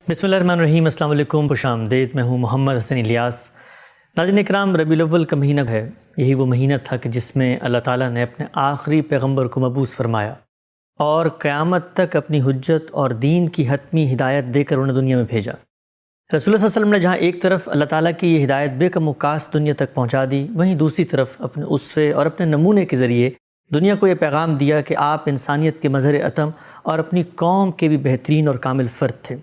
بسم اللہ الرحمن الرحیم۔ السلام علیکم، خوش آمدید۔ میں ہوں محمد حسن الیاس۔ ناظرین اکرام، ربیع الاول کا مہینہ ہے۔ یہی وہ مہینہ تھا کہ جس میں اللہ تعالیٰ نے اپنے آخری پیغمبر کو مبعوث فرمایا اور قیامت تک اپنی حجت اور دین کی حتمی ہدایت دے کر انہیں دنیا میں بھیجا۔ رسول اللہ صلی اللہ علیہ وسلم نے جہاں ایک طرف اللہ تعالیٰ کی یہ ہدایت بے کم و کاست دنیا تک پہنچا دی، وہیں دوسری طرف اپنے اسوے اور اپنے نمونے کے ذریعے دنیا کو یہ پیغام دیا کہ آپ انسانیت کے مظہر اتم اور اپنی قوم کے بھی بہترین اور کامل فرد تھے۔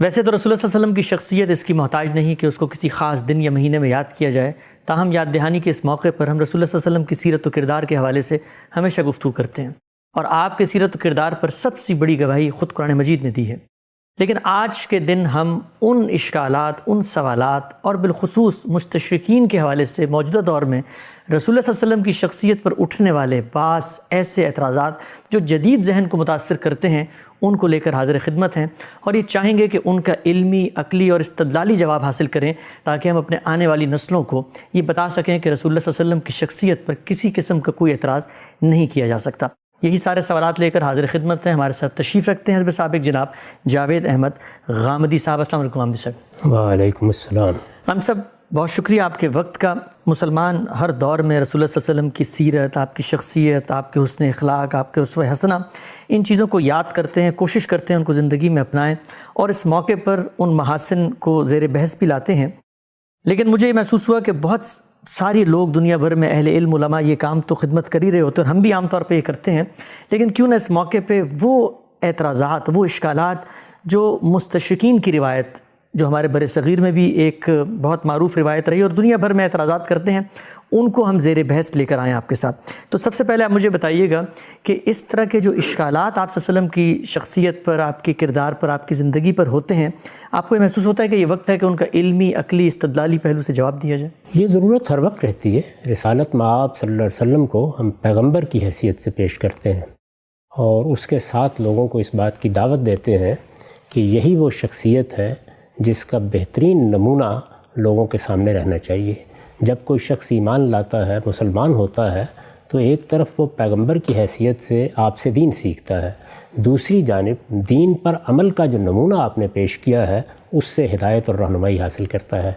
ویسے تو رسول اللہ صلی اللہ علیہ وسلم کی شخصیت اس کی محتاج نہیں کہ اس کو کسی خاص دن یا مہینے میں یاد کیا جائے، تاہم یاد دہانی کے اس موقع پر ہم رسول اللہ صلی اللہ علیہ وسلم کی سیرت و کردار کے حوالے سے ہمیشہ گفتگو کرتے ہیں، اور آپ کے سیرت و کردار پر سب سے بڑی گواہی خود قرآن مجید نے دی ہے۔ لیکن آج کے دن ہم ان اشکالات، ان سوالات اور بالخصوص مستشرقین کے حوالے سے موجودہ دور میں رسول اللہ صلی اللہ علیہ وسلم کی شخصیت پر اٹھنے والے بعض ایسے اعتراضات جو جدید ذہن کو متاثر کرتے ہیں، ان کو لے کر حاضر خدمت ہیں، اور یہ چاہیں گے کہ ان کا علمی، عقلی اور استدلالی جواب حاصل کریں تاکہ ہم اپنے آنے والی نسلوں کو یہ بتا سکیں کہ رسول اللہ صلی اللہ علیہ وسلم کی شخصیت پر کسی قسم کا کوئی اعتراض نہیں کیا جا سکتا۔ یہی سارے سوالات لے کر حاضر خدمت ہیں۔ ہمارے ساتھ تشریف رکھتے ہیں حزب سابق جناب جاوید احمد غامدی صاحب۔ السلام علیکم غامدی صاحب۔ وعلیکم السلام۔ ہم سب بہت شکریہ آپ کے وقت کا۔ مسلمان ہر دور میں رسول اللہ صلی اللہ علیہ وسلم کی سیرت، آپ کی شخصیت، آپ کے حسن اخلاق، آپ کے اسوہ حسنہ، ان چیزوں کو یاد کرتے ہیں، کوشش کرتے ہیں ان کو زندگی میں اپنائیں، اور اس موقع پر ان محاسن کو زیر بحث بھی لاتے ہیں۔ لیکن مجھے یہ محسوس ہوا کہ بہت سارے لوگ دنیا بھر میں اہل علم علماء یہ کام تو خدمت کر ہی رہے ہوتے ہیں، اور ہم بھی عام طور پہ یہ کرتے ہیں، لیکن کیوں نہ اس موقع پہ وہ اعتراضات، وہ اشکالات جو مستشرقین کی روایت، جو ہمارے بر صغیر میں بھی ایک بہت معروف روایت رہی اور دنیا بھر میں اعتراضات کرتے ہیں، ان کو ہم زیر بحث لے کر آئیں آپ کے ساتھ۔ تو سب سے پہلے آپ مجھے بتائیے گا کہ اس طرح کے جو اشکالات آپ صلی اللہ علیہ وسلم کی شخصیت پر، آپ کے کردار پر، آپ کی زندگی پر ہوتے ہیں، آپ کو یہ محسوس ہوتا ہے کہ یہ وقت ہے کہ ان کا علمی، عقلی، استدلالی پہلو سے جواب دیا جائے؟ یہ ضرورت ہر وقت رہتی ہے۔ رسالت مآب صلی اللہ علیہ وسلم کو ہم پیغمبر کی حیثیت سے پیش کرتے ہیں، اور اس کے ساتھ لوگوں کو اس بات کی دعوت دیتے ہیں کہ یہی وہ شخصیت ہے جس کا بہترین نمونہ لوگوں کے سامنے رہنا چاہیے۔ جب کوئی شخص ایمان لاتا ہے، مسلمان ہوتا ہے، تو ایک طرف وہ پیغمبر کی حیثیت سے آپ سے دین سیکھتا ہے، دوسری جانب دین پر عمل کا جو نمونہ آپ نے پیش کیا ہے اس سے ہدایت اور رہنمائی حاصل کرتا ہے۔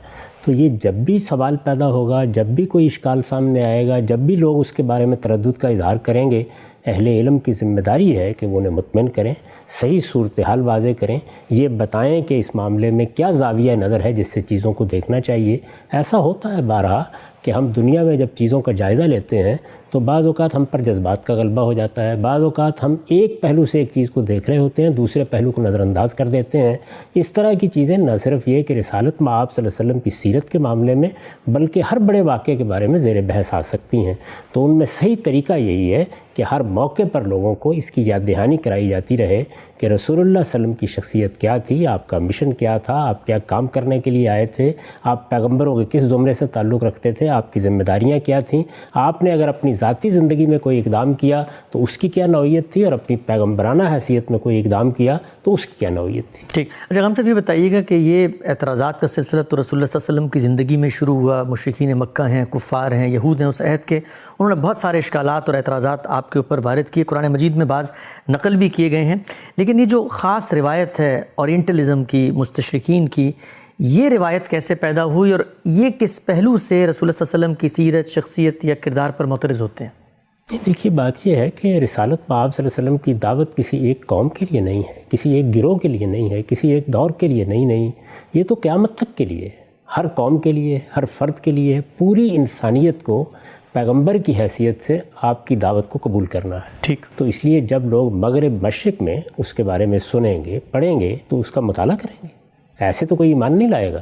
تو یہ جب بھی سوال پیدا ہوگا، جب بھی کوئی اشکال سامنے آئے گا، جب بھی لوگ اس کے بارے میں تردد کا اظہار کریں گے، اہل علم کی ذمہ داری ہے کہ وہ انہیں مطمئن کریں، صحیح صورتحال واضح کریں، یہ بتائیں کہ اس معاملے میں کیا زاویہ نظر ہے جس سے چیزوں کو دیکھنا چاہیے۔ ایسا ہوتا ہے بارہا کہ ہم دنیا میں جب چیزوں کا جائزہ لیتے ہیں تو بعض اوقات ہم پر جذبات کا غلبہ ہو جاتا ہے، بعض اوقات ہم ایک پہلو سے ایک چیز کو دیکھ رہے ہوتے ہیں، دوسرے پہلو کو نظر انداز کر دیتے ہیں۔ اس طرح کی چیزیں نہ صرف یہ کہ رسالت مآب صلی اللہ علیہ وسلم کی سیرت کے معاملے میں، بلکہ ہر بڑے واقعے کے بارے میں زیر بحث آ سکتی ہیں۔ تو ان میں صحیح طریقہ یہی ہے کہ ہر موقع پر لوگوں کو اس کی یاد دہانی کرائی جاتی رہے کہ رسول اللہ صلی اللہ علیہ وسلم کی شخصیت کیا تھی، آپ کا مشن کیا تھا، آپ کیا کام کرنے کے لیے آئے تھے، آپ پیغمبروں کے کس زمرے سے تعلق رکھتے تھے، آپ کی ذمہ داریاں کیا تھیں، آپ نے اگر اپنی ذاتی زندگی میں کوئی اقدام کیا تو اس کی کیا نوعیت تھی، اور اپنی پیغمبرانہ حیثیت میں کوئی اقدام کیا تو اس کی کیا نوعیت تھی۔ ٹھیک۔ اچھا غام صاحب، یہ بتائیے گا کہ یہ اعتراضات کا سلسلہ تو رسول اللہ صلی اللہ علیہ وسلم کی زندگی میں شروع ہوا۔ مشرکین مکہ ہیں، کفار ہیں، یہود ہیں اس عہد کے، انہوں نے بہت سارے اشکالات اور اعتراضات آپ کے اوپر وارد کیے، قرآن مجید میں بعض نقل بھی کیے گئے ہیں، لیکن یہ جو خاص روایت ہے اورینٹلزم کی، مستشرقین کی، یہ روایت کیسے پیدا ہوئی، اور یہ کس پہلو سے رسول اللہ صلی اللہ علیہ وسلم کی سیرت، شخصیت یا کردار پر معترض ہوتے ہیں؟ دیکھیے، بات یہ ہے کہ رسالت مآب صلی اللہ علیہ وسلم کی دعوت کسی ایک قوم کے لیے نہیں ہے، کسی ایک گروہ کے لیے نہیں ہے، کسی ایک دور کے لیے نہیں، یہ تو قیامت تک کے لیے ہے، ہر قوم کے لیے، ہر فرد کے لیے، پوری انسانیت کو پیغمبر کی حیثیت سے آپ کی دعوت کو قبول کرنا ہے۔ ٹھیک۔ تو اس لیے جب لوگ مغرب مشرق میں اس کے بارے میں سنیں گے، پڑھیں گے، تو اس کا مطالعہ کریں گے۔ ایسے تو کوئی ایمان نہیں لائے گا۔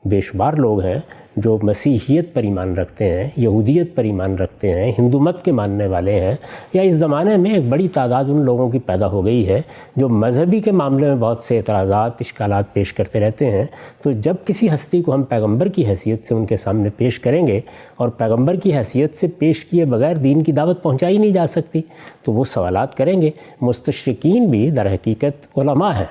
بے شمار لوگ ہیں جو مسیحیت پر ایمان رکھتے ہیں، یہودیت پر ایمان رکھتے ہیں، ہندو مت کے ماننے والے ہیں، یا اس زمانے میں ایک بڑی تعداد ان لوگوں کی پیدا ہو گئی ہے جو مذہبی کے معاملے میں بہت سے اعتراضات، اشکالات پیش کرتے رہتے ہیں۔ تو جب کسی ہستی کو ہم پیغمبر کی حیثیت سے ان کے سامنے پیش کریں گے، اور پیغمبر کی حیثیت سے پیش کیے بغیر دین کی دعوت پہنچائی نہیں جا سکتی، تو وہ سوالات کریں گے۔ مستشرقین بھی در حقیقت علماء ہیں،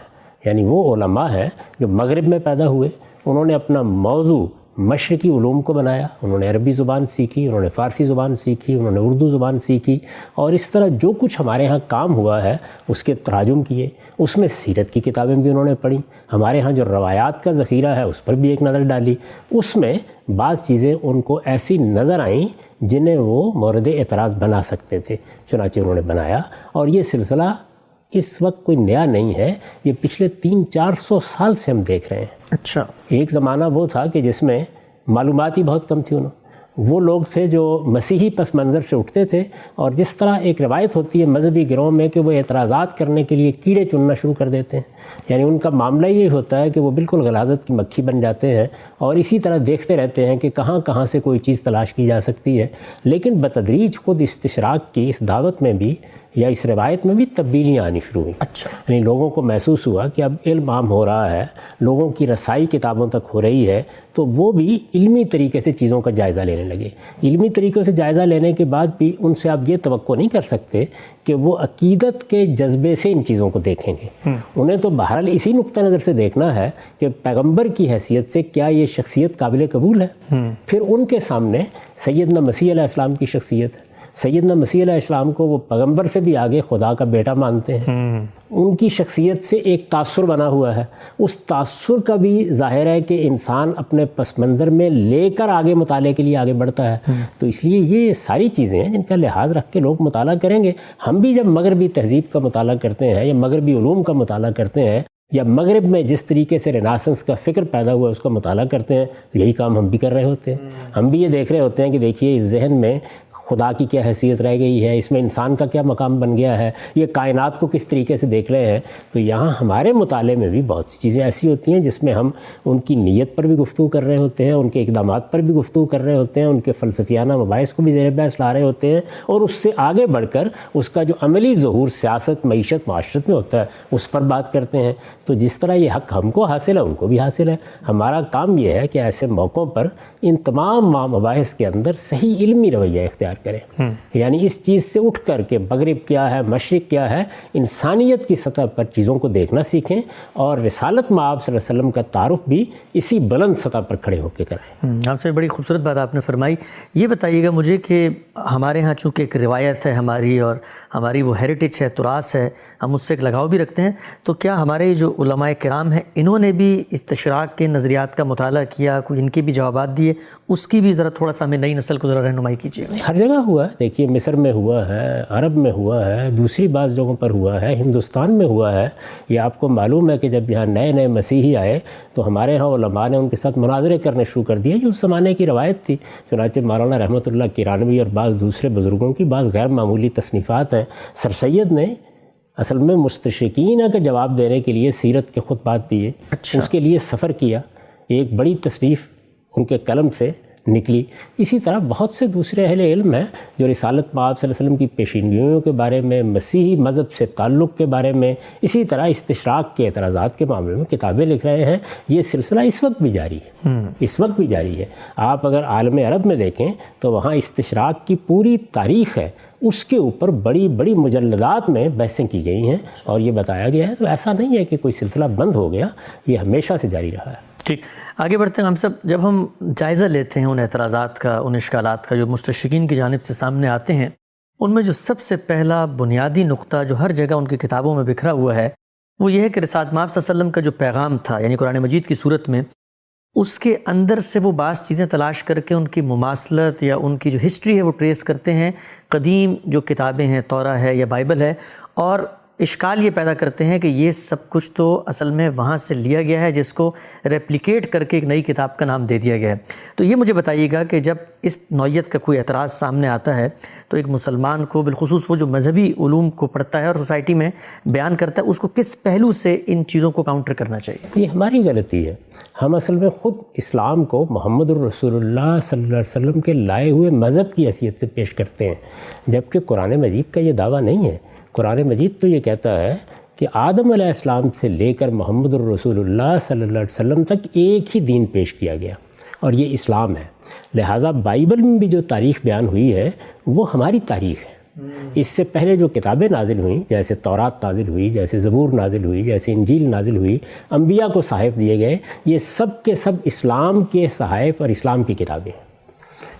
یعنی وہ علماء ہیں جو مغرب میں پیدا ہوئے، انہوں نے اپنا موضوع مشرقی علوم کو بنایا، انہوں نے عربی زبان سیکھی، انہوں نے فارسی زبان سیکھی، انہوں نے اردو زبان سیکھی، اور اس طرح جو کچھ ہمارے ہاں کام ہوا ہے اس کے تراجم کیے، اس میں سیرت کی کتابیں بھی انہوں نے پڑھی، ہمارے ہاں جو روایات کا ذخیرہ ہے اس پر بھی ایک نظر ڈالی، اس میں بعض چیزیں ان کو ایسی نظر آئیں جنہیں وہ مورد اعتراض بنا سکتے تھے، چنانچہ انہوں نے بنایا۔ اور یہ سلسلہ اس وقت کوئی نیا نہیں ہے، یہ پچھلے 300-400 سال سے ہم دیکھ رہے ہیں۔ اچھا، ایک زمانہ وہ تھا کہ جس میں معلومات ہی بہت کم تھی، وہ لوگ تھے جو مسیحی پس منظر سے اٹھتے تھے، اور جس طرح ایک روایت ہوتی ہے مذہبی گروہ میں کہ وہ اعتراضات کرنے کے لیے کیڑے چننا شروع کر دیتے ہیں، یعنی ان کا معاملہ یہ ہوتا ہے کہ وہ بالکل غلاظت کی مکھی بن جاتے ہیں اور اسی طرح دیکھتے رہتے ہیں کہ کہاں کہاں سے کوئی چیز تلاش کی جا سکتی ہے۔ لیکن بتدریج خود استشراق کی اس دعوت میں بھی یا اس روایت میں بھی تبدیلیاں آنی شروع ہوئیں۔ اچھا، یعنی لوگوں کو محسوس ہوا کہ اب علم عام ہو رہا ہے، لوگوں کی رسائی کتابوں تک ہو رہی ہے، تو وہ بھی علمی طریقے سے چیزوں کا جائزہ لینے لگے۔ علمی طریقوں سے جائزہ لینے کے بعد بھی ان سے آپ یہ توقع نہیں کر سکتے کہ وہ عقیدت کے جذبے سے ان چیزوں کو دیکھیں گے۔ انہیں تو بہرحال اسی نقطہ نظر سے دیکھنا ہے کہ پیغمبر کی حیثیت سے کیا یہ شخصیت قابل قبول ہے۔ پھر ان کے سامنے سیدنا مسیح علیہ السلام کی شخصیت ہے۔ سیدنا مسیح علیہ السلام کو وہ پیغمبر سے بھی آگے خدا کا بیٹا مانتے ہیں۔ ان کی شخصیت سے ایک تاثر بنا ہوا ہے، اس تاثر کا بھی ظاہر ہے کہ انسان اپنے پس منظر میں لے کر آگے مطالعے کے لیے آگے بڑھتا ہے۔ تو اس لیے یہ ساری چیزیں ہیں جن کا لحاظ رکھ کے لوگ مطالعہ کریں گے۔ ہم بھی جب مغربی تہذیب کا مطالعہ کرتے ہیں یا مغربی علوم کا مطالعہ کرتے ہیں یا مغرب میں جس طریقے سے رینیسانس کا فکر پیدا ہوا اس کا مطالعہ کرتے ہیں، تو یہی کام ہم بھی کر رہے ہوتے ہیں۔ ہم بھی یہ دیکھ رہے ہوتے ہیں کہ دیکھیے اس ذہن میں خدا کی کیا حیثیت رہ گئی ہے، اس میں انسان کا کیا مقام بن گیا ہے، یہ کائنات کو کس طریقے سے دیکھ رہے ہیں۔ تو یہاں ہمارے مطالعے میں بھی بہت سی چیزیں ایسی ہوتی ہیں جس میں ہم ان کی نیت پر بھی گفتگو کر رہے ہوتے ہیں، ان کے اقدامات پر بھی گفتگو کر رہے ہوتے ہیں، ان کے فلسفیانہ مباحث کو بھی زیر بحث لا رہے ہوتے ہیں، اور اس سے آگے بڑھ کر اس کا جو عملی ظہور سیاست، معیشت، معاشرت میں ہوتا ہے اس پر بات کرتے ہیں۔ تو جس طرح یہ حق ہم کو حاصل ہے ان کو بھی حاصل ہے۔ ہمارا کام یہ ہے کہ ایسے موقعوں پر ان تمام مباحث کے اندر صحیح علمی رویہ اختیار کریں، یعنی اس چیز سے اٹھ کر کے مغرب کیا ہے، مشرق کیا ہے، انسانیت کی سطح پر چیزوں کو دیکھنا سیکھیں، اور رسالت مآب صلی اللہ علیہ وسلم کا تعارف بھی اسی بلند سطح پر کھڑے ہو کے کرائیں۔ آپ سے بڑی خوبصورت بات آپ نے فرمائی۔ یہ بتائیے گا مجھے کہ ہمارے ہاں چونکہ ایک روایت ہے ہماری، اور ہماری وہ ہیریٹیج ہے، تراث ہے، ہم اس سے ایک لگاؤ بھی رکھتے ہیں، تو کیا ہمارے جو علماء کرام ہیں انہوں نے بھی استشراق کے نظریات کا مطالعہ کیا، کوئی ان کے بھی جوابات دیے؟ اس کی بھی ذرا تھوڑا سا ہمیں نئی نسل کو ذرا رہنمائی کیجیے۔ ہر جگہ ہوا ہے، دیکھیے مصر میں ہوا ہے، عرب میں ہوا ہے، دوسری بعض جگہوں پر ہوا ہے، ہندوستان میں ہوا ہے۔ یہ آپ کو معلوم ہے کہ جب یہاں نئے نئے مسیحی آئے تو ہمارے ہاں علماء نے ان کے ساتھ مناظرے کرنے شروع کر دیے۔ یہ اس زمانے کی روایت تھی، چنانچہ مولانا رحمۃ اللہ کرانوی اور بعض دوسرے بزرگوں کی بعض غیر معمولی تصنیفات ہیں۔ سر سید نے اصل میں مستشرقین کا جواب دینے کے لیے سیرت کے خطبات دیے، اس کے لیے سفر کیا، ایک بڑی تصنیف ان کے قلم سے نکلی۔ اسی طرح بہت سے دوسرے اہل علم ہیں جو رسالت مآب صلی اللہ علیہ وسلم کی پیشینگیوں کے بارے میں، مسیحی مذہب سے تعلق کے بارے میں، اسی طرح استشراق کے اعتراضات کے معاملے میں کتابیں لکھ رہے ہیں۔ یہ سلسلہ اس وقت بھی جاری ہے، اس وقت بھی جاری ہے۔ آپ اگر عالم عرب میں دیکھیں تو وہاں استشراق کی پوری تاریخ ہے، اس کے اوپر بڑی بڑی مجلدات میں بحثیں کی گئی ہیں اور یہ بتایا گیا ہے۔ تو ایسا نہیں ہے کہ کوئی سلسلہ بند ہو گیا، یہ ہمیشہ سے جاری رہا ہے۔ ٹھیک، آگے بڑھتے ہیں ہم سب۔ جب ہم جائزہ لیتے ہیں ان اعتراضات کا، ان اشکالات کا جو مستشرقین کی جانب سے سامنے آتے ہیں، ان میں جو سب سے پہلا بنیادی نقطہ جو ہر جگہ ان کی کتابوں میں بکھرا ہوا ہے وہ یہ ہے کہ رسالت مآب صلی اللہ علیہ وسلم کا جو پیغام تھا، یعنی قرآن مجید کی صورت میں، اس کے اندر سے وہ بعض چیزیں تلاش کر کے ان کی مماثلت یا ان کی جو ہسٹری ہے وہ ٹریس کرتے ہیں قدیم جو کتابیں ہیں، توراہ ہے یا بائبل ہے، اور اشکال یہ پیدا کرتے ہیں کہ یہ سب کچھ تو اصل میں وہاں سے لیا گیا ہے جس کو ریپلیکیٹ کر کے ایک نئی کتاب کا نام دے دیا گیا ہے۔ تو یہ مجھے بتائیے گا کہ جب اس نوعیت کا کوئی اعتراض سامنے آتا ہے تو ایک مسلمان کو، بالخصوص وہ جو مذہبی علوم کو پڑھتا ہے اور سوسائٹی میں بیان کرتا ہے، اس کو کس پہلو سے ان چیزوں کو کاؤنٹر کرنا چاہیے؟ یہ ہماری غلطی ہے۔ ہم اصل میں خود اسلام کو محمد الرسول اللہ صلی اللہ علیہ وسلم کے لائے ہوئے مذہب کی حیثیت سے پیش کرتے ہیں، جبکہ قرآن مجید کا یہ دعویٰ نہیں ہے۔ قرآن مجید تو یہ کہتا ہے کہ آدم علیہ السلام سے لے کر محمد الرسول اللہ صلی اللہ علیہ وسلم تک ایک ہی دین پیش کیا گیا، اور یہ اسلام ہے۔ لہٰذا بائبل میں بھی جو تاریخ بیان ہوئی ہے وہ ہماری تاریخ ہے، اس سے پہلے جو کتابیں نازل ہوئیں، جیسے تورات نازل ہوئی، جیسے زبور نازل ہوئی، جیسے انجیل نازل ہوئی، انبیاء کو صحائف دیے گئے، یہ سب کے سب اسلام کے صحائف اور اسلام کی کتابیں ہیں۔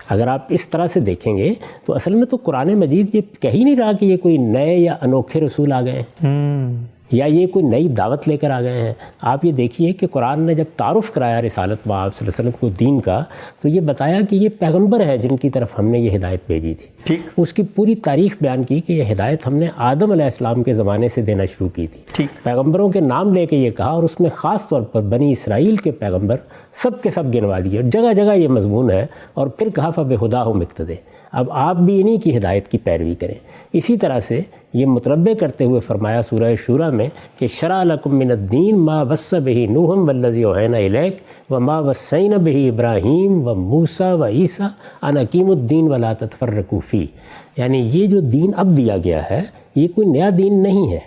اگر آپ اس طرح سے دیکھیں گے تو اصل میں تو قرآن مجید یہ کہہ ہی نہیں رہا کہ یہ کوئی نئے یا انوکھے رسول آ گئے ہیں یا یہ کوئی نئی دعوت لے کر آ گئے ہیں۔ آپ یہ دیکھیے کہ قرآن نے جب تعارف کرایا رسالت مآب صلی اللہ علیہ وسلم کو دین کا، تو یہ بتایا کہ یہ پیغمبر ہیں جن کی طرف ہم نے یہ ہدایت بھیجی تھی۔ اس کی پوری تاریخ بیان کی کہ یہ ہدایت ہم نے آدم علیہ السلام کے زمانے سے دینا شروع کی تھی۔ پیغمبروں کے نام لے کے یہ کہا، اور اس میں خاص طور پر بنی اسرائیل کے پیغمبر سب کے سب گنوا دیے، جگہ جگہ یہ مضمون ہے، اور پھر کہا فَبِہُدَاهُمْ اقْتَدِیٰ، اب آپ بھی انہی کی ہدایت کی پیروی کریں۔ اسی طرح سے یہ متربع کرتے ہوئے فرمایا سورہ شورى میں کہ شرع لکم من الدین ما وصى به نوح والذی اوحینا الیک وما وصینا به ابراہیم وموسیٰ وعیسیٰ ان اقیموا الدین ولا تتفرقوا فیہ، یعنی یہ جو دین اب دیا گیا ہے یہ کوئی نیا دین نہیں ہے۔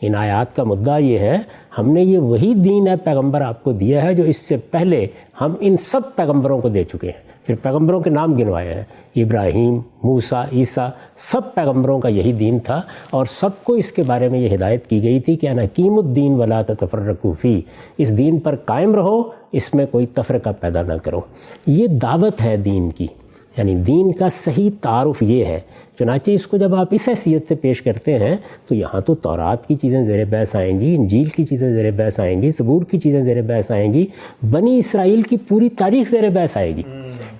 ان آیات کا مدعا یہ ہے ہم نے یہ وہی دین ہے پیغمبر آپ کو دیا ہے جو اس سے پہلے ہم ان سب پیغمبروں کو دے چکے ہیں۔ پھر پیغمبروں کے نام گنوائے ہیں، ابراہیم، موسیٰ، عیسیٰ، سب پیغمبروں کا یہی دین تھا، اور سب کو اس کے بارے میں یہ ہدایت کی گئی تھی کہ ان اقیموا الدین ولا تتفرقوا فیہ، اس دین پر قائم رہو، اس میں کوئی تفرقہ پیدا نہ کرو۔ یہ دعوت ہے دین کی، یعنی دین کا صحیح تعارف یہ ہے۔ چنانچہ اس کو جب آپ اس حیثیت سے پیش کرتے ہیں تو یہاں تو تورات کی چیزیں زیر بحث آئیں گی، انجیل کی چیزیں زیر بحث آئیں گی، زبور کی چیزیں زیر بحث آئیں گی، بنی اسرائیل کی پوری تاریخ زیر بحث آئے گی،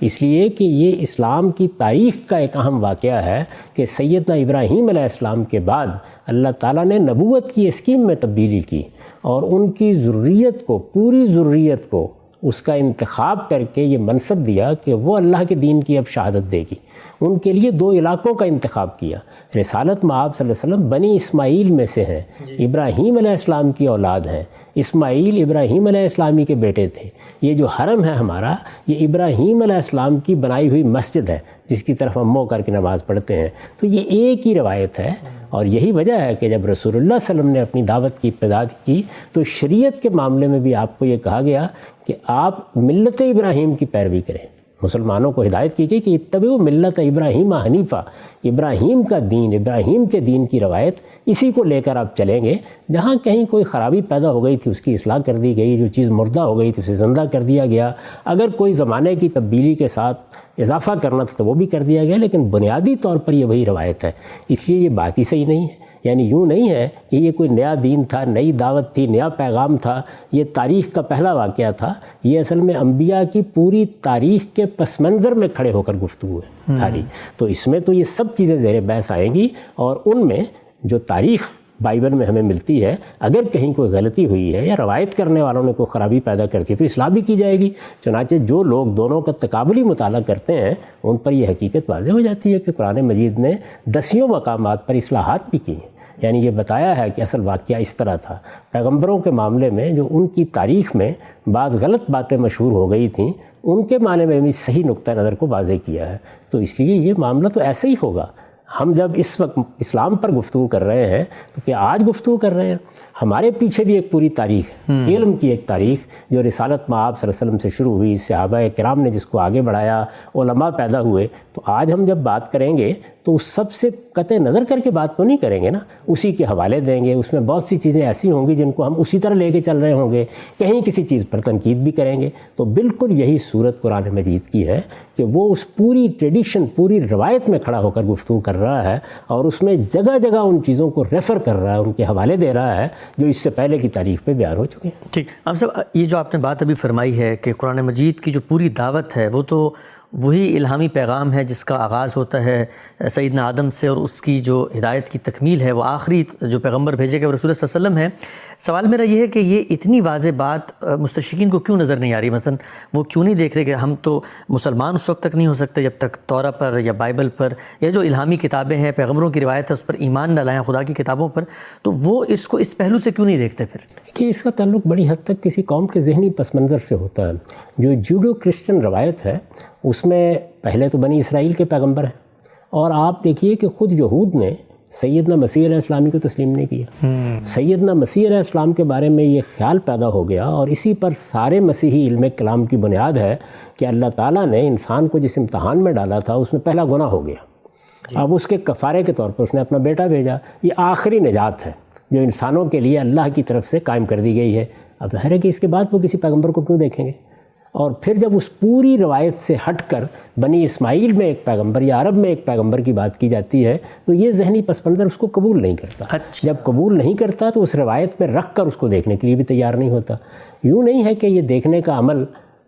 اس لیے کہ یہ اسلام کی تاریخ کا ایک اہم واقعہ ہے کہ سیدنا ابراہیم علیہ السلام کے بعد اللہ تعالیٰ نے نبوت کی اسکیم میں تبدیلی کی، اور ان کی ذریت کو، پوری ذریت کو اس کا انتخاب کر کے یہ منصب دیا کہ وہ اللہ کے دین کی اب شہادت دے گی۔ ان کے لیے دو علاقوں کا انتخاب کیا۔ رسالت مآب صلی اللہ علیہ وسلم بنی اسماعیل میں سے ہیں، ابراہیم علیہ السلام کی اولاد ہیں، اسماعیل ابراہیم علیہ السلامی کے بیٹے تھے۔ یہ جو حرم ہے ہمارا، یہ ابراہیم علیہ السلام کی بنائی ہوئی مسجد ہے جس کی طرف ہم منہ کر کے نماز پڑھتے ہیں۔ تو یہ ایک ہی روایت ہے، اور یہی وجہ ہے کہ جب رسول اللہ صلی اللہ علیہ وسلم نے اپنی دعوت کی ابتدا کی تو شریعت کے معاملے میں بھی آپ کو یہ کہا گیا کہ آپ ملت ابراہیم کی پیروی کریں۔ مسلمانوں کو ہدایت کی گئی کہ اتبعوا ملت ابراہیم حنیفہ، ابراہیم کا دین، ابراہیم کے دین کی روایت، اسی کو لے کر آپ چلیں گے۔ جہاں کہیں کوئی خرابی پیدا ہو گئی تھی اس کی اصلاح کر دی گئی، جو چیز مردہ ہو گئی تھی اسے زندہ کر دیا گیا، اگر کوئی زمانے کی تبدیلی کے ساتھ اضافہ کرنا تھا تو وہ بھی کر دیا گیا، لیکن بنیادی طور پر یہ وہی روایت ہے۔ اس لیے یہ بات ہی صحیح نہیں ہے، یعنی یوں نہیں ہے کہ یہ کوئی نیا دین تھا، نئی دعوت تھی، نیا پیغام تھا، یہ تاریخ کا پہلا واقعہ تھا۔ یہ اصل میں انبیاء کی پوری تاریخ کے پس منظر میں کھڑے ہو کر گفتگو ہے ساری۔ تو اس میں تو یہ سب چیزیں زیر بحث آئیں گی، اور ان میں جو تاریخ بائبل میں ہمیں ملتی ہے، اگر کہیں کوئی غلطی ہوئی ہے یا روایت کرنے والوں نے کوئی خرابی پیدا کرتی ہے تو اصلاح بھی کی جائے گی۔ چنانچہ جو لوگ دونوں کا تقابلی مطالعہ کرتے ہیں ان پر یہ حقیقت واضح ہو جاتی ہے کہ قرآن مجید نے 10 مقامات پر اصلاحات بھی کی ہیں، یعنی یہ بتایا ہے کہ اصل واقعہ اس طرح تھا۔ پیغمبروں کے معاملے میں جو ان کی تاریخ میں بعض غلط باتیں مشہور ہو گئی تھیں، ان کے معنی میں بھی صحیح نقطہ نظر کو واضح کیا ہے۔ تو اس لیے یہ معاملہ تو ایسے ہی ہوگا۔ ہم جب اس وقت اسلام پر گفتگو کر رہے ہیں تو کیا آج گفتگو کر رہے ہیں؟ ہمارے پیچھے بھی ایک پوری تاریخ ہے، علم کی ایک تاریخ جو رسالت مآب صلی اللہ علیہ وسلم سے شروع ہوئی، صحابہ کرام نے جس کو آگے بڑھایا، علماء پیدا ہوئے۔ تو آج ہم جب بات کریں گے تو اس سب سے قطع نظر کر کے بات تو نہیں کریں گے نا، اسی کے حوالے دیں گے۔ اس میں بہت سی چیزیں ایسی ہوں گی جن کو ہم اسی طرح لے کے چل رہے ہوں گے، کہیں کسی چیز پر تنقید بھی کریں گے۔ تو بالکل یہی صورت قرآن مجید کی ہے کہ وہ اس پوری ٹریڈیشن، پوری روایت میں کھڑا ہو کر گفتگو کر رہا ہے، اور اس میں جگہ جگہ ان چیزوں کو ریفر کر رہا ہے، ان کے حوالے دے رہا ہے جو اس سے پہلے کی تاریخ پہ بیان ہو چکے ہیں۔ ٹھیک، ہم صاحب یہ جو آپ نے بات ابھی فرمائی ہے کہ قرآن مجید کی جو پوری دعوت ہے وہ تو وہی الہامی پیغام ہے جس کا آغاز ہوتا ہے سیدنا آدم سے، اور اس کی جو ہدایت کی تکمیل ہے وہ آخری جو پیغمبر بھیجے گئے وہ رسول اللہ صلی اللہ علیہ وسلم ہے۔ سوال میرا یہ ہے کہ یہ اتنی واضح بات مستشرقین کو کیوں نظر نہیں آ رہی؟ مثلا وہ کیوں نہیں دیکھ رہے کہ ہم تو مسلمان اس وقت تک نہیں ہو سکتے جب تک تورا پر یا بائبل پر یا جو الہامی کتابیں ہیں، پیغمبروں کی روایت ہے، اس پر ایمان نہ لائیں، خدا کی کتابوں پر، تو وہ اس کو اس پہلو سے کیوں نہیں دیکھتے پھر؟ کہ اس کا تعلق بڑی حد تک کسی قوم کے ذہنی پس منظر سے ہوتا ہے۔ جو جوڈو کرسچن روایت ہے اس میں پہلے تو بنی اسرائیل کے پیغمبر ہیں، اور آپ دیکھیے کہ خود یہود نے سیدنا مسیح علیہ السلام کو تسلیم نہیں کیا۔ سیدنا مسیح علیہ السلام کے بارے میں یہ خیال پیدا ہو گیا، اور اسی پر سارے مسیحی علم کلام کی بنیاد ہے کہ اللہ تعالیٰ نے انسان کو جس امتحان میں ڈالا تھا اس میں پہلا گناہ ہو گیا، اب اس کے کفارے کے طور پر اس نے اپنا بیٹا بھیجا. یہ آخری نجات ہے جو انسانوں کے لیے اللہ کی طرف سے قائم کر دی گئی ہے. اب ظاہر ہے کہ اس کے بعد وہ کسی پیغمبر کو کیوں دیکھیں گے؟ اور پھر جب اس پوری روایت سے ہٹ کر بنی اسماعیل میں ایک پیغمبر یا عرب میں ایک پیغمبر کی بات کی جاتی ہے تو یہ ذہنی پس منظر اس کو قبول نہیں کرتا. جب قبول نہیں کرتا تو اس روایت میں رکھ کر اس کو دیکھنے کے لیے بھی تیار نہیں ہوتا. یوں نہیں ہے کہ یہ دیکھنے کا عمل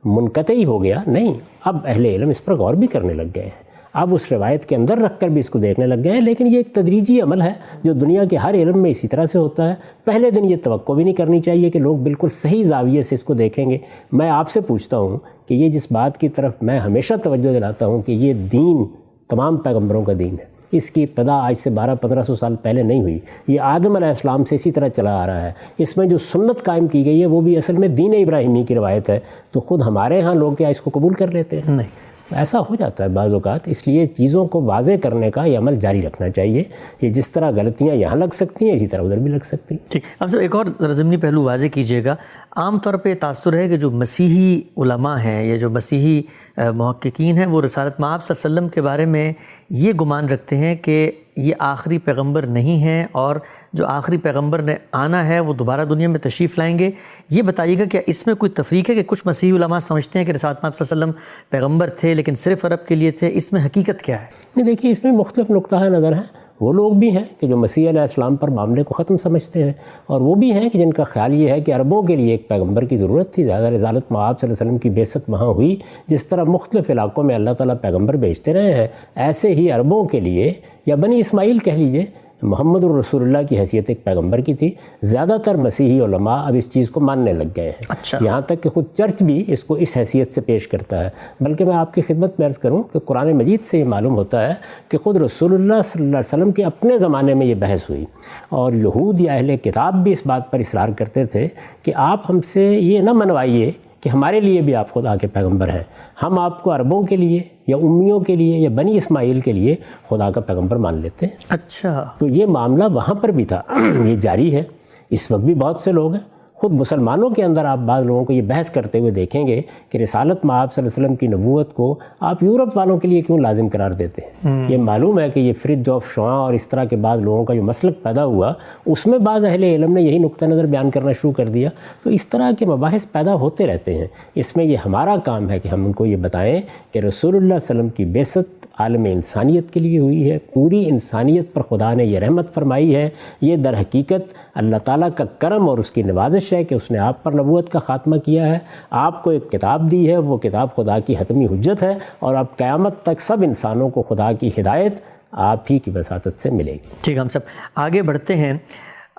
منقطع ہی ہو گیا، نہیں، اب اہل علم اس پر غور بھی کرنے لگ گئے ہیں، اب اس روایت کے اندر رکھ کر بھی اس کو دیکھنے لگ گئے ہیں. لیکن یہ ایک تدریجی عمل ہے جو دنیا کے ہر علم میں اسی طرح سے ہوتا ہے. پہلے دن یہ توقع بھی نہیں کرنی چاہیے کہ لوگ بالکل صحیح زاویے سے اس کو دیکھیں گے. میں آپ سے پوچھتا ہوں کہ یہ جس بات کی طرف میں ہمیشہ توجہ دلاتا ہوں کہ یہ دین تمام پیغمبروں کا دین ہے، اس کی ابتدا آج سے 1200-1500 سال پہلے نہیں ہوئی. یہ آدم علیہ السلام سے اسی طرح چلا آ رہا ہے. اس میں جو سنت قائم کی گئی ہے وہ بھی اصل میں دین ابراہیمی کی روایت ہے. تو خود ہمارے ہاں لوگ کیا اس کو قبول کر لیتے ہیں؟ نہیں، ایسا ہو جاتا ہے بعض اوقات. اس لیے چیزوں کو واضح کرنے کا یہ عمل جاری رکھنا چاہیے. یہ جس طرح غلطیاں یہاں لگ سکتی ہیں اسی طرح ادھر بھی لگ سکتی ہیں. ٹھیک، اب صرف ایک اور ضمنی پہلو واضح کیجیے گا. عام طور پہ تاثر ہے کہ جو مسیحی علماء ہیں یا جو مسیحی محققین ہیں وہ رسالت مآب صلی اللہ علیہ وسلم کے بارے میں یہ گمان رکھتے ہیں کہ یہ آخری پیغمبر نہیں ہیں اور جو آخری پیغمبر نے آنا ہے وہ دوبارہ دنیا میں تشریف لائیں گے. یہ بتائیے گا کیا اس میں کوئی تفریق ہے کہ کچھ مسیحی علماء سمجھتے ہیں کہ رسالت مآب صلی اللہ علیہ وسلم پیغمبر تھے لیکن صرف عرب کے لیے تھے؟ اس میں حقیقت کیا ہے؟ نہیں، دیکھیے اس میں مختلف نقطہ نظر ہیں. وہ لوگ بھی ہیں کہ جو مسیح علیہ السلام پر معاملے کو ختم سمجھتے ہیں، اور وہ بھی ہیں کہ جن کا خیال یہ ہے کہ عربوں کے لیے ایک پیغمبر کی ضرورت تھی. زیادہ رسالت مآب صلی اللہ علیہ وسلم کی بعثت وہاں ہوئی. جس طرح مختلف علاقوں میں اللہ تعالیٰ پیغمبر بھیجتے رہے ہیں، ایسے ہی عربوں کے لیے یا بنی اسماعیل کہہ لیجئے، محمد الرسول اللہ کی حیثیت ایک پیغمبر کی تھی. زیادہ تر مسیحی علماء اب اس چیز کو ماننے لگ گئے ہیں. اچھا، یہاں تک کہ خود چرچ بھی اس کو اس حیثیت سے پیش کرتا ہے. بلکہ میں آپ کی خدمت میں عرض کروں کہ قرآن مجید سے یہ معلوم ہوتا ہے کہ خود رسول اللہ صلی اللہ علیہ وسلم کے اپنے زمانے میں یہ بحث ہوئی، اور یہود یا اہل کتاب بھی اس بات پر اصرار کرتے تھے کہ آپ ہم سے یہ نہ منوائیے کہ ہمارے لیے بھی آپ خدا کے پیغمبر ہیں. ہم آپ کو عربوں کے لیے یا امیوں کے لیے یا بنی اسماعیل کے لیے خدا کا پیغمبر مان لیتے ہیں. اچھا، تو یہ معاملہ وہاں پر بھی تھا، یہ جاری ہے. اس وقت بھی بہت سے لوگ ہیں. خود مسلمانوں کے اندر آپ بعض لوگوں کو یہ بحث کرتے ہوئے دیکھیں گے کہ رسالت مآب صلی اللہ علیہ وسلم کی نبوت کو آپ یورپ والوں کے لیے کیوں لازم قرار دیتے ہیں. یہ معلوم ہے کہ یہ فرج آف شعاع اور اس طرح کے بعض لوگوں کا جو مسلک پیدا ہوا اس میں بعض اہل علم نے یہی نقطہ نظر بیان کرنا شروع کر دیا. تو اس طرح کے مباحث پیدا ہوتے رہتے ہیں. اس میں یہ ہمارا کام ہے کہ ہم ان کو یہ بتائیں کہ رسول اللہ صلی اللہ علیہ وسلم کی بعثت عالم انسانیت کے لیے ہوئی ہے. پوری انسانیت پر خدا نے یہ رحمت فرمائی ہے. یہ در حقیقت اللہ تعالیٰ کا کرم اور اس کی نوازش ہے کہ اس نے آپ پر نبوت کا خاتمہ کیا ہے. آپ کو ایک کتاب دی ہے، وہ کتاب خدا کی حتمی حجت ہے، اور اب قیامت تک سب انسانوں کو خدا کی ہدایت آپ ہی کی وساطت سے ملے گی. ٹھیک، ہم سب آگے بڑھتے ہیں.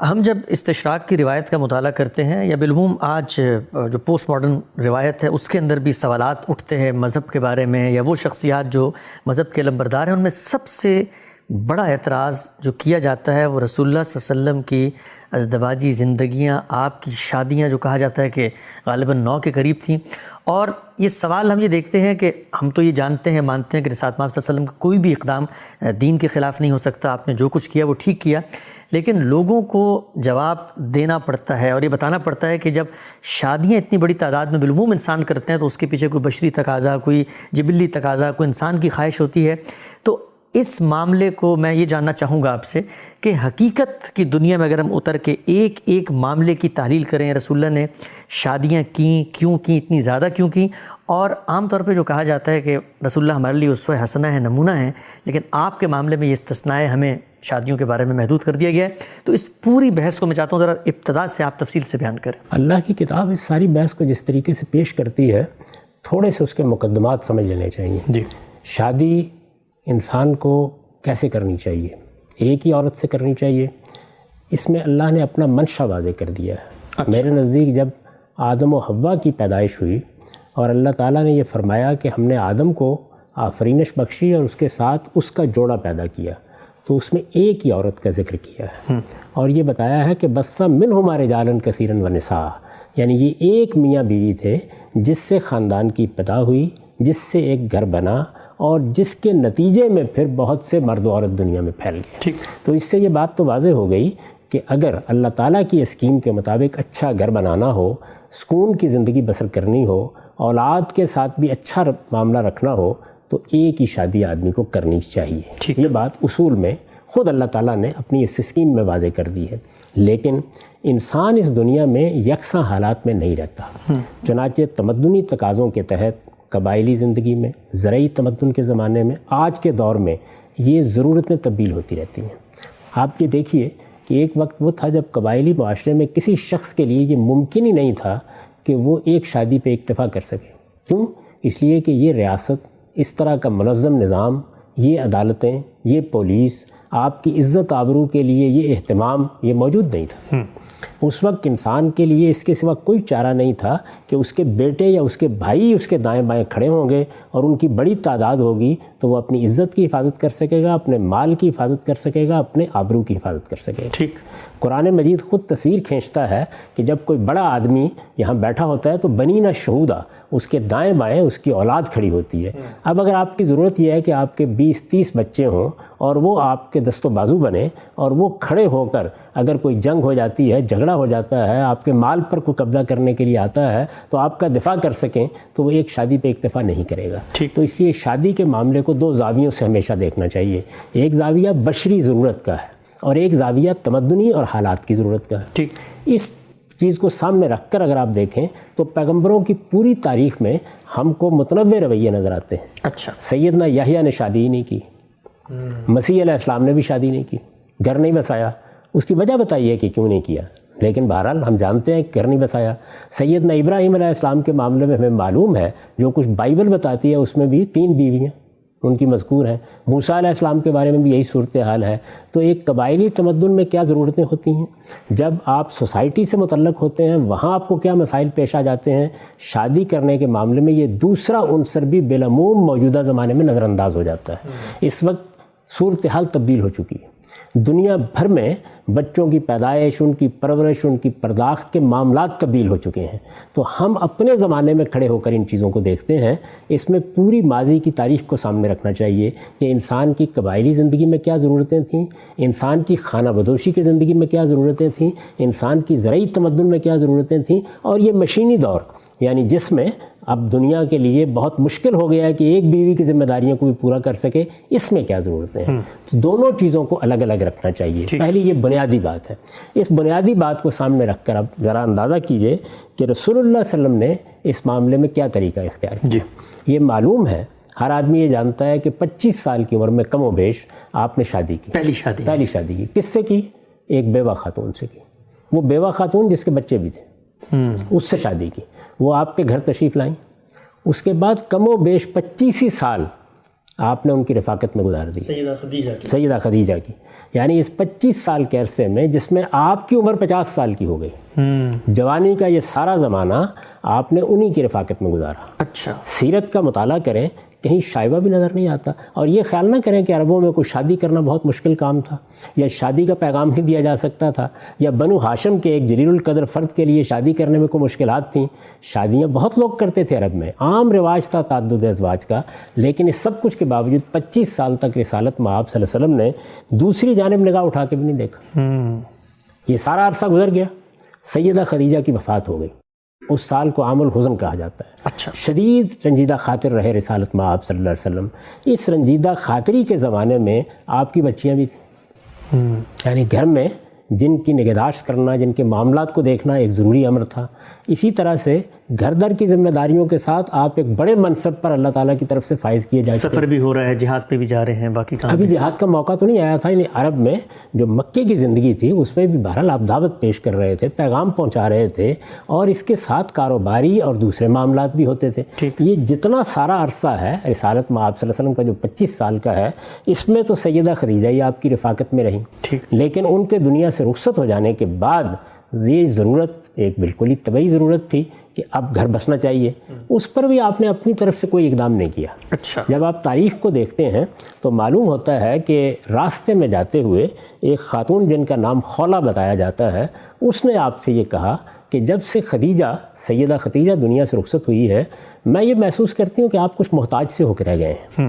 ہم جب استشراق کی روایت کا مطالعہ کرتے ہیں یا بالعموم آج جو پوسٹ ماڈرن روایت ہے اس کے اندر بھی سوالات اٹھتے ہیں مذہب کے بارے میں، یا وہ شخصیات جو مذہب کے علمبردار ہیں ان میں سب سے بڑا اعتراض جو کیا جاتا ہے وہ رسول اللہ صلی اللہ علیہ وسلم کی ازدواجی زندگیاں، آپ کی شادیاں جو کہا جاتا ہے کہ غالباً 9 کے قریب تھیں. اور یہ سوال ہم یہ دیکھتے ہیں کہ ہم تو یہ جانتے ہیں، مانتے ہیں کہ رسالت مآب صلی اللہ علیہ وسلم کا کوئی بھی اقدام دین کے خلاف نہیں ہو سکتا، آپ نے جو کچھ کیا وہ ٹھیک کیا، لیکن لوگوں کو جواب دینا پڑتا ہے اور یہ بتانا پڑتا ہے کہ جب شادیاں اتنی بڑی تعداد میں بالعموم انسان کرتے ہیں تو اس کے پیچھے کوئی بشری تقاضا، کوئی جبلی تقاضا، کوئی انسان کی خواہش ہوتی ہے. تو اس معاملے کو میں یہ جاننا چاہوں گا آپ سے کہ حقیقت کی دنیا میں اگر ہم اتر کے ایک ایک معاملے کی تحلیل کریں، رسول اللہ نے شادیاں کیں، کیوں کیں، اتنی زیادہ کیوں کیں، اور عام طور پہ جو کہا جاتا ہے کہ رسول اللہ ہمارے لیے اسوہ حسنہ ہے، نمونہ ہے، لیکن آپ کے معاملے میں یہ استثناء ہے، ہمیں شادیوں کے بارے میں محدود کر دیا گیا ہے. تو اس پوری بحث کو میں چاہتا ہوں ذرا ابتدا سے آپ تفصیل سے بیان کریں. اللہ کی کتاب اس ساری بحث کو جس طریقے سے پیش کرتی ہے، تھوڑے سے اس کے مقدمات سمجھ لینے چاہیے. جی، شادی انسان کو کیسے کرنی چاہیے؟ ایک ہی عورت سے کرنی چاہیے. اس میں اللہ نے اپنا منشا واضح کر دیا ہے. اچھا. میرے نزدیک جب آدم و حوا کی پیدائش ہوئی اور اللہ تعالیٰ نے یہ فرمایا کہ ہم نے آدم کو آفرینش بخشی اور اس کے ساتھ اس کا جوڑا پیدا کیا، تو اس میں ایک ہی عورت کا ذکر کیا ہے اور یہ بتایا ہے کہ بث منہما رجالا کثیرا ونساء، یعنی یہ ایک میاں بیوی تھے جس سے خاندان کی ابتدا ہوئی، جس سے ایک گھر بنا اور جس کے نتیجے میں پھر بہت سے مرد و عورت دنیا میں پھیل گئے. ٹھیک، تو اس سے یہ بات تو واضح ہو گئی کہ اگر اللہ تعالیٰ کی اسکیم کے مطابق اچھا گھر بنانا ہو، سکون کی زندگی بسر کرنی ہو، اولاد کے ساتھ بھی اچھا معاملہ رکھنا ہو، تو ایک ہی شادی آدمی کو کرنی چاہیے. یہ بات اصول میں خود اللہ تعالیٰ نے اپنی اس اسکیم میں واضح کر دی ہے. لیکن انسان اس دنیا میں یکساں حالات میں نہیں رہتا. چنانچہ تمدنی تقاضوں کے تحت قبائلی زندگی میں، زرعی تمدن کے زمانے میں، آج کے دور میں یہ ضرورتیں تبدیل ہوتی رہتی ہیں. آپ یہ دیکھیے کہ ایک وقت وہ تھا جب قبائلی معاشرے میں کسی شخص کے لیے یہ ممکن ہی نہیں تھا کہ وہ ایک شادی پہ اکتفا کر سکے. کیوں؟ اس لیے کہ یہ ریاست، اس طرح کا منظم نظام، یہ عدالتیں، یہ پولیس، آپ کی عزت آبرو کے لیے یہ اہتمام یہ موجود نہیں تھا. اس وقت انسان کے لیے اس کے سوا کوئی چارہ نہیں تھا کہ اس کے بیٹے یا اس کے بھائی اس کے دائیں بائیں کھڑے ہوں گے اور ان کی بڑی تعداد ہوگی تو وہ اپنی عزت کی حفاظت کر سکے گا، اپنے مال کی حفاظت کر سکے گا، اپنے آبرو کی حفاظت کر سکے گا. ٹھیک. قرآن مجید خود تصویر کھینچتا ہے کہ جب کوئی بڑا آدمی یہاں بیٹھا ہوتا ہے تو بنینا شہودہ، اس کے دائیں بائیں اس کی اولاد کھڑی ہوتی ہے. اب اگر آپ کی ضرورت یہ ہے کہ آپ کے 20-30 بچے ہوں اور وہ آپ کے دست و بازو بنے اور وہ کھڑے ہو کر اگر کوئی جنگ ہو جاتی ہے، جھگڑا ہو جاتا ہے، آپ کے مال پر کوئی قبضہ کرنے کے لیے آتا ہے تو آپ کا دفاع کر سکیں، تو وہ ایک شادی پہ اکتفا نہیں کرے گا. تو اس لیے شادی کے معاملے کو دو زاویوں سے ہمیشہ دیکھنا چاہیے. ایک زاویہ بشری ضرورت کا ہے اور ایک زاویہ تمدنی اور حالات کی ضرورت کا ہے. اس چیز کو سامنے رکھ کر اگر آپ دیکھیں تو پیغمبروں کی پوری تاریخ میں ہم کو متنوع رویے نظر آتے ہیں. اچھا. سیدنا یحییٰ نے شادی ہی نہیں کی، مسیح علیہ السلام نے بھی شادی نہیں کی، گھر نہیں بسایا. اس کی وجہ بتائیے کہ کیوں نہیں کیا، لیکن بہرحال ہم جانتے ہیں کہ گھر نہیں بسایا. سیدنا ابراہیم علیہ السلام کے معاملے میں ہمیں معلوم ہے، جو کچھ بائبل بتاتی ہے اس میں بھی 3 بیویاں ان کی مذکور ہیں. موسیٰ علیہ السلام کے بارے میں بھی یہی صورتحال ہے. تو ایک قبائلی تمدن میں کیا ضرورتیں ہوتی ہیں، جب آپ سوسائٹی سے متعلق ہوتے ہیں وہاں آپ کو کیا مسائل پیش آ جاتے ہیں، شادی کرنے کے معاملے میں یہ دوسرا عنصر بھی بالعموم موجودہ زمانے میں نظر انداز ہو جاتا ہے. اس وقت صورتحال تبدیل ہو چکی ہے. دنیا بھر میں بچوں کی پیدائش، ان کی پرورش، ان کی پرداخت کے معاملات تبدیل ہو چکے ہیں. تو ہم اپنے زمانے میں کھڑے ہو کر ان چیزوں کو دیکھتے ہیں. اس میں پوری ماضی کی تاریخ کو سامنے رکھنا چاہیے کہ انسان کی قبائلی زندگی میں کیا ضرورتیں تھیں، انسان کی خانہ بدوشی کی زندگی میں کیا ضرورتیں تھیں، انسان کی زرعی تمدن میں کیا ضرورتیں تھیں، اور یہ مشینی دور یعنی جس میں اب دنیا کے لیے بہت مشکل ہو گیا ہے کہ ایک بیوی کی ذمہ داریوں کو بھی پورا کر سکے، اس میں کیا ضرورتیں ہیں. تو دونوں چیزوں کو الگ الگ رکھنا چاہیے. پہلی یہ بنیادی بات ہے. اس بنیادی بات کو سامنے رکھ کر اب ذرا اندازہ کیجئے کہ رسول اللہ صلی اللہ علیہ وسلم نے اس معاملے میں کیا طریقہ اختیار کیا. یہ معلوم ہے، ہر آدمی یہ جانتا ہے کہ 25 سال کی عمر میں کم و بیش آپ نے شادی کی، پہلی شادی کی. کس سے کی؟ ایک بیوہ خاتون سے کی. وہ بیوہ خاتون جس کے بچے بھی تھے اس سے شادی کی. وہ آپ کے گھر تشریف لائیں. اس کے بعد کم و بیش 25 سال آپ نے ان کی رفاقت میں گزار دی، سیدہ خدیجہ کی. یعنی اس 25 سال کے عرصے میں جس میں آپ کی عمر 50 سال کی ہو گئی، جوانی کا یہ سارا زمانہ آپ نے انہی کی رفاقت میں گزارا. اچھا. سیرت کا مطالعہ کریں، کہیں شائبہ بھی نظر نہیں آتا. اور یہ خیال نہ کریں کہ عربوں میں کوئی شادی کرنا بہت مشکل کام تھا، یا شادی کا پیغام نہیں دیا جا سکتا تھا، یا بنو ہاشم کے ایک جلیل القدر فرد کے لیے شادی کرنے میں کوئی مشکلات تھیں. شادیاں بہت لوگ کرتے تھے عرب میں، عام رواج تھا تعدد ازواج کا. لیکن اس سب کچھ کے باوجود 25 سال تک رسالت مآب صلی اللہ علیہ وسلم نے دوسری جانب نگاہ اٹھا کے بھی نہیں دیکھا. یہ سارا عرصہ گزر گیا، سیدہ خدیجہ کی وفات ہو گئی. اس سال کو عام الحزن کہا جاتا ہے. اچھا. شدید رنجیدہ خاطر رہے رسالت مآب صلی اللہ علیہ وسلم. اس رنجیدہ خاطری کے زمانے میں آپ کی بچیاں بھی تھیں. یعنی گھر میں جن کی نگہداشت کرنا، جن کے معاملات کو دیکھنا ایک ضروری امر تھا. اسی طرح سے گھر در کی ذمہ داریوں کے ساتھ آپ ایک بڑے منصب پر اللہ تعالیٰ کی طرف سے فائز کیے جا چکے. سفر بھی ہو رہا ہے، جہاد پہ بھی جا رہے ہیں، باقی کام ابھی جہاد کا موقع تو نہیں آیا تھا. یعنی عرب میں جو مکے کی زندگی تھی اس میں بھی بہرحال آپ دعوت پیش کر رہے تھے، پیغام پہنچا رہے تھے، اور اس کے ساتھ کاروباری اور دوسرے معاملات بھی ہوتے تھے. یہ جتنا سارا عرصہ ہے رسالت مآب صلی اللہ علیہ وسلم کا جو 25 سال کا ہے، اس میں تو سیدہ خدیجہ ہی آپ کی رفاقت میں رہیں. لیکن ان کے دنیا سے رخصت ہو جانے کے بعد یہ ضرورت ایک بالکل ہی طبعی ضرورت تھی کہ اب گھر بسنا چاہیے. اس پر بھی آپ نے اپنی طرف سے کوئی اقدام نہیں کیا. اچھا. جب آپ تاریخ کو دیکھتے ہیں تو معلوم ہوتا ہے کہ راستے میں جاتے ہوئے ایک خاتون جن کا نام خولہ بتایا جاتا ہے، اس نے آپ سے یہ کہا کہ جب سے سیدہ خدیجہ دنیا سے رخصت ہوئی ہے، میں یہ محسوس کرتی ہوں کہ آپ کچھ محتاج سے ہو کے رہ گئے ہیں.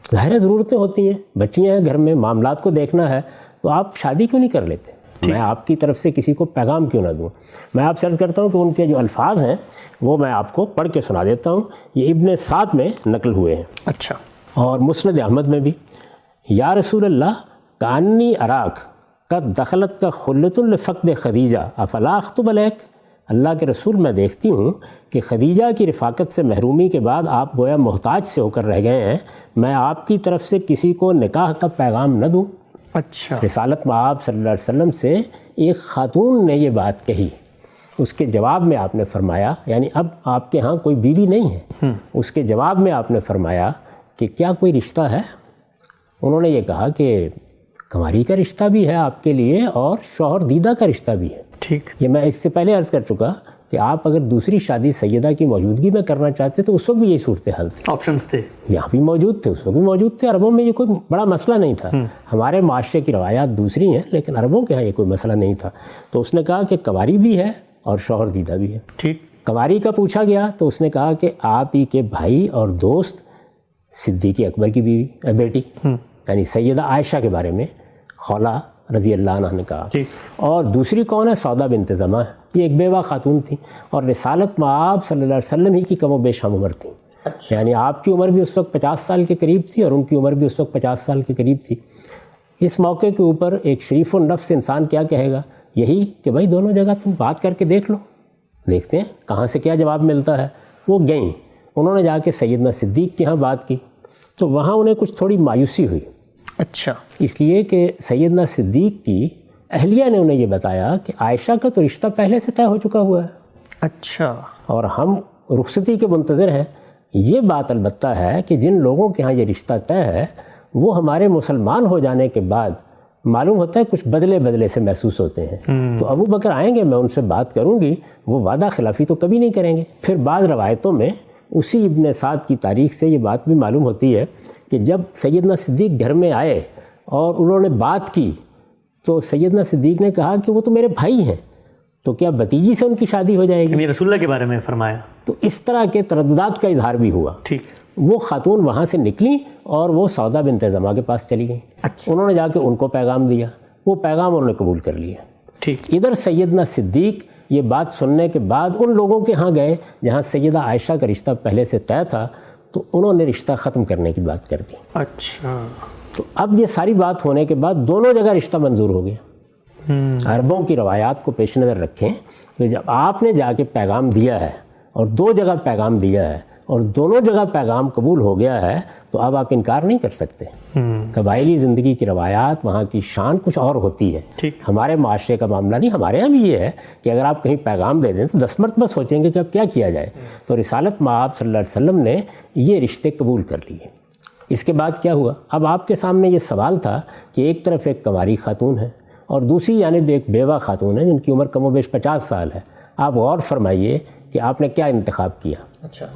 ظاہر ضرورتیں ہوتی ہیں، بچیاں ہیں گھر میں، معاملات کو دیکھنا ہے، تو آپ شادی کیوں نہیں کر لیتے؟ میں آپ کی طرف سے کسی کو پیغام کیوں نہ دوں؟ میں آپ سے عرض کرتا ہوں کہ ان کے جو الفاظ ہیں وہ میں آپ کو پڑھ کے سنا دیتا ہوں. یہ ابن سعد میں نقل ہوئے ہیں. اچھا. اور مسند احمد میں بھی یا رسول اللہ کانی اراک قد دخلت کا خلت الفقد خدیجہ افلا اختب علیک، اللہ کے رسول میں دیکھتی ہوں کہ خدیجہ کی رفاقت سے محرومی کے بعد آپ گویا محتاج سے ہو کر رہ گئے ہیں، میں آپ کی طرف سے کسی کو نکاح کا پیغام نہ دوں۔ اچھا، رسالت مآب صلی اللہ علیہ وسلم سے ایک خاتون نے یہ بات کہی، اس کے جواب میں آپ نے فرمایا، یعنی اب آپ کے ہاں کوئی بیوی نہیں ہے، اس کے جواب میں آپ نے فرمایا کہ کیا کوئی رشتہ ہے؟ انہوں نے یہ کہا کہ کنواری کا رشتہ بھی ہے آپ کے لیے اور شوہر دیدہ کا رشتہ بھی ہے۔ ٹھیک، یہ میں اس سے پہلے عرض کر چکا کہ آپ اگر دوسری شادی سیدہ کی موجودگی میں کرنا چاہتے تو اس وقت بھی یہی صورتحال تھی، آپشنز تھے، یہاں بھی موجود تھے، اس وقت بھی موجود تھے، عربوں میں یہ کوئی بڑا مسئلہ نہیں تھا۔ ہمارے معاشرے کی روایات دوسری ہیں لیکن عربوں کے ہاں یہ کوئی مسئلہ نہیں تھا۔ تو اس نے کہا کہ کنواری بھی ہے اور شوہر دیدہ بھی ہے۔ ٹھیک، کنواری کا پوچھا گیا تو اس نے کہا کہ آپ ہی کے بھائی اور دوست صدیق اکبر کی بیٹی یعنی سیدہ عائشہ کے بارے میں خولہ رضی اللہ عنہ نے کہا۔ اور دوسری کون ہے؟ سودا بنت زمع، یہ ایک بیوہ خاتون تھی اور رسالت مآب صلی اللہ علیہ وسلم ہی کی کم و بیش ہم عمر تھی، یعنی آپ کی عمر بھی اس وقت 50 سال کے قریب تھی اور ان کی عمر بھی اس وقت 50 سال کے قریب تھی۔ اس موقع کے اوپر ایک شریف النفس انسان کیا کہے گا؟ یہی کہ بھائی دونوں جگہ تم بات کر کے دیکھ لو، دیکھتے ہیں کہاں سے کیا جواب ملتا ہے۔ وہ گئیں، انہوں نے جا کے سیدنا صدیق کے ہاں بات کی تو وہاں انہیں کچھ تھوڑی مایوسی ہوئی، اچھا، اس لیے کہ سیدنا صدیق کی اہلیہ نے انہیں یہ بتایا کہ عائشہ کا تو رشتہ پہلے سے طے ہو چکا ہوا ہے، اچھا، اور ہم رخصتی کے منتظر ہیں۔ یہ بات البتہ ہے کہ جن لوگوں کے ہاں یہ رشتہ طے ہے وہ ہمارے مسلمان ہو جانے کے بعد معلوم ہوتا ہے کچھ بدلے سے محسوس ہوتے ہیں، تو ابو بکر آئیں گے، میں ان سے بات کروں گی، وہ وعدہ خلافی تو کبھی نہیں کریں گے۔ پھر بعض روایتوں میں اسی ابن سعد کی تاریخ سے یہ بات بھی معلوم ہوتی ہے کہ جب سیدنا صدیق گھر میں آئے اور انہوں نے بات کی تو سیدنا صدیق نے کہا کہ وہ تو میرے بھائی ہیں، تو کیا بھتیجی سے ان کی شادی ہو جائے گی؟ یعنی رسول اللہ کے بارے میں فرمایا۔ تو اس طرح کے ترددات کا اظہار بھی ہوا۔ ٹھیک، وہ خاتون وہاں سے نکلی اور وہ سودا بنت زمع کے پاس چلی گئیں، انہوں نے جا کے ان کو پیغام دیا، وہ پیغام انہوں نے قبول کر لیا۔ ٹھیک، ادھر سیدنا صدیق یہ بات سننے کے بعد ان لوگوں کے ہاں گئے جہاں سیدہ عائشہ کا رشتہ پہلے سے طے تھا، تو انہوں نے رشتہ ختم کرنے کی بات کر دی۔ اچھا، تو اب یہ ساری بات ہونے کے بعد دونوں جگہ رشتہ منظور ہو گیا۔ عربوں کی روایات کو پیش نظر رکھیں کہ جب آپ نے جا کے پیغام دیا ہے اور 2 جگہ پیغام دیا ہے اور دونوں جگہ پیغام قبول ہو گیا ہے تو اب آپ انکار نہیں کر سکتے۔ قبائلی زندگی کی روایات، وہاں کی شان کچھ اور ہوتی ہے، ہمارے معاشرے کا معاملہ نہیں۔ ہمارے یہاں بھی یہ ہے کہ اگر آپ کہیں پیغام دے دیں تو 10 مرتبہ سوچیں گے کہ اب کیا کیا جائے۔ تو رسالت مآب صلی اللہ علیہ وسلم نے یہ رشتے قبول کر لیے۔ اس کے بعد کیا ہوا؟ اب آپ کے سامنے یہ سوال تھا کہ ایک طرف ایک کنواری خاتون ہے اور دوسری جانب ایک بیوہ خاتون ہے جن کی عمر کم و بیش 50 سال ہے۔ آپ غور فرمائیے کہ آپ نے کیا انتخاب کیا۔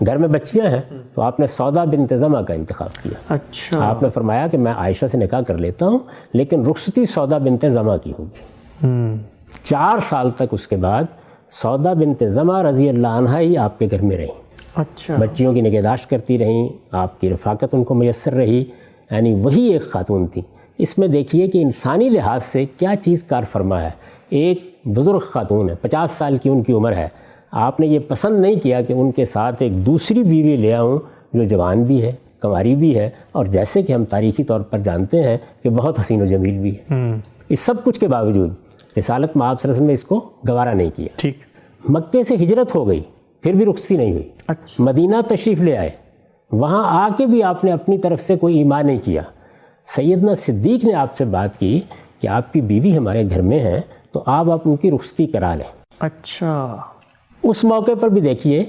گھر میں بچیاں ہیں تو آپ نے سودا بنت زمع کا انتخاب کیا۔ اچھا، آپ نے فرمایا کہ میں عائشہ سے نکاح کر لیتا ہوں لیکن رخصتی سودا بنت زمع کی ہوگی۔ 4 سال تک اس کے بعد سودا بنت زمع رضی اللہ عنہا ہی آپ کے گھر میں رہیں، اچھا، بچیوں کی نگہداشت کرتی رہیں، آپ کی رفاقت ان کو میسر رہی، یعنی وہی ایک خاتون تھی۔ اس میں دیکھیے کہ انسانی لحاظ سے کیا چیز کار فرما ہے۔ ایک بزرگ خاتون ہے، 50 سال کی ان کی عمر ہے، آپ نے یہ پسند نہیں کیا کہ ان کے ساتھ ایک دوسری بیوی لے آؤں جو جوان بھی ہے، کنواری بھی ہے، اور جیسے کہ ہم تاریخی طور پر جانتے ہیں کہ بہت حسین و جمیل بھی ہے۔ اس سب کچھ کے باوجود رسالت مآب صلی اللہ علیہ وسلم نے اس کو گوارا نہیں کیا۔ ٹھیک، مکے سے ہجرت ہو گئی، پھر بھی رخصتی نہیں ہوئی۔ اچھا، مدینہ تشریف لے آئے، وہاں آ کے بھی آپ نے اپنی طرف سے کوئی ایمان نہیں کیا۔ سیدنا صدیق نے آپ سے بات کی کہ آپ کی بیوی ہمارے گھر میں ہیں تو آپ ان کی رخصتی کرا لیں۔ اچھا، اس موقع پر بھی دیکھیے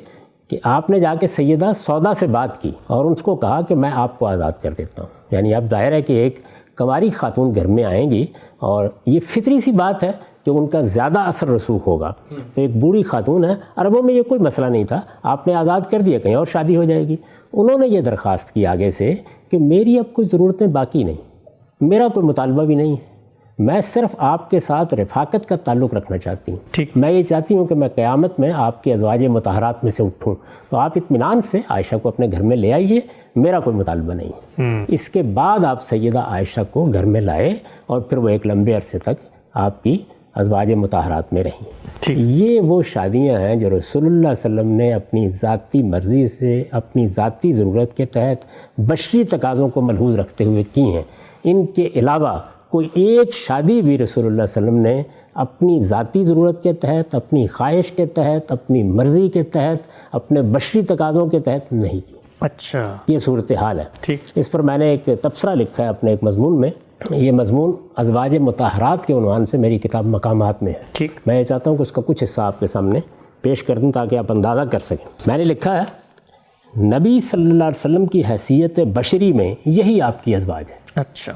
کہ آپ نے جا کے سیدہ سودا سے بات کی اور ان کو کہا کہ میں آپ کو آزاد کر دیتا ہوں۔ یعنی اب ظاہر ہے کہ ایک کنواری خاتون گھر میں آئیں گی اور یہ فطری سی بات ہے کہ ان کا زیادہ اثر رسوخ ہوگا۔ تو ایک بوڑھی خاتون ہے، عربوں میں یہ کوئی مسئلہ نہیں تھا، آپ نے آزاد کر دیا، کہیں اور شادی ہو جائے گی۔ انہوں نے یہ درخواست کی آگے سے کہ میری اب کوئی ضرورتیں باقی نہیں، میرا کوئی مطالبہ بھی نہیں ہے، میں صرف آپ کے ساتھ رفاقت کا تعلق رکھنا چاہتی ہوں۔ ٹھیک، میں یہ چاہتی ہوں کہ میں قیامت میں آپ کے ازواج مطہرات میں سے اٹھوں، تو آپ اطمینان سے عائشہ کو اپنے گھر میں لے آئیے، میرا کوئی مطالبہ نہیں۔ اس کے بعد آپ سیدہ عائشہ کو گھر میں لائے اور پھر وہ ایک لمبے عرصے تک آپ کی ازواج مطہرات میں رہیں۔ ٹھیک۔ یہ وہ شادیاں ہیں جو رسول اللہ صلی اللہ علیہ وسلم نے اپنی ذاتی مرضی سے، اپنی ذاتی ضرورت کے تحت بشری تقاضوں کو ملحوظ رکھتے ہوئے کی ہیں۔ ان کے علاوہ کوئی ایک شادی بھی رسول اللہ صلی اللہ علیہ وسلم نے اپنی ذاتی ضرورت کے تحت، اپنی خواہش کے تحت، اپنی مرضی کے تحت، اپنے بشری تقاضوں کے تحت نہیں کی۔ اچھا، یہ صورتحال ہے۔ ٹھیک۔ اس پر میں نے ایک تبصرہ لکھا ہے اپنے ایک مضمون میں۔ یہ مضمون ازواج مطہرات کے عنوان سے میری کتاب مقامات میں ہے۔ ٹھیک۔ میں یہ چاہتا ہوں کہ اس کا کچھ حصہ آپ کے سامنے پیش کر دوں تاکہ آپ اندازہ کر سکیں۔ میں نے لکھا ہے، نبی صلی اللہ علیہ وسلم کی حیثیت بشری میں یہی آپ کی ازواج ہے۔ اچھا،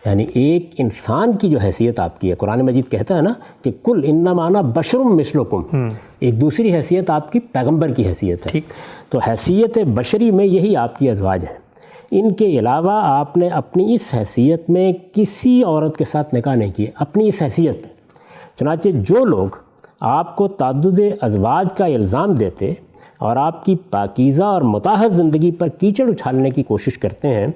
یعنی ایک انسان کی جو حیثیت آپ کی ہے، قرآن مجید کہتا ہے نا کہ کل انما انا بشر مثلکم، ایک دوسری حیثیت آپ کی پیغمبر کی حیثیت ہے۔ ٹھیک۔ تو حیثیت بشری میں یہی آپ کی ازواج ہیں۔ ان کے علاوہ آپ نے اپنی اس حیثیت میں کسی عورت کے ساتھ نکاح نہیں کیے، اپنی اس حیثیت میں۔ چنانچہ جو لوگ آپ کو تعدد ازواج کا الزام دیتے اور آپ کی پاکیزہ اور مطہر زندگی پر کیچڑ اچھالنے کی کوشش کرتے ہیں،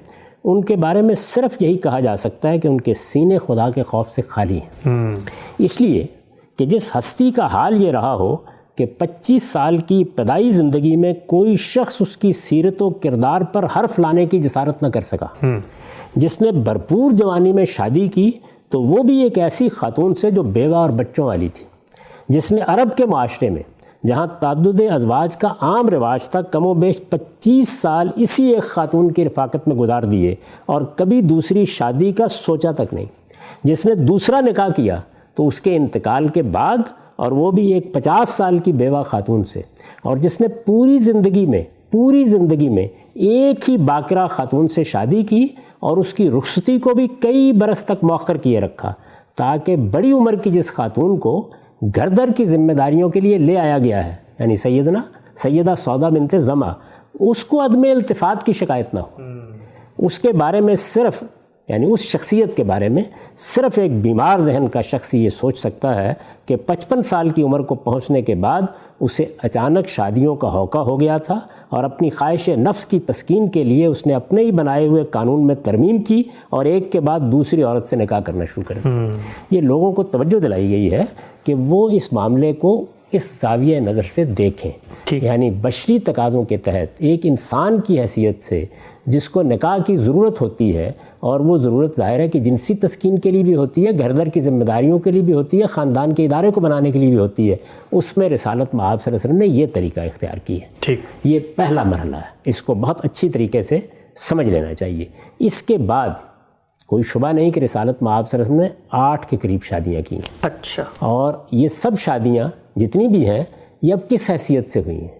ان کے بارے میں صرف یہی کہا جا سکتا ہے کہ ان کے سینے خدا کے خوف سے خالی ہیں۔ اس لیے کہ جس ہستی کا حال یہ رہا ہو کہ 25 سال کی ابتدائی زندگی میں کوئی شخص اس کی سیرت و کردار پر حرف لانے کی جسارت نہ کر سکا، جس نے بھرپور جوانی میں شادی کی تو وہ بھی ایک ایسی خاتون سے جو بیوہ اور بچوں والی تھی، جس نے عرب کے معاشرے میں جہاں تعدد ازواج کا عام رواج تھا، کم و بیش 25 سال اسی ایک خاتون کی رفاقت میں گزار دیے اور کبھی دوسری شادی کا سوچا تک نہیں۔ جس نے دوسرا نکاح کیا تو اس کے انتقال کے بعد، اور وہ بھی ایک 50 سال کی بیوہ خاتون سے، اور جس نے پوری زندگی میں ایک ہی باکرہ خاتون سے شادی کی اور اس کی رخصتی کو بھی کئی برس تک مؤخر کیے رکھا، تاکہ بڑی عمر کی جس خاتون کو گھر در کی ذمہ داریوں کے لیے لے آیا گیا ہے، یعنی سیدہ سودا بنت زمع، اس کو عدم التفات کی شکایت نہ ہو۔ اس کے بارے میں صرف، یعنی اس شخصیت کے بارے میں صرف ایک بیمار ذہن کا شخص یہ سوچ سکتا ہے کہ 55 سال کی عمر کو پہنچنے کے بعد اسے اچانک شادیوں کا ہوکا ہو گیا تھا اور اپنی خواہش نفس کی تسکین کے لیے اس نے اپنے ہی بنائے ہوئے قانون میں ترمیم کی اور ایک کے بعد دوسری عورت سے نکاح کرنا شروع کر دیا۔ یہ لوگوں کو توجہ دلائی گئی ہے کہ وہ اس معاملے کو اس زاویہ نظر سے دیکھیں، یعنی بشری تقاضوں کے تحت ایک انسان کی حیثیت سے جس کو نکاح کی ضرورت ہوتی ہے، اور وہ ضرورت ظاہر ہے کہ جنسی تسکین کے لیے بھی ہوتی ہے، گھر در کی ذمہ داریوں کے لیے بھی ہوتی ہے، خاندان کے ادارے کو بنانے کے لیے بھی ہوتی ہے، اس میں رسالت مآب صلی اللہ علیہ وسلم نے یہ طریقہ اختیار کی ہے۔ ٹھیک، یہ پہلا مرحلہ ہے، اس کو بہت اچھی طریقے سے سمجھ لینا چاہیے۔ اس کے بعد کوئی شبہ نہیں کہ رسالت مآب صلی اللہ علیہ وسلم نے 8 کے قریب شادیاں کی ہیں۔ اچھا، اور یہ سب شادیاں جتنی بھی ہیں یہ اب کس حیثیت سے ہوئی ہیں؟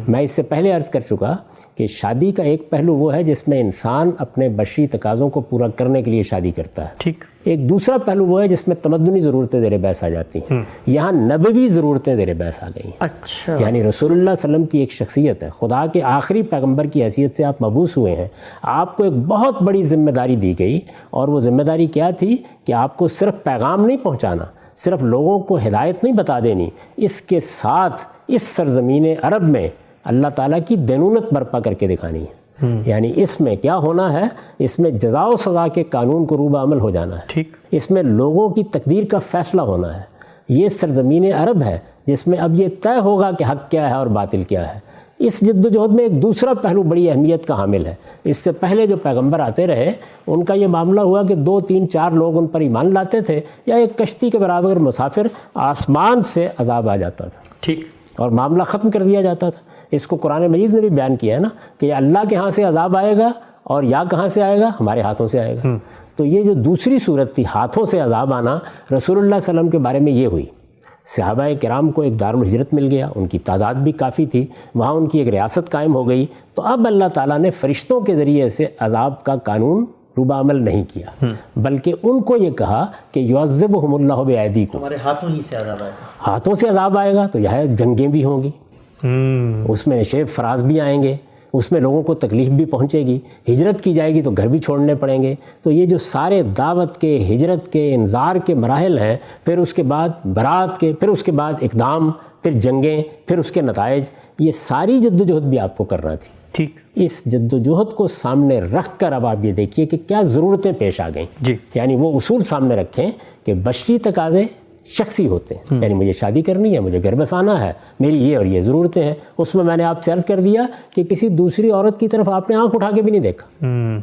میں اس سے پہلے عرض کر چکا کہ شادی کا ایک پہلو وہ ہے جس میں انسان اپنے بشری تقاضوں کو پورا کرنے کے لیے شادی کرتا ہے۔ ٹھیک۔ ایک دوسرا پہلو وہ ہے جس میں تمدنی ضرورتیں زیر بحث آ جاتی ہیں، یہاں نبوی ضرورتیں زیر بحث آ گئی ہیں۔ اچھا، یعنی رسول اللہ صلی اللہ علیہ وسلم کی ایک شخصیت ہے، خدا کے آخری پیغمبر کی حیثیت سے آپ مبعوث ہوئے ہیں، آپ کو ایک بہت بڑی ذمہ داری دی گئی، اور وہ ذمہ داری کیا تھی کہ آپ کو صرف پیغام نہیں پہنچانا، صرف لوگوں کو ہدایت نہیں بتا دینی، اس کے ساتھ اس سرزمین عرب میں اللہ تعالیٰ کی دینونت برپا کر کے دکھانی ہے۔ یعنی اس میں کیا ہونا ہے، اس میں جزا و سزا کے قانون کو روبہ عمل ہو جانا ہے، ٹھیک، اس میں لوگوں کی تقدیر کا فیصلہ ہونا ہے۔ یہ سرزمین عرب ہے جس میں اب یہ طے ہوگا کہ حق کیا ہے اور باطل کیا ہے۔ اس جد و جہد میں ایک دوسرا پہلو بڑی اہمیت کا حامل ہے۔ اس سے پہلے جو پیغمبر آتے رہے ان کا یہ معاملہ ہوا کہ 2 3 4 لوگ ان پر ایمان لاتے تھے، یا ایک کشتی کے برابر مسافر، آسمان سے عذاب آ جاتا تھا، ٹھیک، اور معاملہ ختم کر دیا جاتا تھا۔ اس کو قرآن مجید نے بھی بیان کیا ہے نا کہ یا اللہ کے ہاں سے عذاب آئے گا، اور یا کہاں سے آئے گا، ہمارے ہاتھوں سے آئے گا۔ تو یہ جو دوسری صورت تھی ہاتھوں سے عذاب آنا، رسول اللہ صلی اللہ علیہ وسلم کے بارے میں یہ ہوئی۔ صحابہ کرام کو ایک دارالہجرت مل گیا، ان کی تعداد بھی کافی تھی، وہاں ان کی ایک ریاست قائم ہو گئی، تو اب اللہ تعالیٰ نے فرشتوں کے ذریعے سے عذاب کا قانون روبہ عمل نہیں کیا، بلکہ ان کو یہ کہا کہ یعذبہم اللہ بایدیکم، ہمارے ہاتھوں ہی سے عذاب آئے گا، ہاتھوں سے عذاب آئے گا۔ تو یہ جنگیں بھی ہوں گی، اس میں نشیب فراز بھی آئیں گے، اس میں لوگوں کو تکلیف بھی پہنچے گی، ہجرت کی جائے گی تو گھر بھی چھوڑنے پڑیں گے۔ تو یہ جو سارے دعوت کے، ہجرت کے، انذار کے مراحل ہیں، پھر اس کے بعد برات کے، پھر اس کے بعد اقدام، پھر جنگیں، پھر اس کے نتائج، یہ ساری جد و جہد بھی آپ کو کرنا تھی۔ ٹھیک، اس جد و جہد کو سامنے رکھ کر اب آپ یہ دیکھیے کہ کیا ضرورتیں پیش آ گئیں۔ جی، یعنی وہ اصول سامنے رکھیں کہ بشری تقاضے شخصی ہوتے ہیں، یعنی مجھے شادی کرنی ہے، مجھے گھر بسانا ہے، میری یہ اور یہ ضرورتیں ہیں. اس میں نے آپ سے عرض کر دیا کہ کسی دوسری عورت کی طرف آپ نے آنکھ اٹھا کے بھی نہیں دیکھا.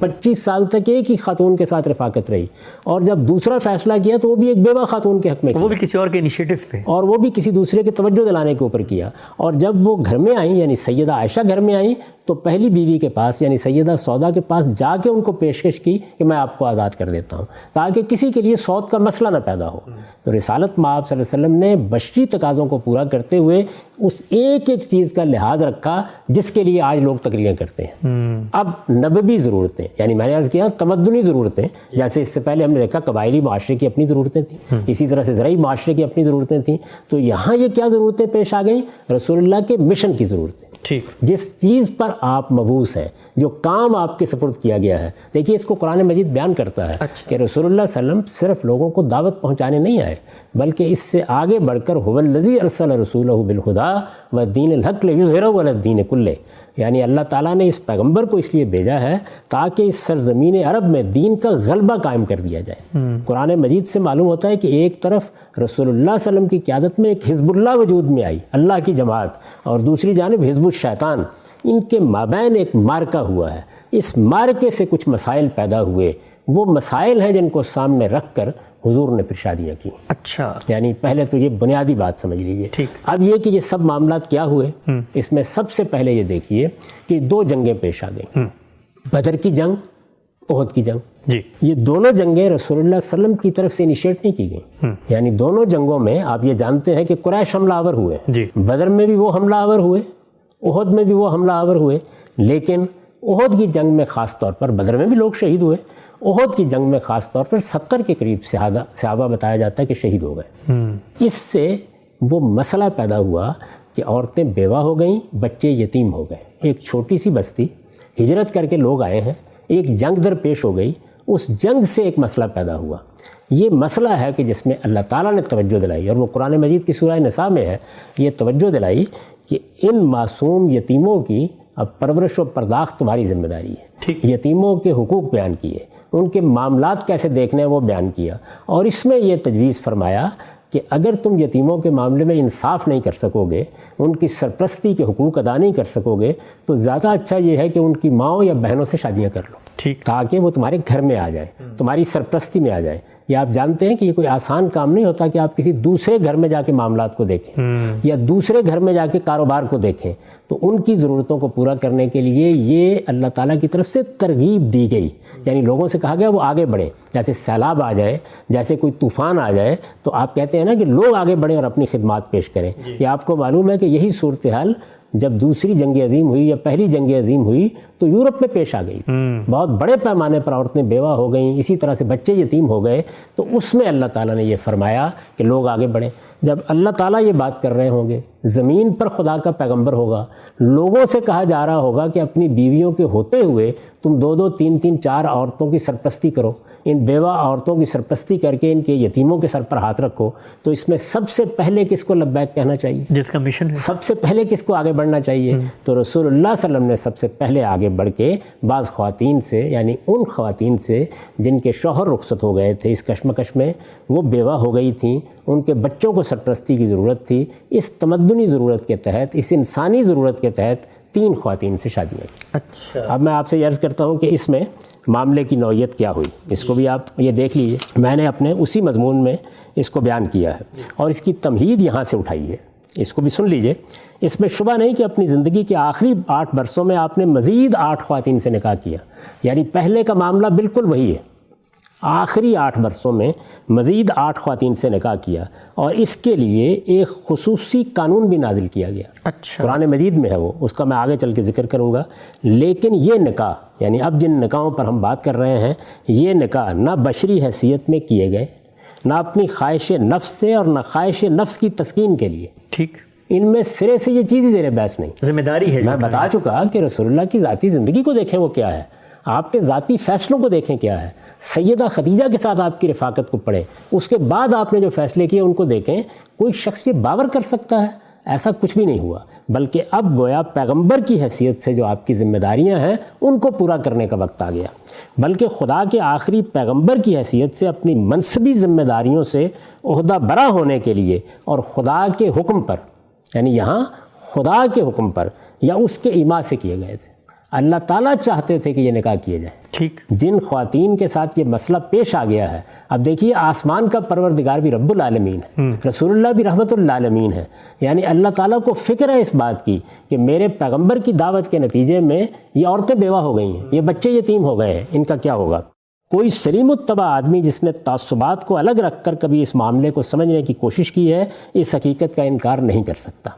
25 سال تک ایک ہی خاتون کے ساتھ رفاقت رہی، اور جب دوسرا فیصلہ کیا تو وہ بھی ایک بیوہ خاتون کے حق میں کیا، وہ بھی کسی اور کے انیشیٹو پہ، اور وہ بھی کسی دوسرے کے توجہ دلانے کے اوپر کیا. اور جب وہ گھر میں آئیں، یعنی سیدہ عائشہ گھر میں آئیں، تو پہلی بیوی کے پاس یعنی سیدہ سودا کے پاس جا کے ان کو پیشکش کی کہ میں آپ کو آزاد کر دیتا ہوں، تاکہ کسی کے لیے سود کا مسئلہ نہ پیدا ہو. تو رسالت مآب صلی اللہ علیہ وسلم نے بشری تقاضوں کو پورا کرتے ہوئے اس ایک ایک چیز کا لحاظ رکھا جس کے لیے آج لوگ تقریریں کرتے ہیں. اب نبوی ضرورتیں، یعنی میں نے عرض کیا تمدنی ضرورتیں، جیسے اس سے پہلے ہم نے دیکھا قبائلی معاشرے کی اپنی ضرورتیں تھیں، اسی طرح سے زرعی معاشرے کی اپنی ضرورتیں تھیں. تو یہاں یہ کیا ضرورتیں پیش آ گئیں؟ رسول اللہ کے مشن کی ضرورتیں. ٹھیک، جس چیز پر آپ مبعوث ہیں، جو کام آپ کے سپرد کیا گیا ہے. دیکھیے اس کو قرآن مجید بیان کرتا ہے کہ رسول اللہ صلی اللہ علیہ وسلم صرف لوگوں کو دعوت پہنچانے نہیں آئے، بلکہ اس سے آگے بڑھ کر هو الذی ارسل رسولہ بالہدی والدین الحق لیظہرہ علی الدین کلہ، یعنی اللہ تعالیٰ نے اس پیغمبر کو اس لیے بھیجا ہے تاکہ اس سرزمین عرب میں دین کا غلبہ قائم کر دیا جائے. قرآن مجید سے معلوم ہوتا ہے کہ ایک طرف رسول اللہ صلی اللہ علیہ وسلم کی قیادت میں ایک حزب اللہ وجود میں آئی، اللہ کی جماعت، اور دوسری جانب حزب الشیطان. ان کے مابین ایک مارکہ ہوا ہے. اس مارکے سے کچھ مسائل پیدا ہوئے، وہ مسائل ہیں جن کو سامنے رکھ کر حضور نے پھر شادیاں کی. اچھا، یعنی پہلے تو یہ بنیادی بات سمجھ لیجئے. اب یہ کہ یہ سب معاملات کیا ہوئے، اس میں سب سے پہلے یہ دیکھیے کہ 2 جنگیں پیش آ گئیں، بدر کی جنگ، احد کی جنگ. جی، یہ دونوں جنگیں رسول اللہ صلی اللہ علیہ وسلم کی طرف سے انیشیٹ نہیں کی گئیں. یعنی دونوں جنگوں میں آپ یہ جانتے ہیں کہ قریش حملہ آور ہوئے. بدر میں بھی وہ حملہ آور ہوئے، احد میں بھی وہ حملہ آور ہوئے، لیکن احد کی جنگ میں خاص طور پر، بدر میں بھی لوگ شہید ہوئے، احد کی جنگ میں خاص طور پر 70 کے قریب صحابہ بتایا جاتا ہے کہ شہید ہو گئے. اس سے وہ مسئلہ پیدا ہوا کہ عورتیں بیوہ ہو گئیں، بچے یتیم ہو گئے. ایک چھوٹی سی بستی، ہجرت کر کے لوگ آئے ہیں، ایک جنگ درپیش ہو گئی، اس جنگ سے ایک مسئلہ پیدا ہوا. یہ مسئلہ ہے کہ جس میں اللہ تعالیٰ نے توجہ دلائی، اور وہ قرآن مجید کی سورہ نساء میں ہے، یہ توجہ دلائی کہ ان معصوم یتیموں کی اب پرورش و پرداخت تمہاری ذمہ داری ہے. یتیموں کے حقوق بیان کیے، ان کے معاملات کیسے دیکھنے ہیں وہ بیان کیا، اور اس میں یہ تجویز فرمایا کہ اگر تم یتیموں کے معاملے میں انصاف نہیں کر سکو گے، ان کی سرپرستی کے حقوق ادا نہیں کر سکو گے، تو زیادہ اچھا یہ ہے کہ ان کی ماؤں یا بہنوں سے شادیاں کر لو، تاکہ وہ تمہارے گھر میں آ جائے، تمہاری سرپرستی میں آ جائے. یہ آپ جانتے ہیں کہ یہ کوئی آسان کام نہیں ہوتا کہ آپ کسی دوسرے گھر میں جا کے معاملات کو دیکھیں یا دوسرے گھر میں جا کے کاروبار کو دیکھیں. تو ان کی ضرورتوں کو پورا کرنے کے لیے یہ اللہ تعالیٰ کی طرف سے ترغیب دی گئی. یعنی لوگوں سے کہا گیا وہ آگے بڑھیں. جیسے سیلاب آ جائے، جیسے کوئی طوفان آ جائے، تو آپ کہتے ہیں نا کہ لوگ آگے بڑھیں اور اپنی خدمات پیش کریں. یہ آپ کو معلوم ہے کہ یہی صورتحال جب دوسری جنگ عظیم ہوئی یا پہلی جنگ عظیم ہوئی تو یورپ میں پیش آ گئی. بہت بڑے پیمانے پر عورتیں بیوہ ہو گئیں، اسی طرح سے بچے یتیم ہو گئے. تو اس میں اللہ تعالیٰ نے یہ فرمایا کہ لوگ آگے بڑھیں. جب اللہ تعالیٰ یہ بات کر رہے ہوں گے، زمین پر خدا کا پیغمبر ہوگا، لوگوں سے کہا جا رہا ہوگا کہ اپنی بیویوں کے ہوتے ہوئے تم 2 3 4 عورتوں کی سرپرستی کرو، ان بیوہ عورتوں کی سرپرستی کر کے ان کے یتیموں کے سر پر ہاتھ رکھو، تو اس میں سب سے پہلے کس کو لبیک کہنا چاہیے؟ جس کا مشن ہے. سب سے پہلے کس کو آگے بڑھنا چاہیے؟ تو رسول اللہ صلی اللہ علیہ وسلم نے سب سے پہلے آگے بڑھ کے بعض خواتین سے، یعنی ان خواتین سے جن کے شوہر رخصت ہو گئے تھے اس کشمکش میں، وہ بیوہ ہو گئی تھیں، ان کے بچوں کو سرپرستی کی ضرورت تھی، اس تمدنی ضرورت کے تحت، اس انسانی ضرورت کے تحت 3 خواتین سے شادیاں کی. اچھا، اب میں آپ سے عرض کرتا ہوں کہ اس میں معاملے کی نوعیت کیا ہوئی. اس کو بھی آپ یہ دیکھ لیجئے، میں نے اپنے اسی مضمون میں اس کو بیان کیا ہے اور اس کی تمہید یہاں سے اٹھائی ہے. اس کو بھی سن لیجئے. اس میں شبہ نہیں کہ اپنی زندگی کے آخری 8 برسوں میں آپ نے مزید 8 خواتین سے نکاح کیا. یعنی پہلے کا معاملہ بالکل وہی ہے، آخری 8 برسوں میں مزید 8 خواتین سے نکاح کیا، اور اس کے لیے ایک خصوصی قانون بھی نازل کیا گیا. اچھا، قرآن مجید میں ہے وہ، اس کا میں آگے چل کے ذکر کروں گا. لیکن یہ نکاح، یعنی اب جن نکاحوں پر ہم بات کر رہے ہیں، یہ نکاح نہ بشری حیثیت میں کیے گئے، نہ اپنی خواہش نفس سے، اور نہ خواہش نفس کی تسکین کے لیے. ٹھیک، ان میں سرے سے یہ چیز ہی زیر بحث نہیں. ذمہ داری ہے. میں بتا چکا کہ رسول اللہ کی ذاتی زندگی کو دیکھیں وہ کیا ہے، آپ کے ذاتی فیصلوں کو دیکھیں کیا ہے. سیدہ خدیجہ کے ساتھ آپ کی رفاقت کو پڑھیں، اس کے بعد آپ نے جو فیصلے کیے ان کو دیکھیں. کوئی شخص یہ باور کر سکتا ہے ایسا کچھ بھی نہیں ہوا، بلکہ اب گویا پیغمبر کی حیثیت سے جو آپ کی ذمہ داریاں ہیں ان کو پورا کرنے کا وقت آ گیا، بلکہ خدا کے آخری پیغمبر کی حیثیت سے اپنی منصبی ذمہ داریوں سے عہدہ برا ہونے کے لیے اور خدا کے حکم پر، یعنی یہاں خدا کے حکم پر یا اس کے ایما سے کیے گئے تھے۔ اللہ تعالیٰ چاہتے تھے کہ یہ نکاح کیے جائیں۔ ٹھیک، جن خواتین کے ساتھ یہ مسئلہ پیش آ گیا ہے، اب دیکھیے آسمان کا پروردگار بھی رب العالمین ہے، رسول اللہ بھی رحمت للعالمین ہے، یعنی اللہ تعالیٰ کو فکر ہے اس بات کی کہ میرے پیغمبر کی دعوت کے نتیجے میں یہ عورتیں بیوہ ہو گئی ہیں، یہ بچے یتیم ہو گئے ہیں، ان کا کیا ہوگا؟ کوئی سلیم الطبع آدمی جس نے تعصبات کو الگ رکھ کر کبھی اس معاملے کو سمجھنے کی کوشش کی ہے، اس حقیقت کا انکار نہیں کر سکتا۔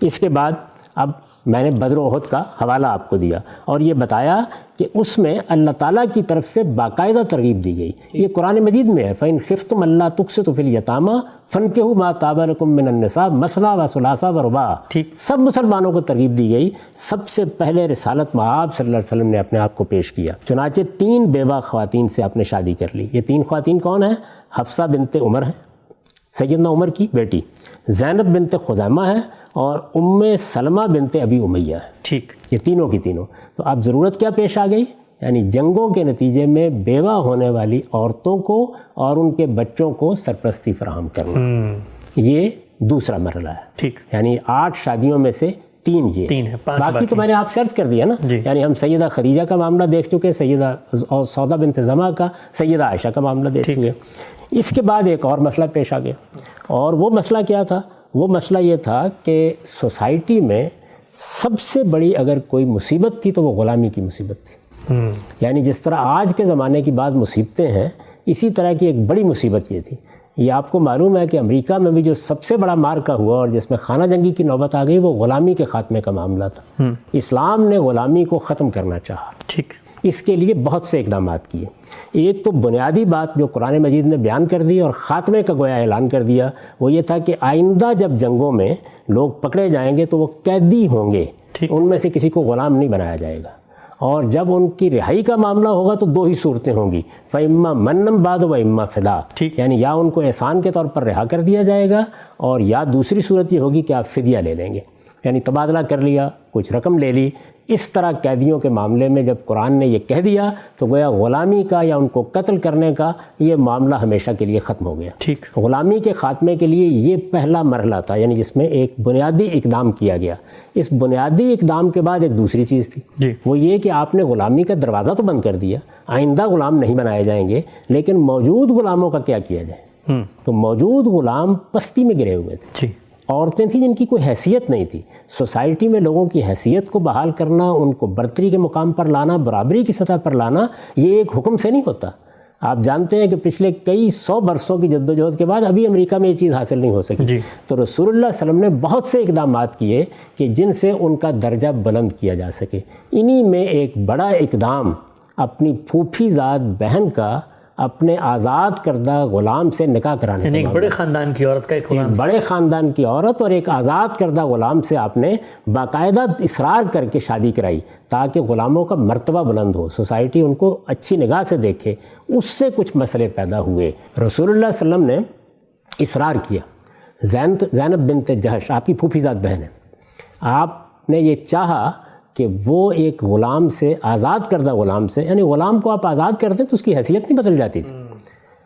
اس کے بعد اب میں نے بدر و احد کا حوالہ آپ کو دیا اور یہ بتایا کہ اس میں اللہ تعالیٰ کی طرف سے باقاعدہ ترغیب دی گئی، یہ قرآن مجید میں ہے، فَإِنْ خِفْتُمْ أَلَّا تُقْسِطُوا فِي الْيَتَامَىٰ فَانكِحُوا مَا طَابَ لَكُم مِّنَ النِّسَاءِ مَثْنَىٰ وَثُلَاثَ وَرُبَاعَ۔ سب مسلمانوں کو ترغیب دی گئی۔ سب سے پہلے رسالت مآب صلی اللہ علیہ وسلم نے اپنے آپ کو پیش کیا، چنانچہ 3 بیوہ خواتین سے آپ نے شادی کر لی۔ یہ 3 خواتین کون ہیں؟ حفصہ بنت عمر ہیں، سیدنا عمر کی بیٹی، زینب بنت خزیمہ ہے اور سلمہ بنت ابی امیہ ہے۔ ٹھیک، یہ تینوں کی تینوں۔ تو اب ضرورت کیا پیش آ گئی؟ یعنی جنگوں کے نتیجے میں بیوہ ہونے والی عورتوں کو اور ان کے بچوں کو سرپرستی فراہم کرنا، یہ دوسرا مرحلہ ہے۔ ٹھیک، یعنی 8 شادیوں میں سے 3 یہ 3 ہے، 5 باقی تو میں نے آپ سرچ کر دیا نا۔ یعنی ہم سیدہ خدیجہ کا معاملہ دیکھ چکے، سیدہ اور سودا بنت زمعہ کا، سیدہ عائشہ کا معاملہ دیکھ چکے۔ اس کے بعد ایک اور مسئلہ پیش آ گیا، اور وہ مسئلہ کیا تھا؟ وہ مسئلہ یہ تھا کہ سوسائٹی میں سب سے بڑی اگر کوئی مصیبت تھی تو وہ غلامی کی مصیبت تھی۔ یعنی جس طرح آج کے زمانے کی بعض مصیبتیں ہیں، اسی طرح کی ایک بڑی مصیبت یہ تھی۔ یہ آپ کو معلوم ہے کہ امریکہ میں بھی جو سب سے بڑا مارکا ہوا اور جس میں خانہ جنگی کی نوبت آ گئی، وہ غلامی کے خاتمے کا معاملہ تھا۔ اسلام نے غلامی کو ختم کرنا چاہا، ٹھیک، اس کے لیے بہت سے اقدامات کیے۔ ایک تو بنیادی بات جو قرآن مجید نے بیان کر دی اور خاتمے کا گویا اعلان کر دیا، وہ یہ تھا کہ آئندہ جب جنگوں میں لوگ پکڑے جائیں گے تو وہ قیدی ہوں گے، ان میں سے کسی کو غلام نہیں بنایا جائے گا، اور جب ان کی رہائی کا معاملہ ہوگا تو 2 ہی صورتیں ہوں گی، فَإِمَّا مَنًّا بَعْدُ وَإِمَّا فِدَاء، یعنی یا ان کو احسان کے طور پر رہا کر دیا جائے گا، اور یا دوسری صورت یہ ہوگی کہ آپ فدیہ لے لیں گے، یعنی تبادلہ کر لیا، کچھ رقم لے لی۔ اس طرح قیدیوں کے معاملے میں جب قرآن نے یہ کہہ دیا تو گویا غلامی کا یا ان کو قتل کرنے کا یہ معاملہ ہمیشہ کے لیے ختم ہو گیا۔ ٹھیک، غلامی کے خاتمے کے لیے یہ پہلا مرحلہ تھا، یعنی جس میں ایک بنیادی اقدام کیا گیا۔ اس بنیادی اقدام کے بعد ایک دوسری چیز تھی، وہ یہ کہ آپ نے غلامی کا دروازہ تو بند کر دیا، آئندہ غلام نہیں بنائے جائیں گے، لیکن موجود غلاموں کا کیا کیا جائے؟ تو موجود غلام پستی میں گرے ہوئے تھے، عورتیں تھیں جن کی کوئی حیثیت نہیں تھی۔ سوسائٹی میں لوگوں کی حیثیت کو بحال کرنا، ان کو برتری کے مقام پر لانا، برابری کی سطح پر لانا، یہ ایک حکم سے نہیں ہوتا۔ آپ جانتے ہیں کہ پچھلے کئی 100 برسوں کی جدوجہد کے بعد ابھی امریکہ میں یہ چیز حاصل نہیں ہو سکی۔ تو رسول اللہ صلی اللہ علیہ وسلم نے بہت سے اقدامات کیے کہ جن سے ان کا درجہ بلند کیا جا سکے۔ انہی میں ایک بڑا اقدام اپنی پھوپھی زاد بہن کا اپنے آزاد کردہ غلام سے نکاح کرانے، یعنی ایک بڑے خاندان کی عورت کا ایک غلام، بڑے خاندان کی عورت اور ایک آزاد کردہ غلام سے آپ نے باقاعدہ اصرار کر کے شادی کرائی تاکہ غلاموں کا مرتبہ بلند ہو، سوسائٹی ان کو اچھی نگاہ سے دیکھے۔ اس سے کچھ مسئلے پیدا ہوئے، رسول اللہ صلی اللہ علیہ وسلم نے اصرار کیا۔ زینب بنت جہش آپ کی پھوپھی زاد بہن ہے، آپ نے یہ چاہا کہ وہ ایک غلام سے، آزاد کردہ غلام سے، یعنی غلام کو آپ آزاد کرتے تو اس کی حیثیت نہیں بدل جاتی تھی۔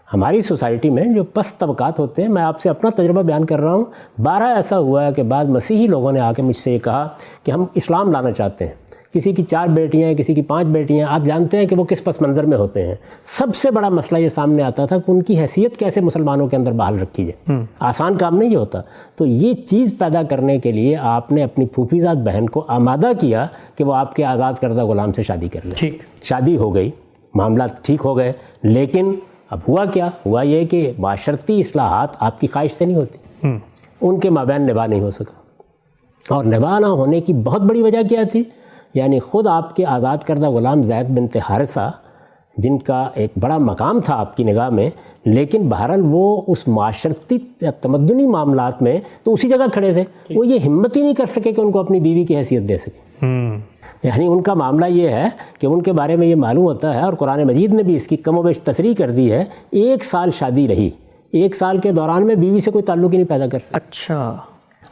ہماری سوسائٹی میں جو پست طبقات ہوتے ہیں، میں آپ سے اپنا تجربہ بیان کر رہا ہوں، 12 ایسا ہوا ہے کہ بعض مسیحی لوگوں نے آ کے مجھ سے یہ کہا کہ ہم اسلام لانا چاہتے ہیں، کسی کی 4 بیٹیاں ہیں، کسی کی 5 بیٹیاں ہیں۔ آپ جانتے ہیں کہ وہ کس پس منظر میں ہوتے ہیں۔ سب سے بڑا مسئلہ یہ سامنے آتا تھا کہ ان کی حیثیت کیسے مسلمانوں کے اندر بحال رکھی جائے، آسان کام نہیں یہ ہوتا۔ تو یہ چیز پیدا کرنے کے لیے آپ نے اپنی پھوپھی زاد بہن کو آمادہ کیا کہ وہ آپ کے آزاد کردہ غلام سے شادی کر لے۔ شادی ہو گئی، معاملات ٹھیک ہو گئے، لیکن اب ہوا کیا؟ ہوا یہ کہ معاشرتی اصلاحات آپ کی خواہش سے نہیں ہوتی، ان کے مابین نباہ نہیں ہو سکا، اور نباہ نہ ہونے کی بہت بڑی وجہ کیا تھی؟ یعنی خود آپ کے آزاد کردہ غلام زید بنت حارثہ، جن کا ایک بڑا مقام تھا آپ کی نگاہ میں، لیکن بہرحال وہ اس معاشرتی تمدنی معاملات میں تو اسی جگہ کھڑے تھے، وہ یہ ہمت ہی نہیں کر سکے کہ ان کو اپنی بیوی کی حیثیت دے سکے۔ یعنی ان کا معاملہ یہ ہے کہ ان کے بارے میں یہ معلوم ہوتا ہے، اور قرآن مجید نے بھی اس کی کم و بیش تصریح کر دی ہے، 1 سال شادی رہی، 1 سال کے دوران میں بیوی سے کوئی تعلق ہی نہیں پیدا کر سکتا۔ اچھا،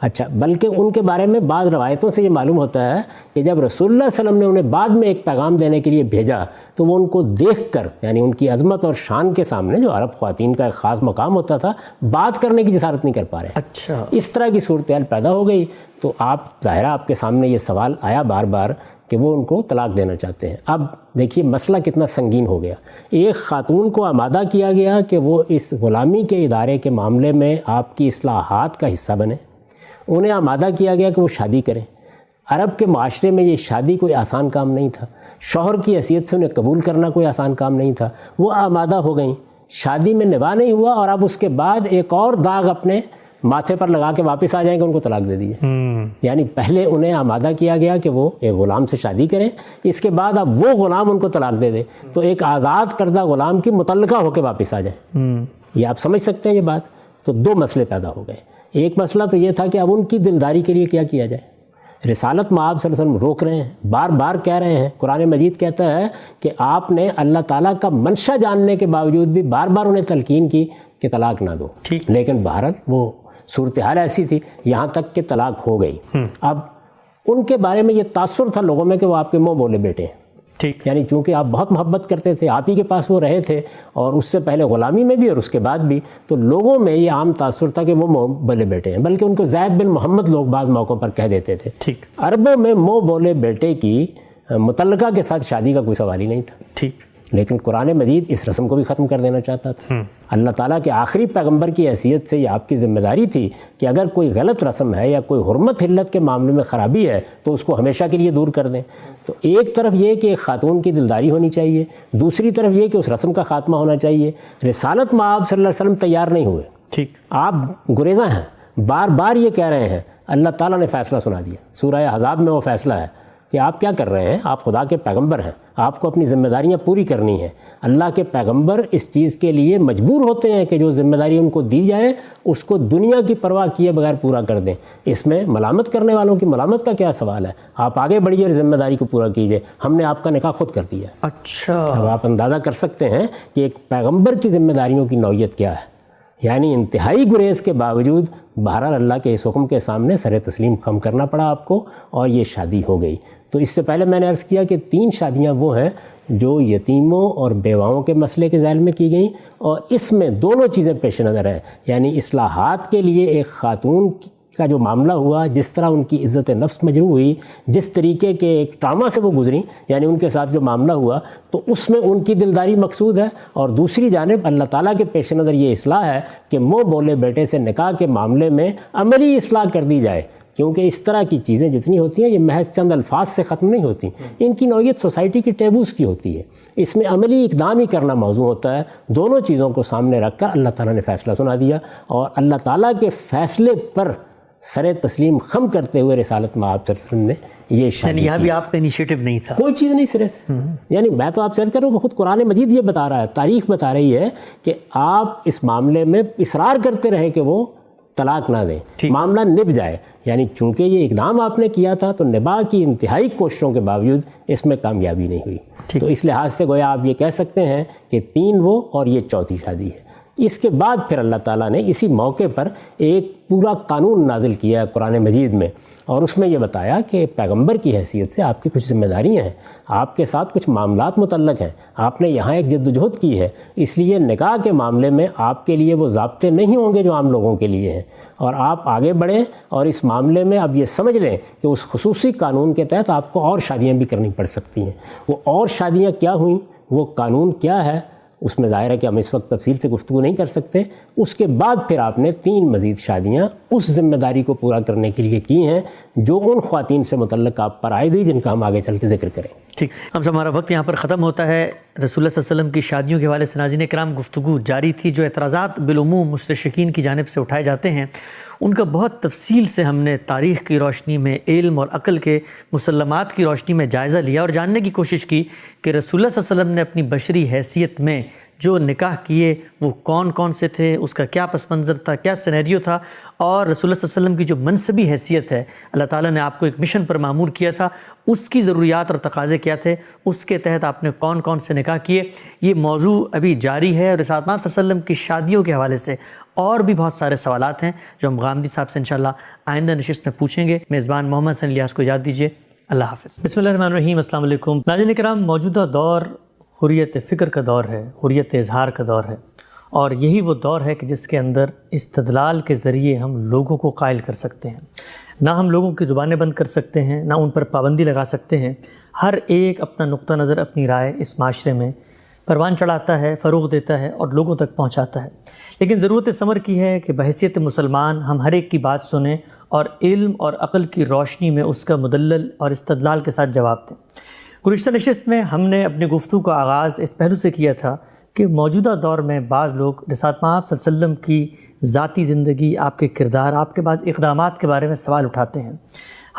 اچھا، بلکہ ان کے بارے میں بعض روایتوں سے یہ معلوم ہوتا ہے کہ جب رسول اللہ صلی اللہ علیہ وسلم نے انہیں بعد میں ایک پیغام دینے کے لیے بھیجا تو وہ ان کو دیکھ کر، یعنی ان کی عظمت اور شان کے سامنے، جو عرب خواتین کا ایک خاص مقام ہوتا تھا، بات کرنے کی جسارت نہیں کر پا رہے. اچھا، اس طرح کی صورتحال پیدا ہو گئی. تو ظاہرہ آپ کے سامنے یہ سوال آیا بار بار کہ وہ ان کو طلاق دینا چاہتے ہیں. اب دیکھیے مسئلہ کتنا سنگین ہو گیا. ایک خاتون کو آمادہ کیا گیا کہ وہ اس غلامی کے ادارے کے معاملے میں آپ کی اصلاحات کا حصہ بنے. انہیں آمادہ کیا گیا کہ وہ شادی کریں. عرب کے معاشرے میں یہ شادی کوئی آسان کام نہیں تھا. شوہر کی حیثیت سے انہیں قبول کرنا کوئی آسان کام نہیں تھا. وہ آمادہ ہو گئیں، شادی میں نباہ نہیں ہوا، اور اب اس کے بعد ایک اور داغ اپنے ماتھے پر لگا کے واپس آ جائیں کہ ان کو طلاق دے دیجیے. یعنی پہلے انہیں آمادہ کیا گیا کہ وہ ایک غلام سے شادی کریں، اس کے بعد اب وہ غلام ان کو طلاق دے دے تو ایک آزاد کردہ غلام کی متعلقہ ہو کے واپس آ جائیں. یہ آپ سمجھ سکتے ہیں یہ بات. تو دو مسئلے پیدا ہو گئے. ایک مسئلہ تو یہ تھا کہ اب ان کی دلداری کے لیے کیا کیا جائے. رسالت مآب صلی اللہ علیہ وسلم روک رہے ہیں، بار بار کہہ رہے ہیں. قرآن مجید کہتا ہے کہ آپ نے اللہ تعالیٰ کا منشا جاننے کے باوجود بھی بار بار انہیں تلقین کی کہ طلاق نہ دو. لیکن بہرحال وہ صورتحال ایسی تھی یہاں تک کہ طلاق ہو گئی. اب ان کے بارے میں یہ تاثر تھا لوگوں میں کہ وہ آپ کے منہ بولے بیٹے ہیں. یعنی چونکہ آپ بہت محبت کرتے تھے، آپ ہی کے پاس وہ رہے تھے، اور اس سے پہلے غلامی میں بھی اور اس کے بعد بھی، تو لوگوں میں یہ عام تاثر تھا کہ وہ منہ بولے بیٹے ہیں. بلکہ ان کو زید بن محمد لوگ بعض موقعوں پر کہہ دیتے تھے. عربوں میں منہ بولے بیٹے کی متعلقہ کے ساتھ شادی کا کوئی سوال ہی نہیں تھا. لیکن قرآن مجید اس رسم کو بھی ختم کر دینا چاہتا تھا. اللہ تعالیٰ کے آخری پیغمبر کی حیثیت سے یہ آپ کی ذمہ داری تھی کہ اگر کوئی غلط رسم ہے یا کوئی حرمت حلت کے معاملے میں خرابی ہے تو اس کو ہمیشہ کے لیے دور کر دیں. تو ایک طرف یہ کہ ایک خاتون کی دلداری ہونی چاہیے، دوسری طرف یہ کہ اس رسم کا خاتمہ ہونا چاہیے. رسالت مآب صلی اللہ علیہ وسلم تیار نہیں ہوئے. آپ گریزاں ہیں، بار بار یہ کہہ رہے ہیں. اللہ تعالیٰ نے فیصلہ سنا دیا. سورہ احزاب میں وہ فیصلہ ہے کہ آپ کیا کر رہے ہیں. آپ خدا کے پیغمبر ہیں، آپ کو اپنی ذمہ داریاں پوری کرنی ہیں. اللہ کے پیغمبر اس چیز کے لیے مجبور ہوتے ہیں کہ جو ذمہ داری ان کو دی جائے اس کو دنیا کی پرواہ کیے بغیر پورا کر دیں. اس میں ملامت کرنے والوں کی ملامت کا کیا سوال ہے. آپ آگے بڑھیے اور ذمہ داری کو پورا کیجیے. ہم نے آپ کا نکاح خود کر دیا. اچھا، اب آپ اندازہ کر سکتے ہیں کہ ایک پیغمبر کی ذمہ داریوں کی نوعیت کیا ہے. یعنی انتہائی گریز کے باوجود بہرحال اللہ کے اس حکم کے سامنے سر تسلیم خم کرنا پڑا آپ کو، اور یہ شادی ہو گئی. تو اس سے پہلے میں نے عرض کیا کہ 3 شادیاں وہ ہیں جو یتیموں اور بیواؤں کے مسئلے کے ذیل میں کی گئیں، اور اس میں دونوں چیزیں پیش نظر ہیں. یعنی اصلاحات کے لیے ایک خاتون کا جو معاملہ ہوا، جس طرح ان کی عزت نفس مجروح ہوئی، جس طریقے کے ایک ٹراما سے وہ گزریں، یعنی ان کے ساتھ جو معاملہ ہوا، تو اس میں ان کی دلداری مقصود ہے. اور دوسری جانب اللہ تعالیٰ کے پیش نظر یہ اصلاح ہے کہ منہ بولے بیٹے سے نکاح کے معاملے میں عملی اصلاح کر دی جائے. کیونکہ اس طرح کی چیزیں جتنی ہوتی ہیں یہ محض چند الفاظ سے ختم نہیں ہوتی. ان کی نوعیت سوسائٹی کی ٹیبوز کی ہوتی ہے. اس میں عملی اقدام ہی کرنا موضوع ہوتا ہے. دونوں چیزوں کو سامنے رکھ کر اللہ تعالیٰ نے فیصلہ سنا دیا، اور اللہ تعالیٰ کے فیصلے پر سر تسلیم خم کرتے ہوئے رسالت مآب صلی اللہ علیہ وسلم نے یہ شادی. یہاں بھی آپ کا انیشیٹو نہیں تھا، کوئی چیز نہیں سرے سے. یعنی میں تو آپ سے عرض کر رہا ہوں کہ خود قرآن مجید یہ بتا رہا ہے، تاریخ بتا رہی ہے کہ آپ اس معاملے میں اصرار کرتے رہے کہ وہ طلاق نہ دیں، معاملہ نب جائے. یعنی چونکہ یہ اقدام آپ نے کیا تھا تو نباہ کی انتہائی کوششوں کے باوجود اس میں کامیابی نہیں ہوئی. تو اس لحاظ سے گویا آپ یہ کہہ سکتے ہیں کہ 3 وہ اور یہ چوتھی شادی ہے. اس کے بعد پھر اللہ تعالیٰ نے اسی موقع پر ایک پورا قانون نازل کیا ہے قرآن مجید میں، اور اس میں یہ بتایا کہ پیغمبر کی حیثیت سے آپ کی کچھ ذمہ داریاں ہیں، آپ کے ساتھ کچھ معاملات متعلق ہیں، آپ نے یہاں ایک جد و جہد کی ہے. اس لیے نکاح کے معاملے میں آپ کے لیے وہ ضابطے نہیں ہوں گے جو عام لوگوں کے لیے ہیں، اور آپ آگے بڑھیں اور اس معاملے میں اب یہ سمجھ لیں کہ اس خصوصی قانون کے تحت آپ کو اور شادیاں بھی کرنی پڑ سکتی ہیں. وہ اور شادیاں کیا ہوئیں، وہ قانون کیا ہے، اس میں ظاہر ہے کہ ہم اس وقت تفصیل سے گفتگو نہیں کر سکتے. اس کے بعد پھر آپ نے 3 مزید شادیاں اس ذمہ داری کو پورا کرنے کے لیے کی ہیں جو ان خواتین سے متعلق آپ پر عائد ہوئی، جن کا ہم آگے چل کے ذکر کریں. ٹھیک، ہم ہمارا وقت یہاں پر ختم ہوتا ہے. رسول اللہ صلی اللہ علیہ وسلم کی شادیوں کے حوالے سے ناظرین کرام گفتگو جاری تھی. جو اعتراضات بالعموم مستشرقین کی جانب سے اٹھائے جاتے ہیں ان کا بہت تفصیل سے ہم نے تاریخ کی روشنی میں، علم اور عقل کے مسلمات کی روشنی میں جائزہ لیا اور جاننے کی کوشش کی کہ رسول اللہ صلی اللہ علیہ وسلم نے اپنی بشری حیثیت میں جو نکاح کیے وہ کون کون سے تھے، اس کا کیا پس منظر تھا، کیا سینیریو تھا، اور رسول اللہ صلی اللہ علیہ وسلم کی جو منصبی حیثیت ہے، اللہ تعالیٰ نے آپ کو ایک مشن پر مامور کیا تھا، اس کی ضروریات اور تقاضے کیا تھے، اس کے تحت آپ نے کون کون سے نکاح کیے، یہ موضوع ابھی جاری ہے۔ اور رسالت صلی اللہ علیہ وسلم کی شادیوں کے حوالے سے اور بھی بہت سارے سوالات ہیں جو ہم غامدی صاحب سے انشاءاللہ آئندہ نشست میں پوچھیں گے۔ میزبان محمد حسن الیاس کو اجازت دیجیے، اللہ حافظ۔ بسم اللہ الرحمن الرحیم، السلام علیکم۔ ناظرین کرام، موجودہ دور حریت فکر کا دور ہے، حریت اظہار کا دور ہے، اور یہی وہ دور ہے کہ جس کے اندر استدلال کے ذریعے ہم لوگوں کو قائل کر سکتے ہیں۔ نہ ہم لوگوں کی زبانیں بند کر سکتے ہیں، نہ ان پر پابندی لگا سکتے ہیں۔ ہر ایک اپنا نقطہ نظر، اپنی رائے اس معاشرے میں پروان چڑھاتا ہے، فروغ دیتا ہے اور لوگوں تک پہنچاتا ہے۔ لیکن ضرورت ثمر کی ہے کہ بحیثیت مسلمان ہم ہر ایک کی بات سنیں اور علم اور عقل کی روشنی میں اس کا مدلل اور استدلال کے ساتھ جواب دیں۔ گزشتہ نشست میں ہم نے اپنے گفتگو کا آغاز اس پہلو سے کیا تھا کہ موجودہ دور میں بعض لوگ رسالت مآب صلی اللہ علیہ وسلم کی ذاتی زندگی، آپ کے کردار، آپ کے بعض اقدامات کے بارے میں سوال اٹھاتے ہیں۔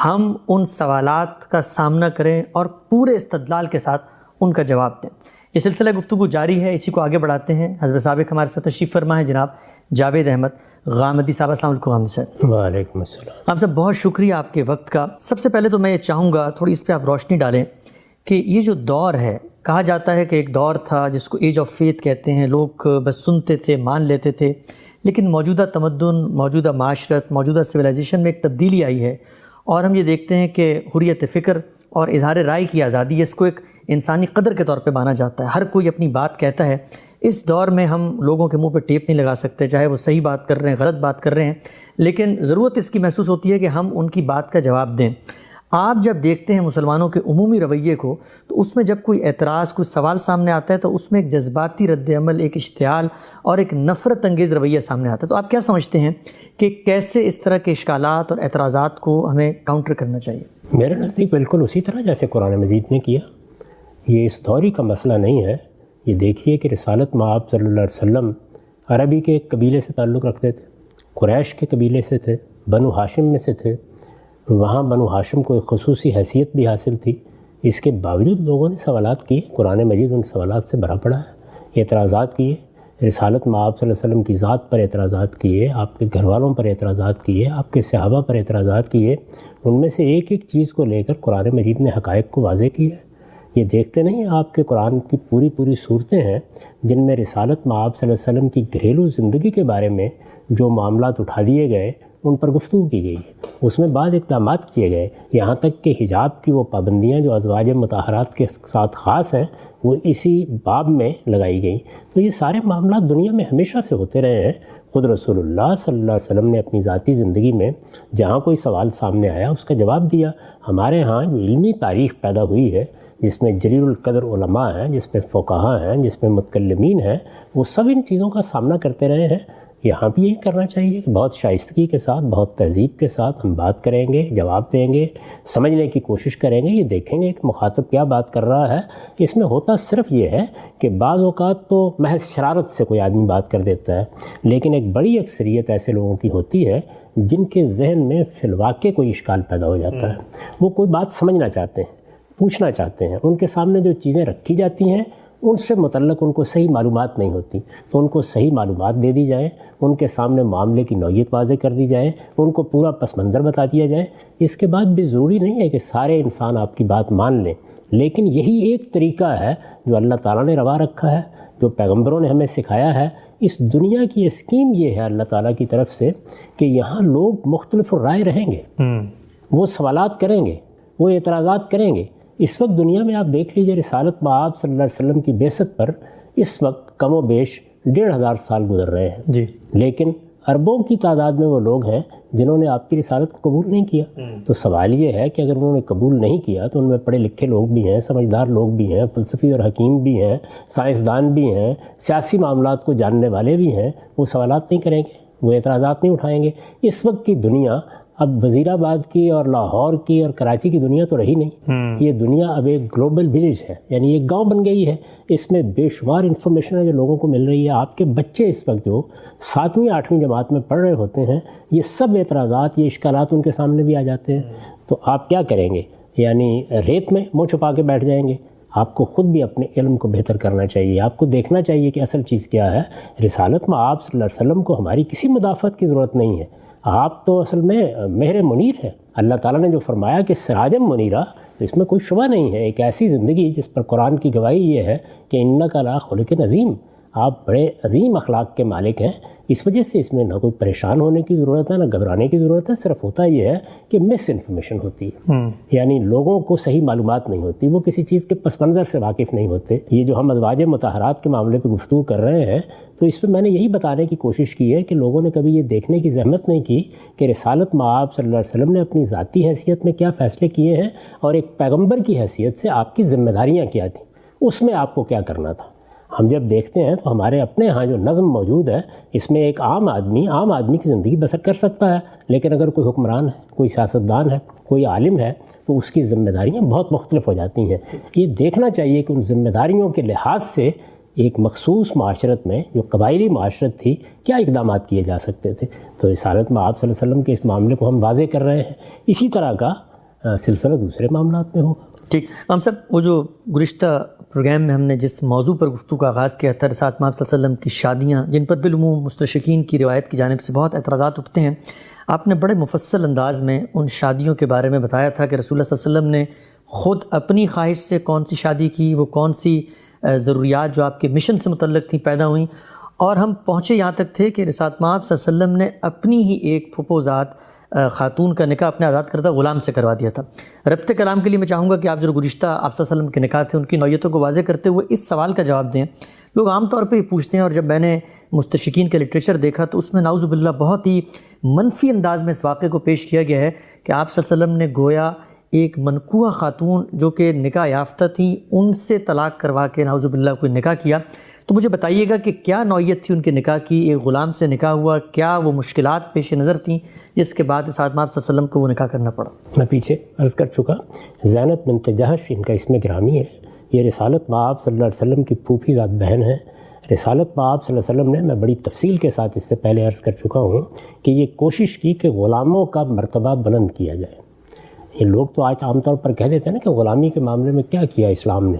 ہم ان سوالات کا سامنا کریں اور پورے استدلال کے ساتھ ان کا جواب دیں۔ یہ سلسلہ گفتگو جاری ہے، اسی کو آگے بڑھاتے ہیں۔ حضرت سابق ہمارے ساتھ تشریف فرما ہے جناب جاوید احمد غامدی صاحب۔ السلام علیکم غامدی صاحب۔ وعلیکم السلام۔ غامدی صاحب، بہت شکریہ آپ کے وقت کا۔ سب سے پہلے تو میں یہ چاہوں گا تھوڑی اس پہ آپ روشنی ڈالیں کہ یہ جو دور ہے، کہا جاتا ہے کہ ایک دور تھا جس کو ایج آف فیتھ کہتے ہیں، لوگ بس سنتے تھے، مان لیتے تھے، لیکن موجودہ تمدن، موجودہ معاشرت، موجودہ سویلائزیشن میں ایک تبدیلی آئی ہے، اور ہم یہ دیکھتے ہیں کہ حریت فکر اور اظہار رائے کی آزادی، اس کو ایک انسانی قدر کے طور پہ مانا جاتا ہے، ہر کوئی اپنی بات کہتا ہے۔ اس دور میں ہم لوگوں کے منہ پہ ٹیپ نہیں لگا سکتے، چاہے وہ صحیح بات کر رہے ہیں، غلط بات کر رہے ہیں، لیکن ضرورت اس کی محسوس ہوتی ہے کہ ہم ان کی بات کا جواب دیں۔ آپ جب دیکھتے ہیں مسلمانوں کے عمومی رویے کو، تو اس میں جب کوئی اعتراض، کوئی سوال سامنے آتا ہے تو اس میں ایک جذباتی رد عمل، ایک اشتعال اور ایک نفرت انگیز رویہ سامنے آتا ہے۔ تو آپ کیا سمجھتے ہیں کہ کیسے اس طرح کے اشکالات اور اعتراضات کو ہمیں کاؤنٹر کرنا چاہیے؟ میرے نزدیک بالکل اسی طرح جیسے قرآن مجید نے کیا۔ یہ اس دوری کا مسئلہ نہیں ہے۔ یہ دیکھیے کہ رسالت مآب صلی اللہ علیہ وسلم عربی کے ایک قبیلے سے تعلق رکھتے تھے، قریش کے قبیلے سے تھے، بنو ہاشم میں سے تھے۔ وہاں بنو ہاشم کو ایک خصوصی حیثیت بھی حاصل تھی۔ اس کے باوجود لوگوں نے سوالات کیے، قرآن مجید ان سوالات سے بھرا پڑا ہے، اعتراضات کیے، رسالت مآب صلی اللہ علیہ وسلم کی ذات پر اعتراضات کیے، آپ کے گھر والوں پر اعتراضات کیے، آپ کے صحابہ پر اعتراضات کیے۔ ان میں سے ایک ایک چیز کو لے کر قرآن مجید نے حقائق کو واضح کیا ہے۔ یہ دیکھتے نہیں آپ کے قرآن کی پوری صورتیں ہیں جن میں رسالت مآب صلی اللہ علیہ وسلم کی گھریلو زندگی کے بارے میں جو معاملات اٹھا دیے گئے ان پر گفتگو کی گئی ہے۔ اس میں بعض اقدامات کیے گئے، یہاں تک کہ حجاب کی وہ پابندیاں جو ازواج مطہرات کے ساتھ خاص ہیں وہ اسی باب میں لگائی گئیں۔ تو یہ سارے معاملات دنیا میں ہمیشہ سے ہوتے رہے ہیں۔ خود رسول اللہ صلی اللہ علیہ وسلم نے اپنی ذاتی زندگی میں جہاں کوئی سوال سامنے آیا اس کا جواب دیا۔ ہمارے ہاں جو علمی تاریخ پیدا ہوئی ہے جس میں جلیل القدر علماء ہیں، جس میں فقہاء ہیں، جس میں متکلمین ہیں، وہ سب ان چیزوں کا سامنا کرتے رہے ہیں۔ یہاں بھی یہی کرنا چاہیے کہ بہت شائستگی کے ساتھ، بہت تہذیب کے ساتھ ہم بات کریں گے، جواب دیں گے، سمجھنے کی کوشش کریں گے، یہ دیکھیں گے کہ مخاطب کیا بات کر رہا ہے۔ اس میں ہوتا صرف یہ ہے کہ بعض اوقات تو محض شرارت سے کوئی آدمی بات کر دیتا ہے، لیکن ایک بڑی اکثریت ایسے لوگوں کی ہوتی ہے جن کے ذہن میں فی الواقع کوئی اشکال پیدا ہو جاتا ہے۔ وہ کوئی بات سمجھنا چاہتے ہیں، پوچھنا چاہتے ہیں، ان کے سامنے جو چیزیں رکھی جاتی ہیں ان سے متعلق ان کو صحیح معلومات نہیں ہوتی، تو ان کو صحیح معلومات دے دی جائیں، ان کے سامنے معاملے کی نوعیت واضح کر دی جائے، ان کو پورا پس منظر بتا دیا جائے۔ اس کے بعد بھی ضروری نہیں ہے کہ سارے انسان آپ کی بات مان لیں، لیکن یہی ایک طریقہ ہے جو اللہ تعالیٰ نے روا رکھا ہے، جو پیغمبروں نے ہمیں سکھایا ہے۔ اس دنیا کی اسکیم یہ ہے اللہ تعالیٰ کی طرف سے کہ یہاں لوگ مختلف رائے رہیں گے، وہ سوالات کریں گے، وہ اعتراضات کریں گے۔ اس وقت دنیا میں آپ دیکھ لیجئے رسالت مآب صلی اللہ علیہ وسلم کی بعثت پر اس وقت کم و بیش 1500 سال گزر رہے ہیں جی، لیکن اربوں کی تعداد میں وہ لوگ ہیں جنہوں نے آپ کی رسالت کو قبول نہیں کیا۔ تو سوال یہ ہے کہ اگر انہوں نے قبول نہیں کیا تو ان میں پڑھے لکھے لوگ بھی ہیں، سمجھدار لوگ بھی ہیں، فلسفی اور حکیم بھی ہیں، سائنسدان بھی ہیں، سیاسی معاملات کو جاننے والے بھی ہیں، وہ سوالات نہیں کریں گے، وہ اعتراضات نہیں اٹھائیں گے۔ اس وقت کی دنیا اب وزیر آباد کی اور لاہور کی اور کراچی کی دنیا تو رہی نہیں، یہ دنیا اب ایک گلوبل ولیج ہے، یعنی ایک گاؤں بن گئی ہے۔ اس میں بے شمار انفارمیشن ہے جو لوگوں کو مل رہی ہے۔ آپ کے بچے اس وقت جو 7ویں 8ویں جماعت میں پڑھ رہے ہوتے ہیں، یہ سب اعتراضات، یہ اشکالات ان کے سامنے بھی آ جاتے ہیں۔ تو آپ کیا کریں گے؟ یعنی ریت میں منہ چھپا کے بیٹھ جائیں گے؟ آپ کو خود بھی اپنے علم کو بہتر کرنا چاہیے. آپ کو دیکھنا چاہیے کہ اصل چیز کیا ہے. رسالت میں آپ صلی اللہ علیہ وسلم کو ہماری کسی مدافعت کی ضرورت نہیں ہے. آپ تو اصل میں مہر منیر ہے. اللہ تعالیٰ نے جو فرمایا کہ سراجم منیرہ، تو اس میں کوئی شبہ نہیں ہے. ایک ایسی زندگی جس پر قرآن کی گواہی یہ ہے کہ انک علی خلق عظیم، آپ بڑے عظیم اخلاق کے مالک ہیں. اس وجہ سے اس میں نہ کوئی پریشان ہونے کی ضرورت ہے، نہ گھبرانے کی ضرورت ہے. صرف ہوتا یہ ہے کہ مس انفارمیشن ہوتی ہے، یعنی لوگوں کو صحیح معلومات نہیں ہوتی، وہ کسی چیز کے پس منظر سے واقف نہیں ہوتے. یہ جو ہم ازواج مطہرات کے معاملے پہ گفتگو کر رہے ہیں، تو اس پہ میں نے یہی بتانے کی کوشش کی ہے کہ لوگوں نے کبھی یہ دیکھنے کی زحمت نہیں کی کہ رسالت مآب صلی اللہ علیہ وسلم نے اپنی ذاتی حیثیت میں کیا فیصلے کیے ہیں، اور ایک پیغمبر کی حیثیت سے آپ کی ذمہ داریاں کیا تھیں، اس میں آپ کو کیا کرنا تھا. ہم جب دیکھتے ہیں تو ہمارے اپنے ہاں جو نظم موجود ہے، اس میں ایک عام آدمی کی زندگی بسر کر سکتا ہے، لیکن اگر کوئی حکمران ہے، کوئی سیاستدان ہے، کوئی عالم ہے، تو اس کی ذمہ داریاں بہت مختلف ہو جاتی ہیں. یہ دیکھنا چاہیے کہ ان ذمہ داریوں کے لحاظ سے ایک مخصوص معاشرت میں جو قبائلی معاشرت تھی، کیا اقدامات کیے جا سکتے تھے. تو رسالت میں آپ صلی اللہ علیہ وسلم کے اس معاملے کو ہم واضح کر رہے ہیں. اسی طرح کا سلسلہ دوسرے معاملات میں ہوگا. ٹھیک. ہم سب وہ جو گزشتہ پروگرام میں ہم نے جس موضوع پر گفتگو کا آغاز کیا تھا، رسالت مآب صلی اللہ علیہ وسلم کی شادیاں، جن پر بالعموم مستشرقین کی روایت کی جانب سے بہت اعتراضات اٹھتے ہیں، آپ نے بڑے مفصل انداز میں ان شادیوں کے بارے میں بتایا تھا کہ رسول اللہ صلی اللہ علیہ وسلم نے خود اپنی خواہش سے کون سی شادی کی، وہ کون سی ضروریات جو آپ کے مشن سے متعلق تھیں پیدا ہوئیں، اور ہم پہنچے یہاں تک تھے کہ رسالت مآب صلی اللہ علیہ وسلم نے اپنی ہی ایک پھپھو ذات خاتون کا نکاح اپنے آزاد کردہ غلام سے کروا دیا تھا. ربط کلام کے لیے میں چاہوں گا کہ آپ جو گزشتہ آپ صلی اللہ علیہ وسلم کے نکاح تھے ان کی نوعیتوں کو واضح کرتے ہوئے اس سوال کا جواب دیں. لوگ عام طور پہ یہ پوچھتے ہیں، اور جب میں نے مستشرقین کے لٹریچر دیکھا تو اس میں نعوذ باللہ بہت ہی منفی انداز میں اس واقعے کو پیش کیا گیا ہے کہ آپ صلی اللہ علیہ وسلم نے گویا ایک منکوحہ خاتون جو کہ نکاح یافتہ تھیں ان سے طلاق کروا کے نعوذ باللہ کوئی نکاح کیا. تو مجھے بتائیے گا کہ کیا نوعیت تھی ان کے نکاح کی، ایک غلام سے نکاح ہوا، کیا وہ مشکلات پیش نظر تھیں جس کے بعد رسالت مآب صلی اللہ علیہ وسلم کو وہ نکاح کرنا پڑا؟ میں پیچھے عرض کر چکا، زینب بنت جحش ان کا اسم گرامی ہے. یہ رسالت مآب صلی اللہ علیہ وسلم کی پھوپھی ذات بہن ہے. رسالت مآب صلی اللہ علیہ وسلم نے، میں بڑی تفصیل کے ساتھ اس سے پہلے عرض کر چکا ہوں کہ یہ کوشش کی کہ غلاموں کا مرتبہ بلند کیا جائے. یہ لوگ تو آج عام طور پر کہہ دیتے ہیں نا کہ غلامی کے معاملے میں کیا کیا اسلام نے.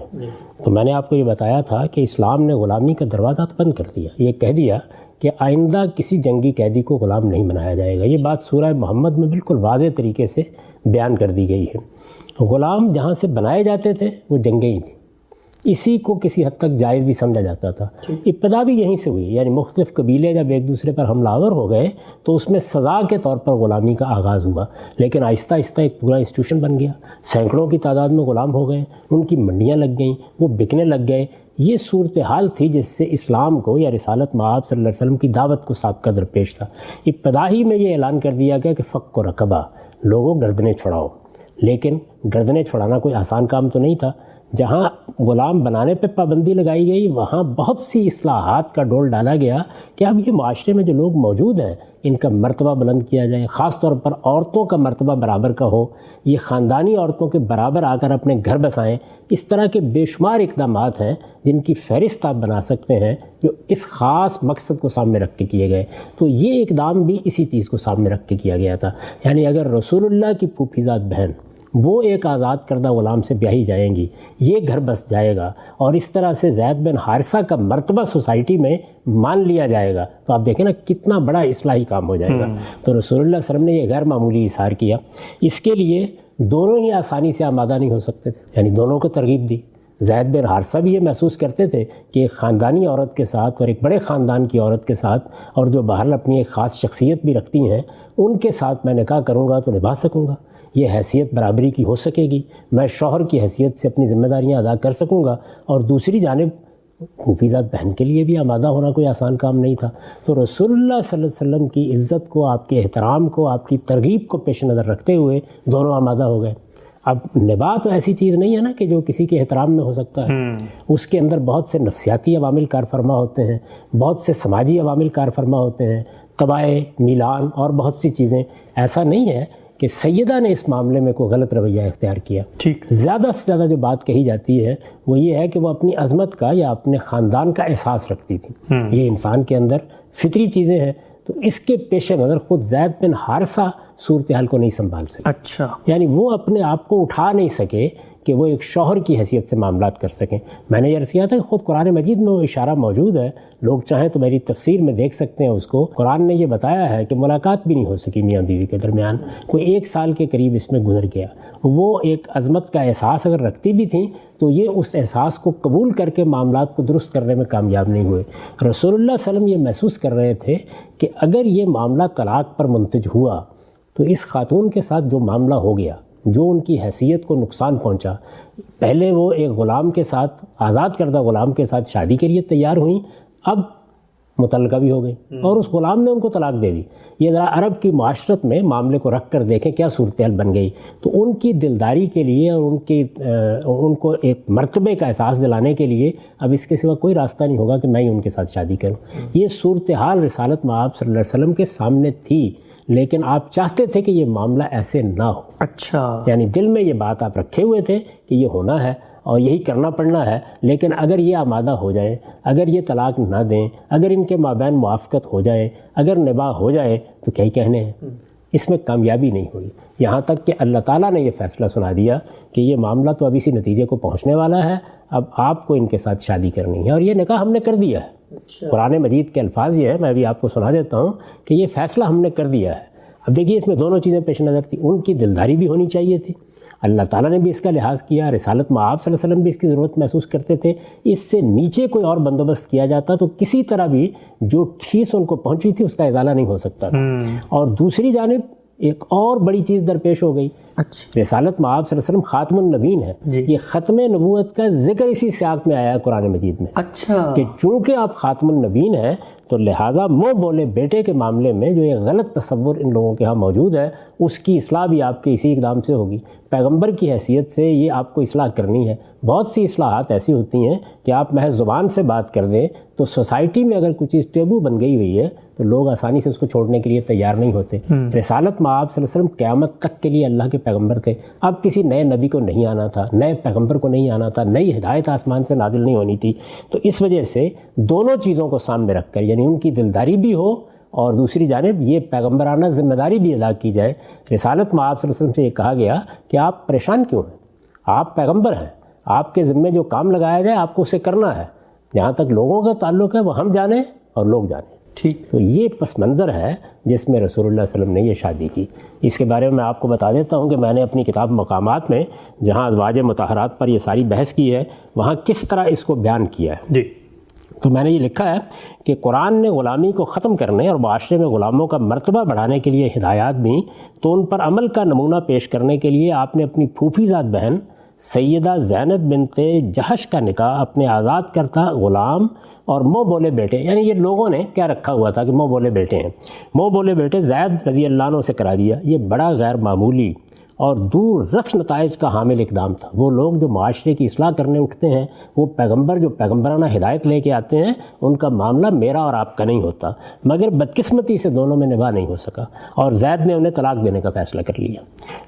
تو میں نے آپ کو یہ بتایا تھا کہ اسلام نے غلامی کا دروازہ بند کر دیا. یہ کہہ دیا کہ آئندہ کسی جنگی قیدی کو غلام نہیں بنایا جائے گا. یہ بات سورہ محمد میں بالکل واضح طریقے سے بیان کر دی گئی ہے. غلام جہاں سے بنائے جاتے تھے وہ جنگیں ہی تھیں. اسی کو کسی حد تک جائز بھی سمجھا جاتا تھا. ابتدا بھی یہیں سے ہوئی، یعنی مختلف قبیلے جب ایک دوسرے پر حملہ آور ہو گئے تو اس میں سزا کے طور پر غلامی کا آغاز ہوا، لیکن آہستہ آہستہ ایک پورا انسٹیٹیوشن بن گیا. سینکڑوں کی تعداد میں غلام ہو گئے، ان کی منڈیاں لگ گئیں، وہ بکنے لگ گئے. یہ صورتحال تھی جس سے اسلام کو یا رسالت مآب صلی اللہ علیہ وسلم کی دعوت کو سابقہ درپیش تھا. ابتدا ہی میں یہ اعلان کر دیا گیا کہ فک و رقبہ، لوگوں گردنیں چھڑاؤ. لیکن گردنیں چھڑانا کوئی آسان کام تو نہیں تھا. جہاں غلام بنانے پہ پابندی لگائی گئی وہاں بہت سی اصلاحات کا ڈول ڈالا گیا کہ اب یہ معاشرے میں جو لوگ موجود ہیں ان کا مرتبہ بلند کیا جائے. خاص طور پر عورتوں کا مرتبہ برابر کا ہو، یہ خاندانی عورتوں کے برابر آ کر اپنے گھر بسائیں. اس طرح کے بے شمار اقدامات ہیں جن کی فہرست آپ بنا سکتے ہیں جو اس خاص مقصد کو سامنے رکھ کے کیے گئے. تو یہ اقدام بھی اسی چیز کو سامنے رکھ کے کیا گیا تھا. یعنی اگر رسول اللہ کی پھوپھی ذات بہن وہ ایک آزاد کردہ غلام سے بیاہی جائیں گی، یہ گھر بس جائے گا، اور اس طرح سے زید بن حارثہ کا مرتبہ سوسائٹی میں مان لیا جائے گا، تو آپ دیکھیں نا کتنا بڑا اصلاحی کام ہو جائے گا. تو رسول اللہ صلی اللہ علیہ وسلم نے یہ غیر معمولی اظہار کیا. اس کے لیے دونوں ہی آسانی سے آمادہ نہیں ہو سکتے تھے، یعنی دونوں کو ترغیب دی. زید بن حارثہ بھی یہ محسوس کرتے تھے کہ ایک خاندانی عورت کے ساتھ اور ایک بڑے خاندان کی عورت کے ساتھ، اور جو بہرحال اپنی ایک خاص شخصیت بھی رکھتی ہیں، ان کے ساتھ میں نکاح کروں گا تو نبھا سکوں گا، یہ حیثیت برابری کی ہو سکے گی، میں شوہر کی حیثیت سے اپنی ذمہ داریاں ادا کر سکوں گا. اور دوسری جانب پھوپھی ذات بہن کے لیے بھی آمادہ ہونا کوئی آسان کام نہیں تھا. تو رسول اللہ صلی اللہ علیہ وسلم کی عزت کو، آپ کے احترام کو، آپ کی ترغیب کو پیش نظر رکھتے ہوئے دونوں آمادہ ہو گئے. اب نباہ تو ایسی چیز نہیں ہے نا کہ جو کسی کے احترام میں ہو سکتا ہے. اس کے اندر بہت سے نفسیاتی عوامل کار فرما ہوتے ہیں، بہت سے سماجی عوامل کار فرما ہوتے ہیں، طبائع، میلان اور بہت سی چیزیں. ایسا نہیں ہے کہ سیدہ نے اس معاملے میں کوئی غلط رویہ اختیار کیا. ٹھیک. زیادہ سے زیادہ جو بات کہی جاتی ہے وہ یہ ہے کہ وہ اپنی عظمت کا یا اپنے خاندان کا احساس رکھتی تھی. یہ انسان کے اندر فطری چیزیں ہیں. تو اس کے پیش نظر خود زید بن حارثہ صورتحال کو نہیں سنبھال سکے. اچھا. یعنی وہ اپنے آپ کو اٹھا نہیں سکے کہ وہ ایک شوہر کی حیثیت سے معاملات کر سکیں۔ میں نے یہ عرض کیا تھا کہ خود قرآن مجید میں وہ اشارہ موجود ہے، لوگ چاہیں تو میری تفسیر میں دیکھ سکتے ہیں اس کو۔ قرآن نے یہ بتایا ہے کہ ملاقات بھی نہیں ہو سکی میاں بیوی کے درمیان، کوئی 1 سال کے قریب اس میں گزر گیا۔ وہ ایک عظمت کا احساس اگر رکھتی بھی تھیں تو یہ اس احساس کو قبول کر کے معاملات کو درست کرنے میں کامیاب نہیں ہوئے۔ رسول اللہ صلی اللہ علیہ وسلم یہ محسوس کر رہے تھے کہ اگر یہ معاملہ طلاق پر منتج ہوا تو اس خاتون کے ساتھ جو معاملہ ہو گیا، جو ان کی حیثیت کو نقصان پہنچا، پہلے وہ ایک غلام کے ساتھ، آزاد کردہ غلام کے ساتھ شادی کے لیے تیار ہوئیں، اب متعلقہ بھی ہو گئی اور اس غلام نے ان کو طلاق دے دی۔ یہ ذرا عرب کی معاشرت میں معاملے کو رکھ کر دیکھیں کیا صورتحال بن گئی۔ تو ان کی دلداری کے لیے اور ان کو ایک مرتبے کا احساس دلانے کے لیے اب اس کے سوا کوئی راستہ نہیں ہوگا کہ میں ہی ان کے ساتھ شادی کروں۔ یہ صورتحال رسالت مآب صلی اللہ علیہ وسلم کے سامنے تھی، لیکن آپ چاہتے تھے کہ یہ معاملہ ایسے نہ ہو۔ اچھا، یعنی دل میں یہ بات آپ رکھے ہوئے تھے کہ یہ ہونا ہے اور یہی کرنا پڑنا ہے، لیکن اگر یہ آمادہ ہو جائیں، اگر یہ طلاق نہ دیں، اگر ان کے مابین موافقت ہو جائے، اگر نباہ ہو جائے تو کیا ہی کہنے ہیں۔ اس میں کامیابی نہیں ہوئی، یہاں تک کہ اللہ تعالیٰ نے یہ فیصلہ سنا دیا کہ یہ معاملہ تو اب اسی نتیجے کو پہنچنے والا ہے، اب آپ کو ان کے ساتھ شادی کرنی ہے، اور یہ نکاح ہم نے کر دیا ہے۔ قرآن مجید کے الفاظ یہ ہیں، میں بھی آپ کو سنا دیتا ہوں کہ یہ فیصلہ ہم نے کر دیا ہے۔ اب دیکھیے اس میں دونوں چیزیں پیش نظر تھیں، ان کی دلداری بھی ہونی چاہیے تھی، اللہ تعالیٰ نے بھی اس کا لحاظ کیا، رسالت مآب صلی اللہ علیہ وسلم بھی اس کی ضرورت محسوس کرتے تھے۔ اس سے نیچے کوئی اور بندوبست کیا جاتا تو کسی طرح بھی جو ٹھیس ان کو پہنچی تھی اس کا ازالہ نہیں ہو سکتا تھا۔ اور دوسری جانب ایک اور بڑی چیز درپیش ہو گئی، رسالت مآب صلی اللہ علیہ وسلم خاتم النبیین ہے، یہ ختم نبوت کا ذکر اسی سیاق میں آیا ہے قرآن مجید میں، کہ چونکہ آپ خاتم النبیین ہیں تو لہٰذا منہ بولے بیٹے کے معاملے میں جو ایک غلط تصور ان لوگوں کے ہاں موجود ہے اس کی اصلاح بھی آپ کے اسی اقدام سے ہوگی۔ پیغمبر کی حیثیت سے یہ آپ کو اصلاح کرنی ہے۔ بہت سی اصلاحات ایسی ہوتی ہیں کہ آپ محض زبان سے بات کر دیں تو سوسائٹی میں اگر کوئی چیز ٹیبو بن گئی ہوئی ہے تو لوگ آسانی سے اس کو چھوڑنے کے لیے تیار نہیں ہوتے۔ رسالت مآب صلی اللہ علیہ وسلم قیامت تک کے لیے اللہ کے پیغمبر تھے، اب کسی نئے نبی کو نہیں آنا تھا، نئے پیغمبر کو نہیں آنا تھا، نئی ہدایت آسمان سے نازل نہیں ہونی تھی۔ تو اس وجہ سے دونوں چیزوں کو سامنے رکھ کر، یعنی ان کی دلداری بھی ہو اور دوسری جانب یہ پیغمبرانہ ذمہ داری بھی ادا کی جائے۔ رسالت مآب صلی اللہ علیہ وسلم سے یہ کہا گیا کہ آپ پریشان کیوں ہیں، آپ پیغمبر ہیں، آپ کے ذمے جو کام لگایا جائے آپ کو اسے کرنا ہے، جہاں تک لوگوں کا تعلق ہے وہ ہم جانیں اور لوگ جانیں۔ ٹھیک، تو یہ پس منظر ہے جس میں رسول اللہ صلی اللہ علیہ وسلم نے یہ شادی کی۔ اس کے بارے میں آپ کو بتا دیتا ہوں کہ میں نے اپنی کتاب مقامات میں جہاں ازواج مطہرات پر یہ ساری بحث کی ہے وہاں کس طرح اس کو بیان کیا ہے۔ جی، تو میں نے یہ لکھا ہے کہ قرآن نے غلامی کو ختم کرنے اور معاشرے میں غلاموں کا مرتبہ بڑھانے کے لیے ہدایات دیں، تو ان پر عمل کا نمونہ پیش کرنے کے لیے آپ نے اپنی پھوپھی زاد بہن سیدہ زینب بنت جہش کا نکاح اپنے آزاد کردہ غلام اور منہ بولے بیٹے، یعنی یہ لوگوں نے کیا رکھا ہوا تھا کہ منہ بولے بیٹے ہیں، منہ بولے بیٹے زید رضی اللہ عنہ سے کرا دیا۔ یہ بڑا غیر معمولی اور دور رس نتائج کا حامل اقدام تھا۔ وہ لوگ جو معاشرے کی اصلاح کرنے اٹھتے ہیں، وہ پیغمبر جو پیغمبرانہ ہدایت لے کے آتے ہیں، ان کا معاملہ میرا اور آپ کا نہیں ہوتا، مگر بدقسمتی سے دونوں میں نباہ نہیں ہو سکا اور زید نے انہیں طلاق دینے کا فیصلہ کر لیا۔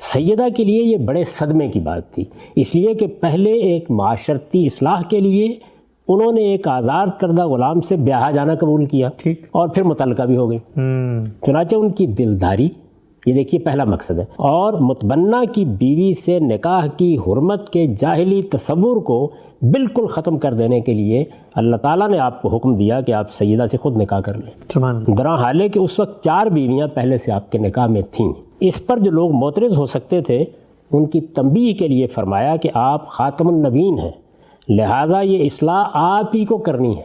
سیدہ کے لیے یہ بڑے صدمے کی بات تھی، اس لیے کہ پہلے ایک معاشرتی اصلاح کے لیے انہوں نے ایک آزاد کردہ غلام سے بیاہ جانا قبول کیا اور پھر متعلقہ بھی ہو گئی۔ چنانچہ ان کی دلداری، یہ دیکھیے پہلا مقصد ہے، اور متبنہ کی بیوی سے نکاح کی حرمت کے جاہلی تصور کو بالکل ختم کر دینے کے لیے اللہ تعالیٰ نے آپ کو حکم دیا کہ آپ سیدہ سے خود نکاح کر لیں، درا حالے کہ اس وقت 4 بیویاں پہلے سے آپ کے نکاح میں تھیں۔ اس پر جو لوگ معترض ہو سکتے تھے ان کی تنبیہ کے لیے فرمایا کہ آپ خاتم النبیین ہیں، لہٰذا یہ اصلاح آپ ہی کو کرنی ہے،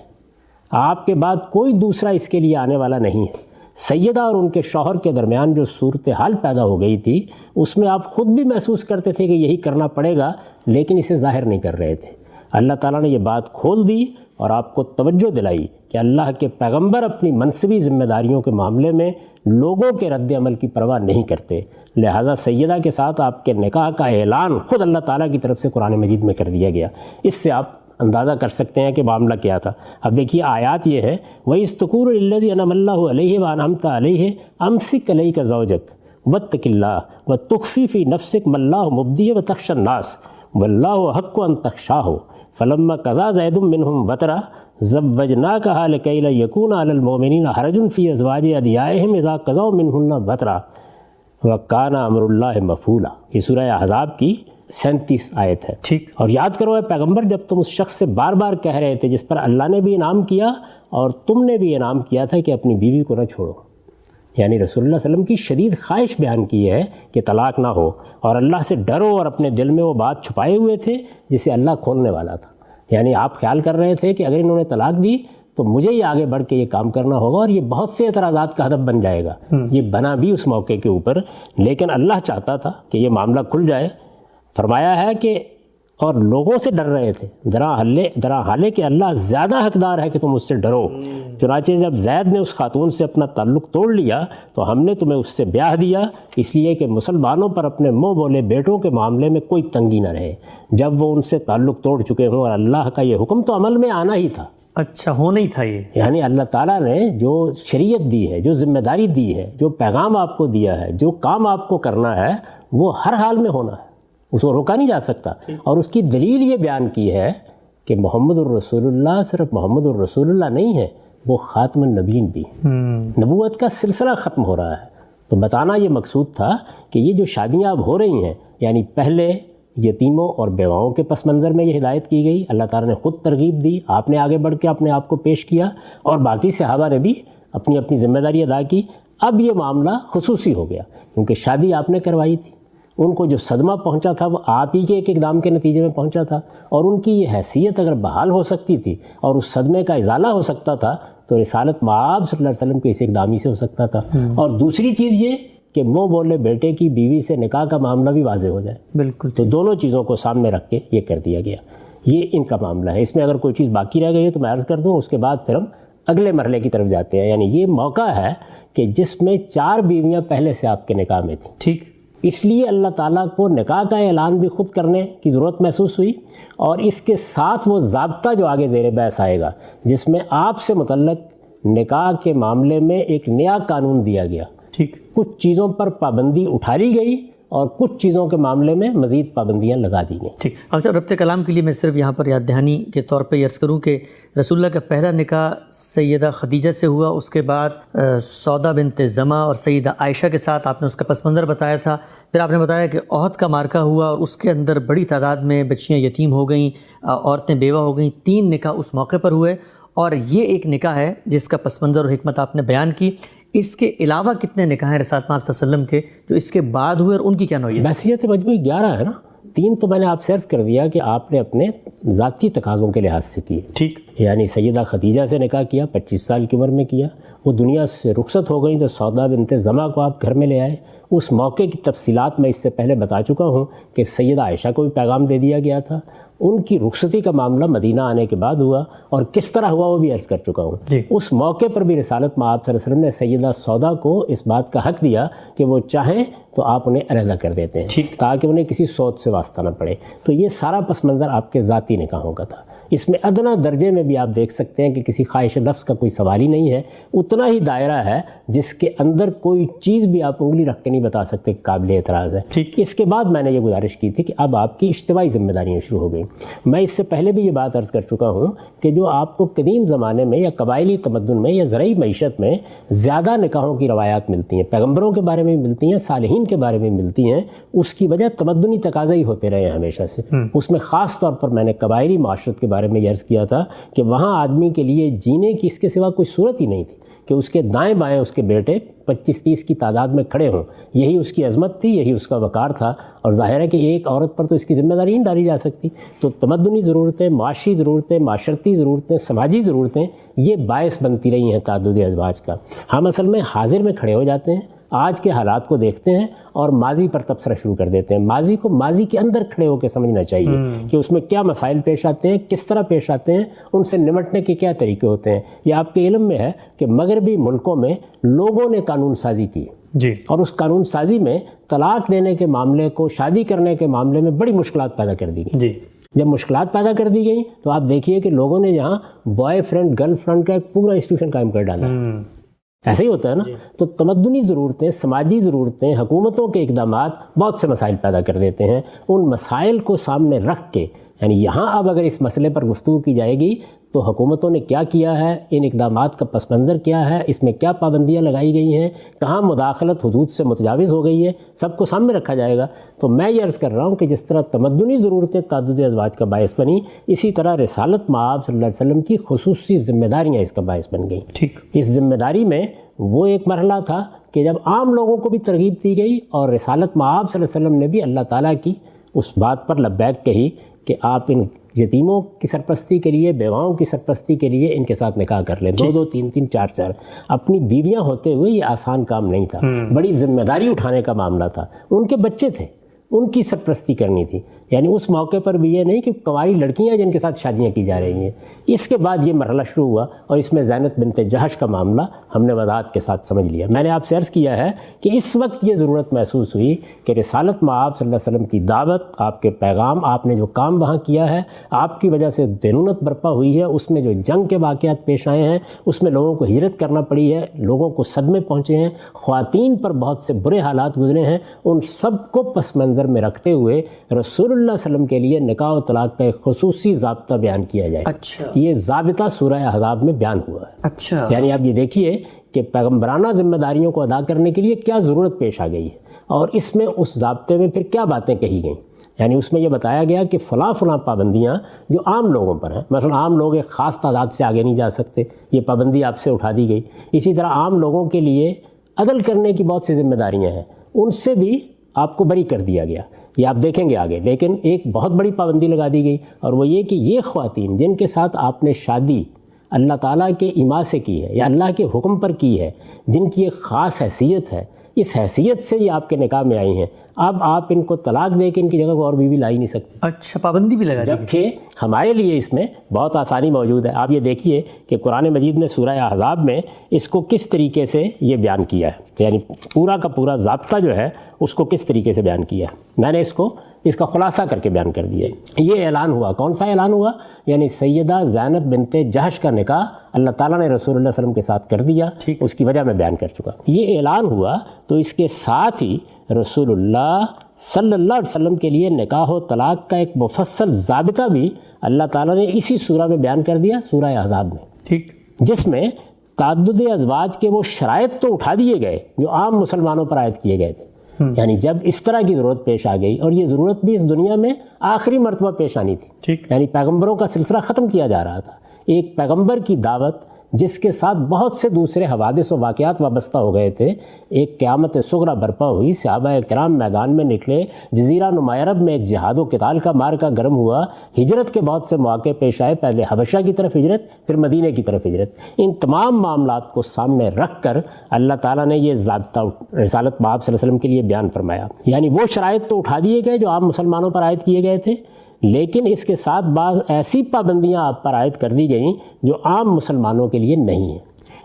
آپ کے بعد کوئی دوسرا اس کے لیے آنے والا نہیں ہے۔ سیدہ اور ان کے شوہر کے درمیان جو صورتحال پیدا ہو گئی تھی اس میں آپ خود بھی محسوس کرتے تھے کہ یہی کرنا پڑے گا، لیکن اسے ظاہر نہیں کر رہے تھے۔ اللہ تعالیٰ نے یہ بات کھول دی اور آپ کو توجہ دلائی کہ اللہ کے پیغمبر اپنی منصبی ذمہ داریوں کے معاملے میں لوگوں کے رد عمل کی پرواہ نہیں کرتے، لہٰذا سیدہ کے ساتھ آپ کے نکاح کا اعلان خود اللہ تعالیٰ کی طرف سے قرآن مجید میں کر دیا گیا۔ اس سے آپ اندازہ کر سکتے ہیں کہ معاملہ کیا تھا۔ اب دیکھیے آیات یہ ہے، وَإِسْتَقُولُ لِلَّذِي أَنْعَمَ اللَّهُ عَلَيْهِ وَأَنْعَمْتَ عَلَيْهِ أَمْسِكْ عَلَيْكَ زَوْجَكَ وَاتَّقِ اللَّهَ وَتُخْفِي فِي نَفْسِكَ مَا اللَّهُ مُبْدِيهِ وَتَخْشَى النَّاسَ وَاللَّهُ أَحَقُّ أَنْ تَخْشَاهُ فَلَمَّا قَضَىٰ زَيْدٌ مِّنْهُمْ وَطَرًا زَوَّجْنَاكَهَا لِكَيْ لَا يَكُونَ عَلَى الْمُؤْمِنِينَ حَرَجٌ فِي أَزْوَاجِ أَدْعِيَائِهِمْ إِذَا قَضَوْا مِنْهُنَّ وَطَرًا وَكَانَ أَمْرُ اللَّهِ مَفْعُولًا۔ یہ سورہ احزاب کی 37 آیت ہے. ٹھیک. اور یاد کرو اے پیغمبر، جب تم اس شخص سے بار بار کہہ رہے تھے جس پر اللہ نے بھی انعام کیا اور تم نے بھی انعام کیا تھا کہ اپنی بیوی کو نہ چھوڑو، یعنی رسول اللہ صلی اللہ علیہ وسلم کی شدید خواہش بیان کی ہے کہ طلاق نہ ہو، اور اللہ سے ڈرو اور اپنے دل میں وہ بات چھپائے ہوئے تھے جسے اللہ کھولنے والا تھا. یعنی آپ خیال کر رہے تھے کہ اگر انہوں نے طلاق دی تو مجھے ہی آگے بڑھ کے یہ کام کرنا ہوگا اور یہ بہت سے اعتراضات کا ہدف بن جائے گا. یہ بنا بھی اس موقع کے اوپر، لیکن اللہ چاہتا تھا کہ یہ معاملہ کھل جائے. فرمایا ہے کہ اور لوگوں سے ڈر رہے تھے، درا حالے کہ اللہ زیادہ حقدار ہے کہ تم اس سے ڈرو. چنانچہ جب زید نے اس خاتون سے اپنا تعلق توڑ لیا تو ہم نے تمہیں اس سے بیاہ دیا، اس لیے کہ مسلمانوں پر اپنے منہ بولے بیٹوں کے معاملے میں کوئی تنگی نہ رہے جب وہ ان سے تعلق توڑ چکے ہوں، اور اللہ کا یہ حکم تو عمل میں آنا ہی تھا. اچھا، ہونا ہی تھا یہ. یعنی اللہ تعالیٰ نے جو شریعت دی ہے، جو ذمہ داری دی ہے، جو پیغام آپ کو دیا ہے، جو کام آپ کو کرنا ہے، وہ ہر حال میں ہونا ہے، اس کو روکا نہیں جا سکتا. اور اس کی دلیل یہ بیان کی ہے کہ محمد الرسول اللہ صرف محمد الرسول اللہ نہیں ہے، وہ خاتم النبیین بھی. نبوت کا سلسلہ ختم ہو رہا ہے. تو بتانا یہ مقصود تھا کہ یہ جو شادیاں اب ہو رہی ہیں، یعنی پہلے یتیموں اور بیواؤں کے پس منظر میں یہ ہدایت کی گئی، اللہ تعالیٰ نے خود ترغیب دی، آپ نے آگے بڑھ کے اپنے آپ کو پیش کیا، اور باقی صحابہ نے بھی اپنی اپنی ذمہ داری ادا کی. اب یہ معاملہ خصوصی ہو گیا کیونکہ شادی آپ نے کروائی تھی. ان کو جو صدمہ پہنچا تھا وہ آپ ہی کے ایک اقدام کے نتیجے میں پہنچا تھا، اور ان کی یہ حیثیت اگر بحال ہو سکتی تھی اور اس صدمے کا ازالہ ہو سکتا تھا تو رسالت مآب صلی اللہ علیہ وسلم کے اس اقدام ہی سے ہو سکتا تھا. اور دوسری چیز یہ کہ منہ بولے بیٹے کی بیوی سے نکاح کا معاملہ بھی واضح ہو جائے. بالکل. تو دونوں چیزوں کو سامنے رکھ کے یہ کر دیا گیا. یہ ان کا معاملہ ہے. اس میں اگر کوئی چیز باقی رہ گئی ہے تو میں عرض کر دوں، اس کے بعد پھر ہم اگلے مرحلے کی طرف جاتے ہیں. یعنی یہ موقع ہے کہ جس میں 4 بیویاں پہلے سے آپ کے نکاح میں تھیں. ٹھیک. اس لیے اللہ تعالیٰ کو نکاح کا اعلان بھی خود کرنے کی ضرورت محسوس ہوئی، اور اس کے ساتھ وہ ضابطہ جو آگے زیر بحث آئے گا جس میں آپ سے متعلق نکاح کے معاملے میں ایک نیا قانون دیا گیا. ٹھیک. کچھ چیزوں پر پابندی اٹھا لی گئی اور کچھ چیزوں کے معاملے میں مزید پابندیاں لگا دی گئیں. ٹھیک. اب صاحب ربط کلام کے لیے میں صرف یہاں پر یاد دہانی کے طور پہ عرض کروں کہ رسول اللہ کا پہلا نکاح سیدہ خدیجہ سے ہوا، اس کے بعد سودا بنت زمع اور سیدہ عائشہ کے ساتھ آپ نے اس کا پس منظر بتایا تھا. پھر آپ نے بتایا کہ احد کا معرکہ ہوا اور اس کے اندر بڑی تعداد میں بچیاں یتیم ہو گئیں، عورتیں بیوہ ہو گئیں. 3 نکاح اس موقع پر ہوئے، اور یہ ایک نکاح ہے جس کا پس منظر اور حکمت آپ نے بیان کی. اس کے علاوہ کتنے نکاح ہیں رسالت مآب صلی اللہ علیہ وسلم کے جو اس کے بعد ہوئے اور ان کی کیا نوعیت؟ بحثیت مجموعی 11 ہے نا. 3 تو میں نے آپ سے عرض کر دیا کہ آپ نے اپنے ذاتی تقاضوں کے لحاظ سے کیے. ٹھیک. یعنی سیدہ خدیجہ سے نکاح کیا، 25 سال کی عمر میں کیا، وہ دنیا سے رخصت ہو گئیں تو سودا بنت زمع کو آپ گھر میں لے آئے. اس موقع کی تفصیلات میں اس سے پہلے بتا چکا ہوں کہ سیدہ عائشہ کو بھی پیغام دے دیا گیا تھا. ان کی رخصتی کا معاملہ مدینہ آنے کے بعد ہوا، اور کس طرح ہوا وہ بھی عرض کر چکا ہوں. جی. اس موقع پر بھی رسالت مآب صلی اللہ علیہ وسلم نے سیدہ سودا کو اس بات کا حق دیا کہ وہ چاہیں تو آپ انہیں علیحدہ کر دیتے ہیں تاکہ انہیں کسی سوچ سے واسطہ نہ پڑے. تو یہ سارا پس منظر آپ کے ذاتی نکاحوں کا تھا. اس میں ادنا درجے میں بھی آپ دیکھ سکتے ہیں کہ کسی خواہش نفس کا کوئی سوال ہی نہیں ہے. اتنا ہی دائرہ ہے جس کے اندر کوئی چیز بھی آپ انگلی رکھ کے نہیں بتا سکتے کہ قابل اعتراض ہے. اس کے بعد میں نے یہ گزارش کی تھی کہ اب آپ کی اجتماعی ذمہ داریاں شروع ہو گئیں. میں اس سے پہلے بھی یہ بات عرض کر چکا ہوں کہ جو آپ کو قدیم زمانے میں یا قبائلی تمدن میں یا زرعی معیشت میں زیادہ نکاحوں کی روایات ملتی ہیں، پیغمبروں کے بارے میں ملتی ہیں، صالحین کے بارے میں ملتی ہیں، اس کی وجہ تمدنی تقاضے ہی ہوتے رہے ہیں ہمیشہ سے. اس میں خاص طور پر میں نے قبائلی معاشرت کے بارے میں عرض کیا تھا کہ وہاں آدمی کے لیے جینے کی اس کے سوا کوئی صورت ہی نہیں تھی کہ اس کے دائیں بائیں اس کے بیٹے 25-30 کی تعداد میں کھڑے ہوں. یہی اس کی عظمت تھی، یہی اس کا وقار تھا. اور ظاہر ہے کہ ایک عورت پر تو اس کی ذمہ داری نہیں ڈالی جا سکتی. تو تمدنی ضرورتیں، معاشی ضرورتیں، معاشرتی ضرورتیں، سماجی ضرورتیں، یہ باعث بنتی رہی ہیں تعدد ازواج کا. ہم اصل میں حاضر میں کھڑے ہو جاتے ہیں، آج کے حالات کو دیکھتے ہیں اور ماضی پر تبصرہ شروع کر دیتے ہیں. ماضی کو ماضی کے اندر کھڑے ہو کے سمجھنا چاہیے کہ اس میں کیا مسائل پیش آتے ہیں، کس طرح پیش آتے ہیں، ان سے نمٹنے کے کیا طریقے ہوتے ہیں. یہ آپ کے علم میں ہے کہ مغربی ملکوں میں لوگوں نے قانون سازی کی جی، اور اس قانون سازی میں طلاق دینے کے معاملے کو شادی کرنے کے معاملے میں بڑی مشکلات پیدا کر دی گئی. جی. جب مشکلات پیدا کر دی گئی تو آپ دیکھیے کہ لوگوں نے یہاں بوائے فرینڈ گرل فرینڈ کا ایک پورا انسٹیٹیوشن قائم کر ڈالا. ایسا ہی ہوتا ہے نا. تو تمدنی ضرورتیں، سماجی ضرورتیں، حکومتوں کے اقدامات بہت سے مسائل پیدا کر دیتے ہیں. ان مسائل کو سامنے رکھ کے یعنی یہاں اب اگر اس مسئلے پر گفتگو کی جائے گی تو حکومتوں نے کیا کیا ہے، ان اقدامات کا پس منظر کیا ہے، اس میں کیا پابندیاں لگائی گئی ہیں، کہاں مداخلت حدود سے متجاوز ہو گئی ہے، سب کو سامنے رکھا جائے گا۔ تو میں یہ عرض کر رہا ہوں کہ جس طرح تمدنی ضرورتیں تعدد ازواج کا باعث بنی، اسی طرح رسالت مآب صلی اللہ علیہ وسلم کی خصوصی ذمہ داریاں اس کا باعث بن گئیں۔ ٹھیک، اس ذمہ داری میں وہ ایک مرحلہ تھا کہ جب عام لوگوں کو بھی ترغیب دی گئی، اور رسالت مآب صلی اللہ علیہ وسلم نے بھی اللہ تعالیٰ کی اس بات پر لبیک کہی کہ آپ ان یتیموں کی سرپرستی کے لیے، بیواؤں کی سرپرستی کے لیے ان کے ساتھ نکاح کر لیں، 2 2 3 3 4 4۔ اپنی بیویاں ہوتے ہوئے یہ آسان کام نہیں تھا، بڑی ذمہ داری اٹھانے کا معاملہ تھا۔ ان کے بچے تھے، ان کی سرپرستی کرنی تھی، یعنی اس موقع پر بھی یہ نہیں کہ کنواری لڑکیاں جن کے ساتھ شادیاں کی جا رہی ہیں۔ اس کے بعد یہ مرحلہ شروع ہوا، اور اس میں زینب بنت جہش کا معاملہ ہم نے وضاحت کے ساتھ سمجھ لیا۔ میں نے آپ سے عرض کیا ہے کہ اس وقت یہ ضرورت محسوس ہوئی کہ رسالت مآب صلی اللہ علیہ وسلم کی دعوت، آپ کے پیغام، آپ نے جو کام وہاں کیا ہے، آپ کی وجہ سے دینونت برپا ہوئی ہے، اس میں جو جنگ کے واقعات پیش آئے ہیں، اس میں لوگوں کو ہجرت کرنا پڑی ہے، لوگوں کو صدمے پہنچے ہیں، خواتین پر بہت سے برے حالات گزرے ہیں، ان سب کو پس منظر میں رکھتے ہوئے رسول اللہ صلی اللہ علیہ وسلم کے لیے نکاح و طلاق کا ایک خصوصی ضابطہ بیان کیا جائے۔ اچھا، یہ ضابطہ سورہ احزاب میں بیان ہوا ہے۔ اچھا، یعنی آپ یہ دیکھیے کہ پیغمبرانہ ذمہ داریوں کو ادا کرنے کے لیے کیا ضرورت پیش آ گئی ہے، اور اس میں اس ضابطے میں پھر کیا باتیں کہی گئیں۔ یعنی اس میں یہ بتایا گیا کہ فلاں فلاں پابندیاں جو عام لوگوں پر ہیں، مثلا عام لوگ ایک خاص تعداد سے آگے نہیں جا سکتے، یہ پابندی آپ سے اٹھا دی گئی۔ اسی طرح عام لوگوں کے لیے عدل کرنے کی بہت سی ذمہ داریاں ہیں، ان سے بھی آپ کو بری کر دیا گیا، یہ آپ دیکھیں گے آگے۔ لیکن ایک بہت بڑی پابندی لگا دی گئی، اور وہ یہ کہ یہ خواتین جن کے ساتھ آپ نے شادی اللہ تعالیٰ کے ایما سے کی ہے یا اللہ کے حکم پر کی ہے، جن کی ایک خاص حیثیت ہے، اس حیثیت سے یہ آپ کے نکاح میں آئی ہیں، اب آپ ان کو طلاق دے کے ان کی جگہ کو اور بیوی لا ہی نہیں سکتے۔ اچھا، پابندی بھی لگا دی۔ جبکہ ہمارے لیے اس میں بہت آسانی موجود ہے۔ آپ یہ دیکھیے کہ قرآن مجید نے سورہ احزاب میں اس کو کس طریقے سے یہ بیان کیا ہے، یعنی پورا کا پورا ضابطہ جو ہے اس کو کس طریقے سے بیان کیا ہے۔ میں نے اس کا خلاصہ کر کے بیان کر دیا ہے۔ یہ اعلان ہوا، کون سا اعلان ہوا؟ یعنی سیدہ زینب بنت جہش کا نکاح اللہ تعالیٰ نے رسول اللہ صلی اللہ علیہ وسلم کے ساتھ کر دیا، اس کی وجہ میں بیان کر چکا۔ یہ اعلان ہوا تو اس کے ساتھ ہی رسول اللہ صلی اللہ علیہ وسلم کے لیے نکاح و طلاق کا ایک مفصل ضابطہ بھی اللہ تعالیٰ نے اسی سورہ میں بیان کر دیا، سورہ احزاب میں، ٹھیک، جس میں تعدد ازواج کے وہ شرائط تو اٹھا دیے گئے جو عام مسلمانوں پر عائد کیے گئے تھے۔ یعنی جب اس طرح کی ضرورت پیش آ گئی، اور یہ ضرورت بھی اس دنیا میں آخری مرتبہ پیش آنی تھی، ٹھیک، یعنی پیغمبروں کا سلسلہ ختم کیا جا رہا تھا، ایک پیغمبر کی دعوت جس کے ساتھ بہت سے دوسرے حوادث و واقعات وابستہ ہو گئے تھے، ایک قیامت صغریٰ برپا ہوئی، صحابہ کرام میدان میں نکلے، جزیرہ نما عرب میں ایک جہاد و قتال کا مارکا گرم ہوا، ہجرت کے بہت سے مواقع پیش آئے، پہلے حبشہ کی طرف ہجرت، پھر مدینہ کی طرف ہجرت۔ ان تمام معاملات کو سامنے رکھ کر اللہ تعالیٰ نے یہ ضابطہ رسالت مآب صلی اللہ علیہ وسلم کے لیے بیان فرمایا۔ یعنی وہ شرائط تو اٹھا دیے گئے جو عام مسلمانوں پر عائد کیے گئے تھے، لیکن اس کے ساتھ بعض ایسی پابندیاں آپ پر عائد کر دی گئیں جو عام مسلمانوں کے لیے نہیں ہیں۔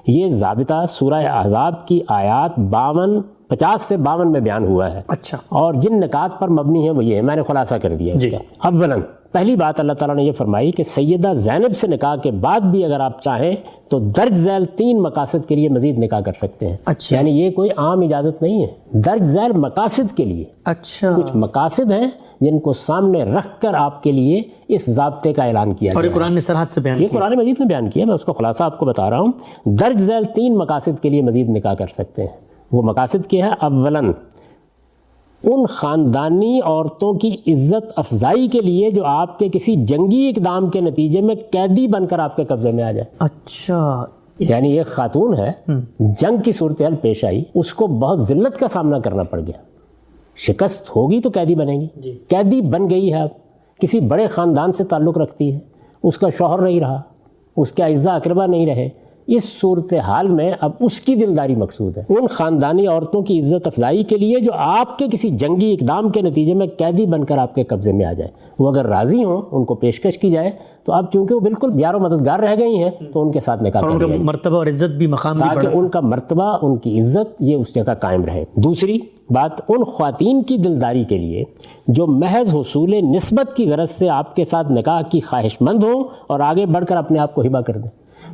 یہ ضابطہ سورہ احزاب کی آیات 50 سے 52 میں بیان ہوا ہے۔ اچھا، اور جن نکات پر مبنی ہے وہ یہ ہے، میں نے خلاصہ کر دیا اس کا۔ اولاً پہلی بات اللہ تعالیٰ نے یہ فرمائی کہ سیدہ زینب سے نکاح کے بعد بھی اگر آپ چاہیں تو درج ذیل 3 مقاصد کے لیے مزید نکاح کر سکتے ہیں۔ اچھا، یعنی یہ کوئی عام اجازت نہیں ہے، درج ذیل مقاصد کے لیے اچھا، کچھ مقاصد ہیں جن کو سامنے رکھ کر آپ کے لیے اس ضابطے کا اعلان کیا گیا اور یہ قرآن نے صراحت سے بیان یہ کیا۔ قرآن مجید نے بیان کیا، میں اس کا خلاصہ آپ کو بتا رہا ہوں۔ درج ذیل 3 مقاصد کے لیے مزید نکاح کر سکتے ہیں۔ وہ مقاصد کیا ہے؟ اولاً ان خاندانی عورتوں کی عزت افزائی کے لیے جو آپ کے کسی جنگی اقدام کے نتیجے میں قیدی بن کر آپ کے قبضے میں آ جائے۔ اچھا، یعنی ایک خاتون ہے، جنگ کی صورتحال پیش آئی، اس کو بہت ذلت کا سامنا کرنا پڑ گیا، شکست ہوگی تو قیدی بنے گی، قیدی بن گئی ہے، اب کسی بڑے خاندان سے تعلق رکھتی ہے، اس کا شوہر نہیں رہا، اس کے اعزا اقربا نہیں رہے، اس صورتحال میں اب اس کی دلداری مقصود ہے۔ ان خاندانی عورتوں کی عزت افزائی کے لیے جو آپ کے کسی جنگی اقدام کے نتیجے میں قیدی بن کر آپ کے قبضے میں آ جائے، وہ اگر راضی ہوں، ان کو پیشکش کی جائے تو اب چونکہ وہ بالکل یار و مددگار رہ گئی ہیں تو ان کے ساتھ نکاح کر دیا جائے، مرتبہ اور عزت بھی، مقام بھی، تاکہ ان کا مرتبہ، ان کی عزت یہ اس جگہ قائم رہے۔ دوسری بات، ان خواتین کی دلداری کے لیے جو محض حصول نسبت کی غرض سے آپ کے ساتھ نکاح کی خواہش مند ہوں اور آگے بڑھ کر اپنے آپ کو ہبہ کر دیں۔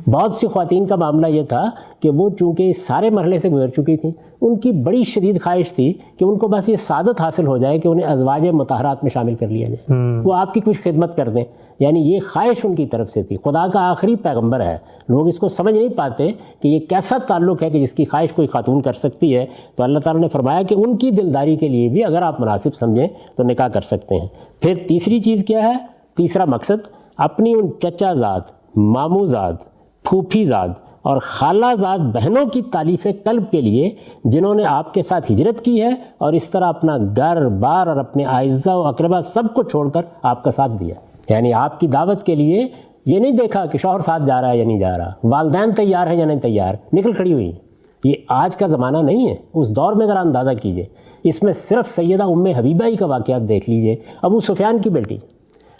بہت سی خواتین کا معاملہ یہ تھا کہ وہ چونکہ اس سارے مرحلے سے گزر چکی تھیں، ان کی بڑی شدید خواہش تھی کہ ان کو بس یہ سعادت حاصل ہو جائے کہ انہیں ازواج مطہرات میں شامل کر لیا جائے، وہ آپ کی کچھ خدمت کر دیں. یعنی یہ خواہش ان کی طرف سے تھی. خدا کا آخری پیغمبر ہے، لوگ اس کو سمجھ نہیں پاتے کہ یہ کیسا تعلق ہے کہ جس کی خواہش کوئی خاتون کر سکتی ہے. تو اللہ تعالیٰ نے فرمایا کہ ان کی دلداری کے لیے بھی اگر آپ مناسب سمجھیں تو نکاح کر سکتے ہیں. پھر تیسری چیز کیا ہے؟ تیسرا مقصد اپنی ان چچا زاد، ماموں زاد، پھوپھی زاد اور خالہ زاد بہنوں کی تالیف قلب کے لیے جنہوں نے آپ کے ساتھ ہجرت کی ہے اور اس طرح اپنا گھر بار اور اپنے اعزاء و اقربا سب کو چھوڑ کر آپ کا ساتھ دیا. یعنی آپ کی دعوت کے لیے یہ نہیں دیکھا کہ شوہر ساتھ جا رہا ہے یا نہیں جا رہا، والدین تیار ہیں یا نہیں تیار، نکل کھڑی ہوئی ہیں. یہ آج کا زمانہ نہیں ہے، اس دور میں ذرا اندازہ کیجئے. اس میں صرف سیدہ ام حبیبہ ہی کا واقعات دیکھ لیجئے. ابو سفیان کی بیٹی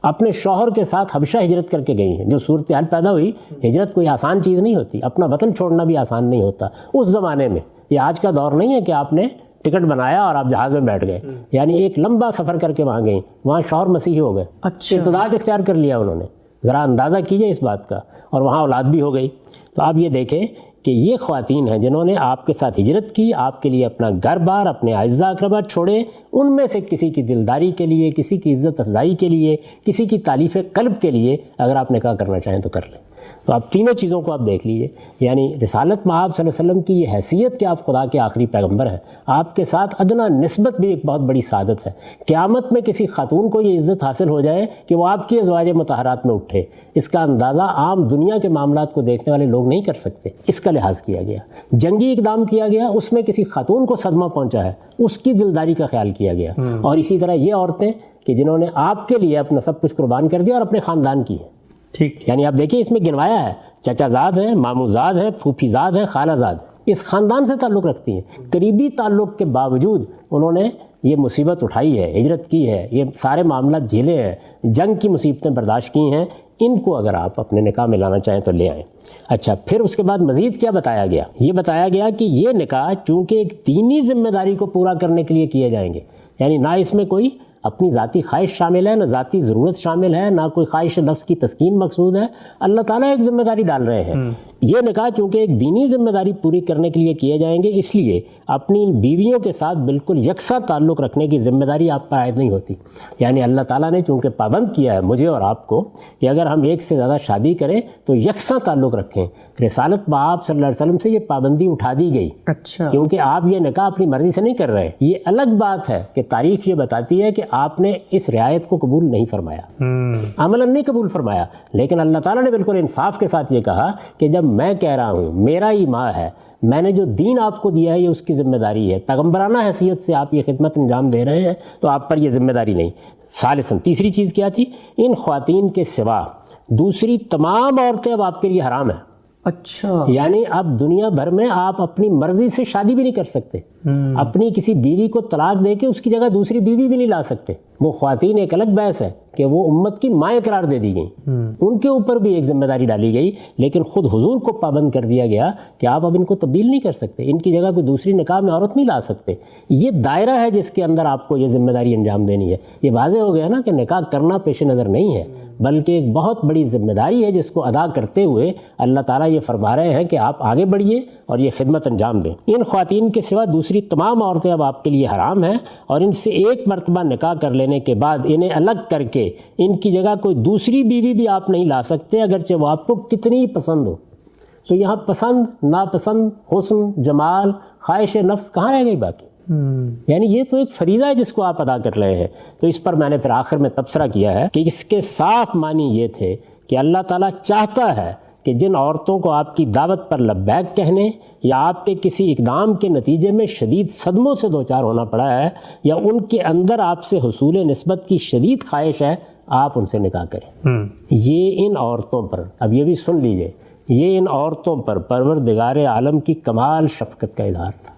اپنے شوہر کے ساتھ حبشہ ہجرت کر کے گئی ہیں. جو صورتحال پیدا ہوئی، ہجرت کوئی آسان چیز نہیں ہوتی، اپنا وطن چھوڑنا بھی آسان نہیں ہوتا اس زمانے میں. یہ آج کا دور نہیں ہے کہ آپ نے ٹکٹ بنایا اور آپ جہاز میں بیٹھ گئے. یعنی ایک لمبا سفر کر کے وہاں گئیں، وہاں شوہر مسیحی ہو گئے، ارتداد اختیار کر لیا انہوں نے. ذرا اندازہ کیجئے اس بات کا. اور وہاں اولاد بھی ہو گئی. تو آپ یہ دیکھیں کہ یہ خواتین ہیں جنہوں نے آپ کے ساتھ ہجرت کی، آپ کے لیے اپنا گھر بار، اپنے اعزاء اقربا چھوڑے. ان میں سے کسی کی دلداری کے لیے، کسی کی عزت افزائی کے لیے، کسی کی تالیف قلب کے لیے اگر آپ نکاح کرنا چاہیں تو کر لیں. تو آپ تینوں چیزوں کو آپ دیکھ لیجئے. یعنی رسالت مآب صلی اللہ علیہ وسلم کی یہ حیثیت کہ آپ خدا کے آخری پیغمبر ہیں، آپ کے ساتھ ادنا نسبت بھی ایک بہت بڑی سعادت ہے. قیامت میں کسی خاتون کو یہ عزت حاصل ہو جائے کہ وہ آپ کی ازواج مطہرات میں اٹھے، اس کا اندازہ عام دنیا کے معاملات کو دیکھنے والے لوگ نہیں کر سکتے. اس کا لحاظ کیا گیا، جنگی اقدام کیا گیا، اس میں کسی خاتون کو صدمہ پہنچا ہے، اس کی دلداری کا خیال کیا گیا. اور اسی طرح یہ عورتیں کہ جنہوں نے آپ کے لیے اپنا سب کچھ قربان کر دیا اور اپنے خاندان کی ہیں. ٹھیک، یعنی آپ دیکھیں اس میں گنوایا ہے، چچا زاد ہے، ماموں زاد ہے، پھوپھی زاد ہے، خالہ زاد اس خاندان سے تعلق رکھتی ہیں. قریبی تعلق کے باوجود انہوں نے یہ مصیبت اٹھائی ہے، ہجرت کی ہے، یہ سارے معاملات جھیلے ہیں، جنگ کی مصیبتیں برداشت کی ہیں. ان کو اگر آپ اپنے نکاح میں لانا چاہیں تو لے آئیں. اچھا، پھر اس کے بعد مزید کیا بتایا گیا؟ یہ بتایا گیا کہ یہ نکاح چونکہ ایک دینی ذمہ داری کو پورا کرنے کے لیے کیے جائیں گے. یعنی نہ اس میں کوئی اپنی ذاتی خواہش شامل ہے، نہ ذاتی ضرورت شامل ہے، نہ کوئی خواہش نفس کی تسکین مقصود ہے. اللہ تعالیٰ ایک ذمہ داری ڈال رہے ہیں. یہ نکاح چونکہ ایک دینی ذمہ داری پوری کرنے کے لیے کیے جائیں گے، اس لیے اپنی بیویوں کے ساتھ بالکل یکساں تعلق رکھنے کی ذمہ داری آپ پر عائد نہیں ہوتی. یعنی اللہ تعالیٰ نے چونکہ پابند کیا ہے مجھے اور آپ کو کہ اگر ہم ایک سے زیادہ شادی کریں تو یکساں تعلق رکھیں. رسالت مآب صلی اللہ علیہ وسلم سے یہ پابندی اٹھا دی گئی. اچھا، کیونکہ آپ یہ نکاح اپنی مرضی سے نہیں کر رہے. یہ الگ بات ہے کہ تاریخ یہ بتاتی ہے کہ آپ نے اس رعایت کو قبول نہیں فرمایا، عملاً نہیں قبول فرمایا. لیکن اللہ تعالیٰ نے بالکل انصاف کے ساتھ یہ کہا کہ جب میں کہہ رہا ہوں، میرا ہی ماں ہے، میں نے جو دین آپ کو دیا ہے یہ اس کی ذمہ داری ہے، پیغمبرانہ حیثیت سے آپ یہ خدمت انجام دے رہے ہیں تو آپ پر یہ ذمہ داری نہیں. ثالثاً تیسری چیز کیا تھی؟ ان خواتین کے سوا دوسری تمام عورتیں اب آپ کے لیے حرام ہیں. اچھا، یعنی اب دنیا بھر میں آپ اپنی مرضی سے شادی بھی نہیں کر سکتے. اپنی کسی بیوی کو طلاق دے کے اس کی جگہ دوسری بیوی بھی نہیں لا سکتے. وہ خواتین ایک الگ بحث ہے کہ وہ امت کی مائیں قرار دے دی گئیں، ان کے اوپر بھی ایک ذمہ داری ڈالی گئی. لیکن خود حضور کو پابند کر دیا گیا کہ آپ اب ان کو تبدیل نہیں کر سکتے، ان کی جگہ کوئی دوسری نکاح میں عورت نہیں لا سکتے. یہ دائرہ ہے جس کے اندر آپ کو یہ ذمہ داری انجام دینی ہے. یہ واضح ہو گیا نا کہ نکاح کرنا پیش نظر نہیں ہے، بلکہ ایک بہت بڑی ذمہ داری ہے جس کو ادا کرتے ہوئے اللہ تعالیٰ یہ فرما رہے ہیں کہ آپ آگے بڑھیے اور یہ خدمت انجام دیں. ان خواتین کے سوا دوسری تمام عورتیں اب آپ کے لیے حرام ہیں، اور ان سے ایک مرتبہ نکاح کر لینے کے بعد انہیں الگ کر کے ان کی جگہ کوئی دوسری بیوی بھی آپ نہیں لا سکتے، اگرچہ وہ آپ کو کتنی ہی پسند ہو. تو یہاں پسند، ناپسند، حسن، جمال، خواہش نفس کہاں رہ گئی باقی؟ یعنی یہ تو ایک فریضہ ہے جس کو آپ ادا کر رہے ہیں. تو اس پر میں نے پھر آخر میں تبصرہ کیا ہے کہ اس کے صاف معنی یہ تھے کہ اللہ تعالیٰ چاہتا ہے کہ جن عورتوں کو آپ کی دعوت پر لبیک کہنے یا آپ کے کسی اقدام کے نتیجے میں شدید صدموں سے دوچار ہونا پڑا ہے، یا ان کے اندر آپ سے حصول نسبت کی شدید خواہش ہے، آپ ان سے نکاح کریں. یہ ان عورتوں پر، اب یہ بھی سن لیجئے، یہ ان عورتوں پر پروردگار عالم کی کمال شفقت کا اظہار تھا.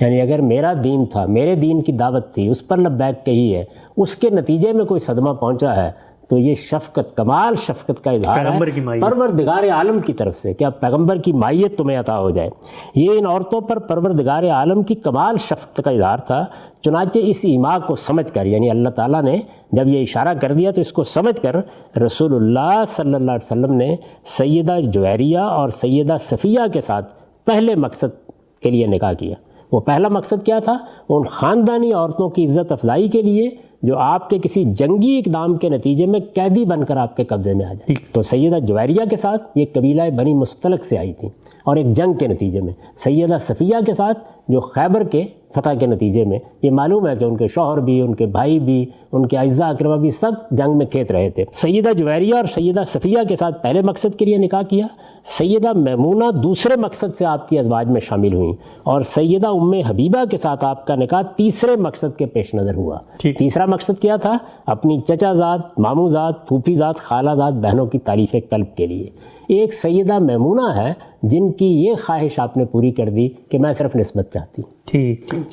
یعنی اگر میرا دین تھا، میرے دین کی دعوت تھی، اس پر لبیک کہی ہے، اس کے نتیجے میں کوئی صدمہ پہنچا ہے تو یہ شفقت، کمال شفقت کا اظہار ہے پروردگار عالم کی طرف سے کہ اب پیغمبر کی مائیت تمہیں عطا ہو جائے۔ یہ ان عورتوں پر پروردگار عالم کی کمال شفقت کا اظہار تھا۔ چنانچہ اس ایما کو سمجھ کر، یعنی اللہ تعالیٰ نے جب یہ اشارہ کر دیا تو اس کو سمجھ کر رسول اللہ صلی اللہ علیہ وسلم نے سیدہ جویریہ اور سیدہ صفیہ کے ساتھ پہلے مقصد کے لیے نکاح کیا۔ وہ پہلا مقصد کیا تھا؟ ان خاندانی عورتوں کی عزت افزائی کے لیے جو آپ کے کسی جنگی اقدام کے نتیجے میں قیدی بن کر آپ کے قبضے میں آ جائے۔ تو سیدہ جویریہ کے ساتھ یہ قبیلہ بنی مستلق سے آئی تھیں اور ایک جنگ کے نتیجے میں، سیدہ صفیہ کے ساتھ جو خیبر کے فتح کے نتیجے میں، یہ معلوم ہے کہ ان کے شوہر بھی، ان کے بھائی بھی، ان کے اعزاء اقربا بھی سب جنگ میں کھیت رہے تھے۔ سیدہ جویریہ اور سیدہ صفیہ کے ساتھ پہلے مقصد کے لیے نکاح کیا، سیدہ میمونہ دوسرے مقصد سے آپ کی ازواج میں شامل ہوئیں، اور سیدہ ام حبیبہ کے ساتھ آپ کا نکاح تیسرے مقصد کے پیش نظر ہوا۔ تیسرا مقصد کیا تھا؟ اپنی چچا زاد، ماموں زاد، پھوپھی زاد، خالہ زاد بہنوں کی تعریف قلب کے لیے۔ ایک سیدہ میمونہ ہے جن کی یہ خواہش آپ نے پوری کر دی کہ میں صرف نسبت چاہتی ہوں۔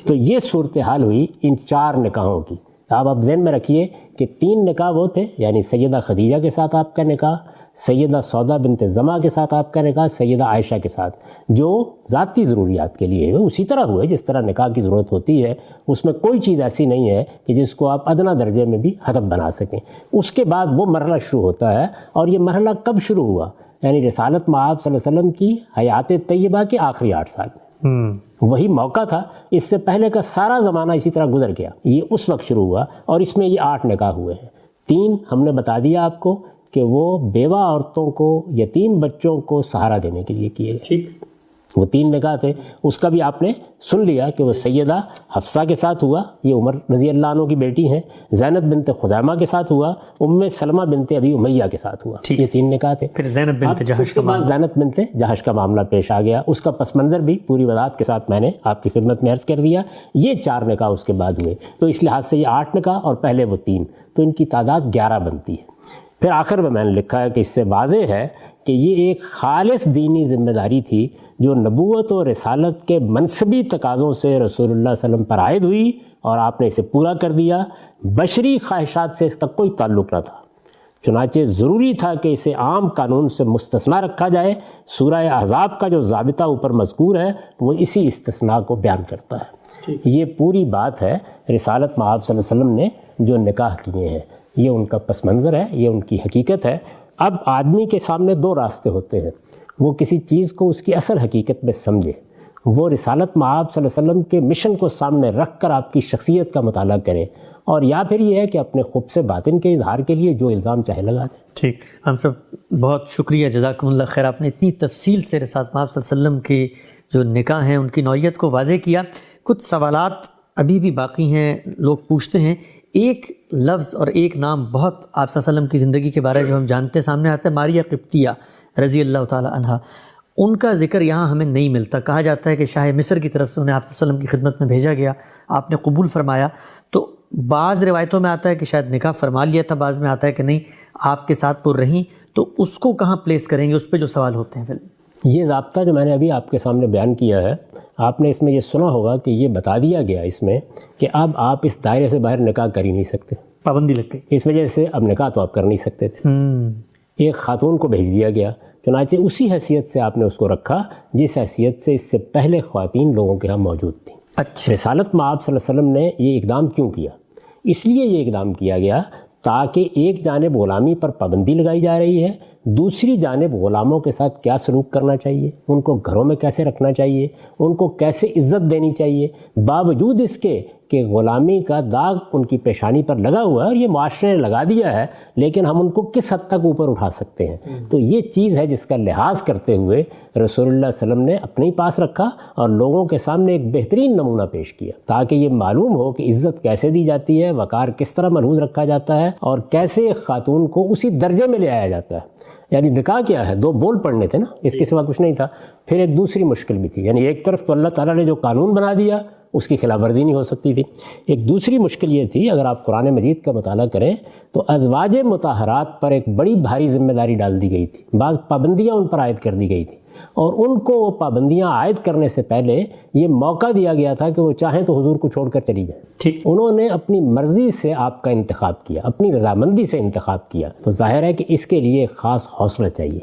تو یہ صورتحال ہوئی ان 4 نکاحوں کی۔ آپ ذہن میں رکھیے کہ 3 نکاح وہ تھے، یعنی سیدہ خدیجہ کے ساتھ آپ کا نکاح، سیدہ سودا بنت زمع کے ساتھ آپ کا نکاح، سیدہ عائشہ کے ساتھ، جو ذاتی ضروریات کے لیے اسی طرح ہوئے جس طرح نکاح کی ضرورت ہوتی ہے۔ اس میں کوئی چیز ایسی نہیں ہے کہ جس کو آپ ادنیٰ درجے میں بھی ہدف بنا سکیں۔ اس کے بعد وہ مرحلہ شروع ہوتا ہے، اور یہ مرحلہ کب شروع ہوا؟ یعنی رسالت مآب صلی اللہ علیہ وسلم کی حیات طیبہ کے آخری 8 سال میں وہی موقع تھا۔ اس سے پہلے کا سارا زمانہ اسی طرح گزر گیا، یہ اس وقت شروع ہوا، اور اس میں یہ 8 نکاح ہوئے ہیں۔ 3 ہم نے بتا دیا آپ کو کہ وہ بیوہ عورتوں کو، یتیم بچوں کو سہارا دینے کے لیے کیے گئے، وہ 3 نکاح تھے۔ اس کا بھی آپ نے سن لیا کہ وہ سیدہ حفصہ کے ساتھ ہوا، یہ عمر رضی اللہ عنہ کی بیٹی ہیں، زینب بنت خزیمہ کے ساتھ ہوا، ام سلمہ بنت ابی امیہ کے ساتھ ہوا۔ یہ 3 نکاح تھے۔ پھر زینب بنت جہش کے بعد زینب بنت جہش کا معاملہ پیش آ گیا، اس کا پس منظر بھی پوری وضاحت کے ساتھ میں نے آپ کی خدمت میں عرض کر دیا۔ یہ 4 نکاح اس کے بعد ہوئے، تو اس لحاظ سے یہ 8 نکاح اور پہلے وہ 3، تو ان کی تعداد 11 بنتی ہے۔ پھر آخر میں نے لکھا ہے کہ اس سے واضح ہے کہ یہ ایک خالص دینی ذمہ داری تھی جو نبوت و رسالت کے منصبی تقاضوں سے رسول اللہ صلی اللہ علیہ وسلم پر عائد ہوئی، اور آپ نے اسے پورا کر دیا۔ بشری خواہشات سے اس کا کوئی تعلق نہ تھا، چنانچہ ضروری تھا کہ اسے عام قانون سے مستثنا رکھا جائے۔ سورہ احزاب کا جو ضابطہ اوپر مذکور ہے وہ اسی استثناء کو بیان کرتا ہے۔ یہ پوری بات ہے رسالت مآب صلی اللہ علیہ وسلم نے جو نکاح کیے ہیں، یہ ان کا پس منظر ہے، یہ ان کی حقیقت ہے۔ اب آدمی کے سامنے 2 راستے ہوتے ہیں، وہ کسی چیز کو اس کی اصل حقیقت میں سمجھے، وہ رسالت مآب صلی اللہ علیہ وسلم کے مشن کو سامنے رکھ کر آپ کی شخصیت کا مطالعہ کرے، اور یا پھر یہ ہے کہ اپنے خبث باطن کے اظہار کے لیے جو الزام چاہے لگا دیں۔ ٹھیک، ہم سب بہت شکریہ، جزاکم اللہ خیر، آپ نے اتنی تفصیل سے رسالت مآب صلی اللہ علیہ وسلم کے جو نکاح ہیں ان کی نوعیت کو واضح کیا۔ کچھ سوالات ابھی بھی باقی ہیں، لوگ پوچھتے ہیں۔ ایک لفظ اور ایک نام بہت آپ صلی اللہ علیہ وسلم کی زندگی کے بارے میں جو ہم جانتے سامنے آتا ہے، ماریہ قبطیہ رضی اللہ تعالی عنہا، ان کا ذکر یہاں ہمیں نہیں ملتا۔ کہا جاتا ہے کہ شاہ مصر کی طرف سے انہیں آپ صلی اللہ علیہ وسلم کی خدمت میں بھیجا گیا، آپ نے قبول فرمایا، تو بعض روایتوں میں آتا ہے کہ شاید نکاح فرما لیا تھا، بعض میں آتا ہے کہ نہیں آپ کے ساتھ وہ رہیں، تو اس کو کہاں پلیس کریں گے؟ اس پہ جو سوال ہوتے ہیں پھر یہ ضابطہ جو میں نے ابھی آپ کے سامنے بیان کیا ہے، آپ نے اس میں یہ سنا ہوگا کہ یہ بتا دیا گیا اس میں کہ اب آپ اس دائرے سے باہر نکاح کر ہی نہیں سکتے، پابندی لگ گئی، اس وجہ سے اب نکاح تو آپ کر نہیں سکتے تھے۔ ایک خاتون کو بھیج دیا گیا، چنانچہ اسی حیثیت سے آپ نے اس کو رکھا جس حیثیت سے اس سے پہلے خواتین لوگوں کے ہاں موجود تھیں۔ اچھا، رسالت مآب صلی اللہ علیہ وسلم نے یہ اقدام کیوں کیا؟ اس لیے یہ اقدام کیا گیا تاکہ ایک جانب غلامی پر پابندی لگائی جا رہی ہے، دوسری جانب غلاموں کے ساتھ کیا سلوک کرنا چاہیے، ان کو گھروں میں کیسے رکھنا چاہیے، ان کو کیسے عزت دینی چاہیے، باوجود اس کے کہ غلامی کا داغ ان کی پیشانی پر لگا ہوا ہے اور یہ معاشرے نے لگا دیا ہے، لیکن ہم ان کو کس حد تک اوپر اٹھا سکتے ہیں۔ تو یہ چیز ہے جس کا لحاظ کرتے ہوئے رسول اللہ صلی اللہ علیہ وسلم نے اپنے ہی پاس رکھا اور لوگوں کے سامنے ایک بہترین نمونہ پیش کیا تاکہ یہ معلوم ہو کہ عزت کیسے دی جاتی ہے، وقار کس طرح ملحوظ رکھا جاتا ہے، اور کیسے ایک خاتون کو اسی درجے میں لے آیا جاتا ہے۔ یعنی نکاح کیا ہے؟ 2 بول پڑھنے تھے نا، اس کے سوا کچھ نہیں تھا۔ پھر ایک دوسری مشکل بھی تھی، یعنی ایک طرف تو اللہ تعالیٰ نے جو قانون بنا دیا اس کی خلاف ورزی نہیں ہو سکتی تھی۔ ایک دوسری مشکل یہ تھی، اگر آپ قرآن مجید کا مطالعہ کریں تو ازواج مطہرات پر ایک بڑی بھاری ذمہ داری ڈال دی گئی تھی، بعض پابندیاں ان پر عائد کر دی گئی تھیں، اور ان کو وہ پابندیاں عائد کرنے سے پہلے یہ موقع دیا گیا تھا کہ وہ چاہیں تو حضور کو چھوڑ کر چلی جائیں۔ ٹھیک، انہوں نے اپنی مرضی سے آپ کا انتخاب کیا، اپنی رضامندی سے انتخاب کیا، تو ظاہر ہے کہ اس کے لیے ایک خاص حوصلہ چاہیے،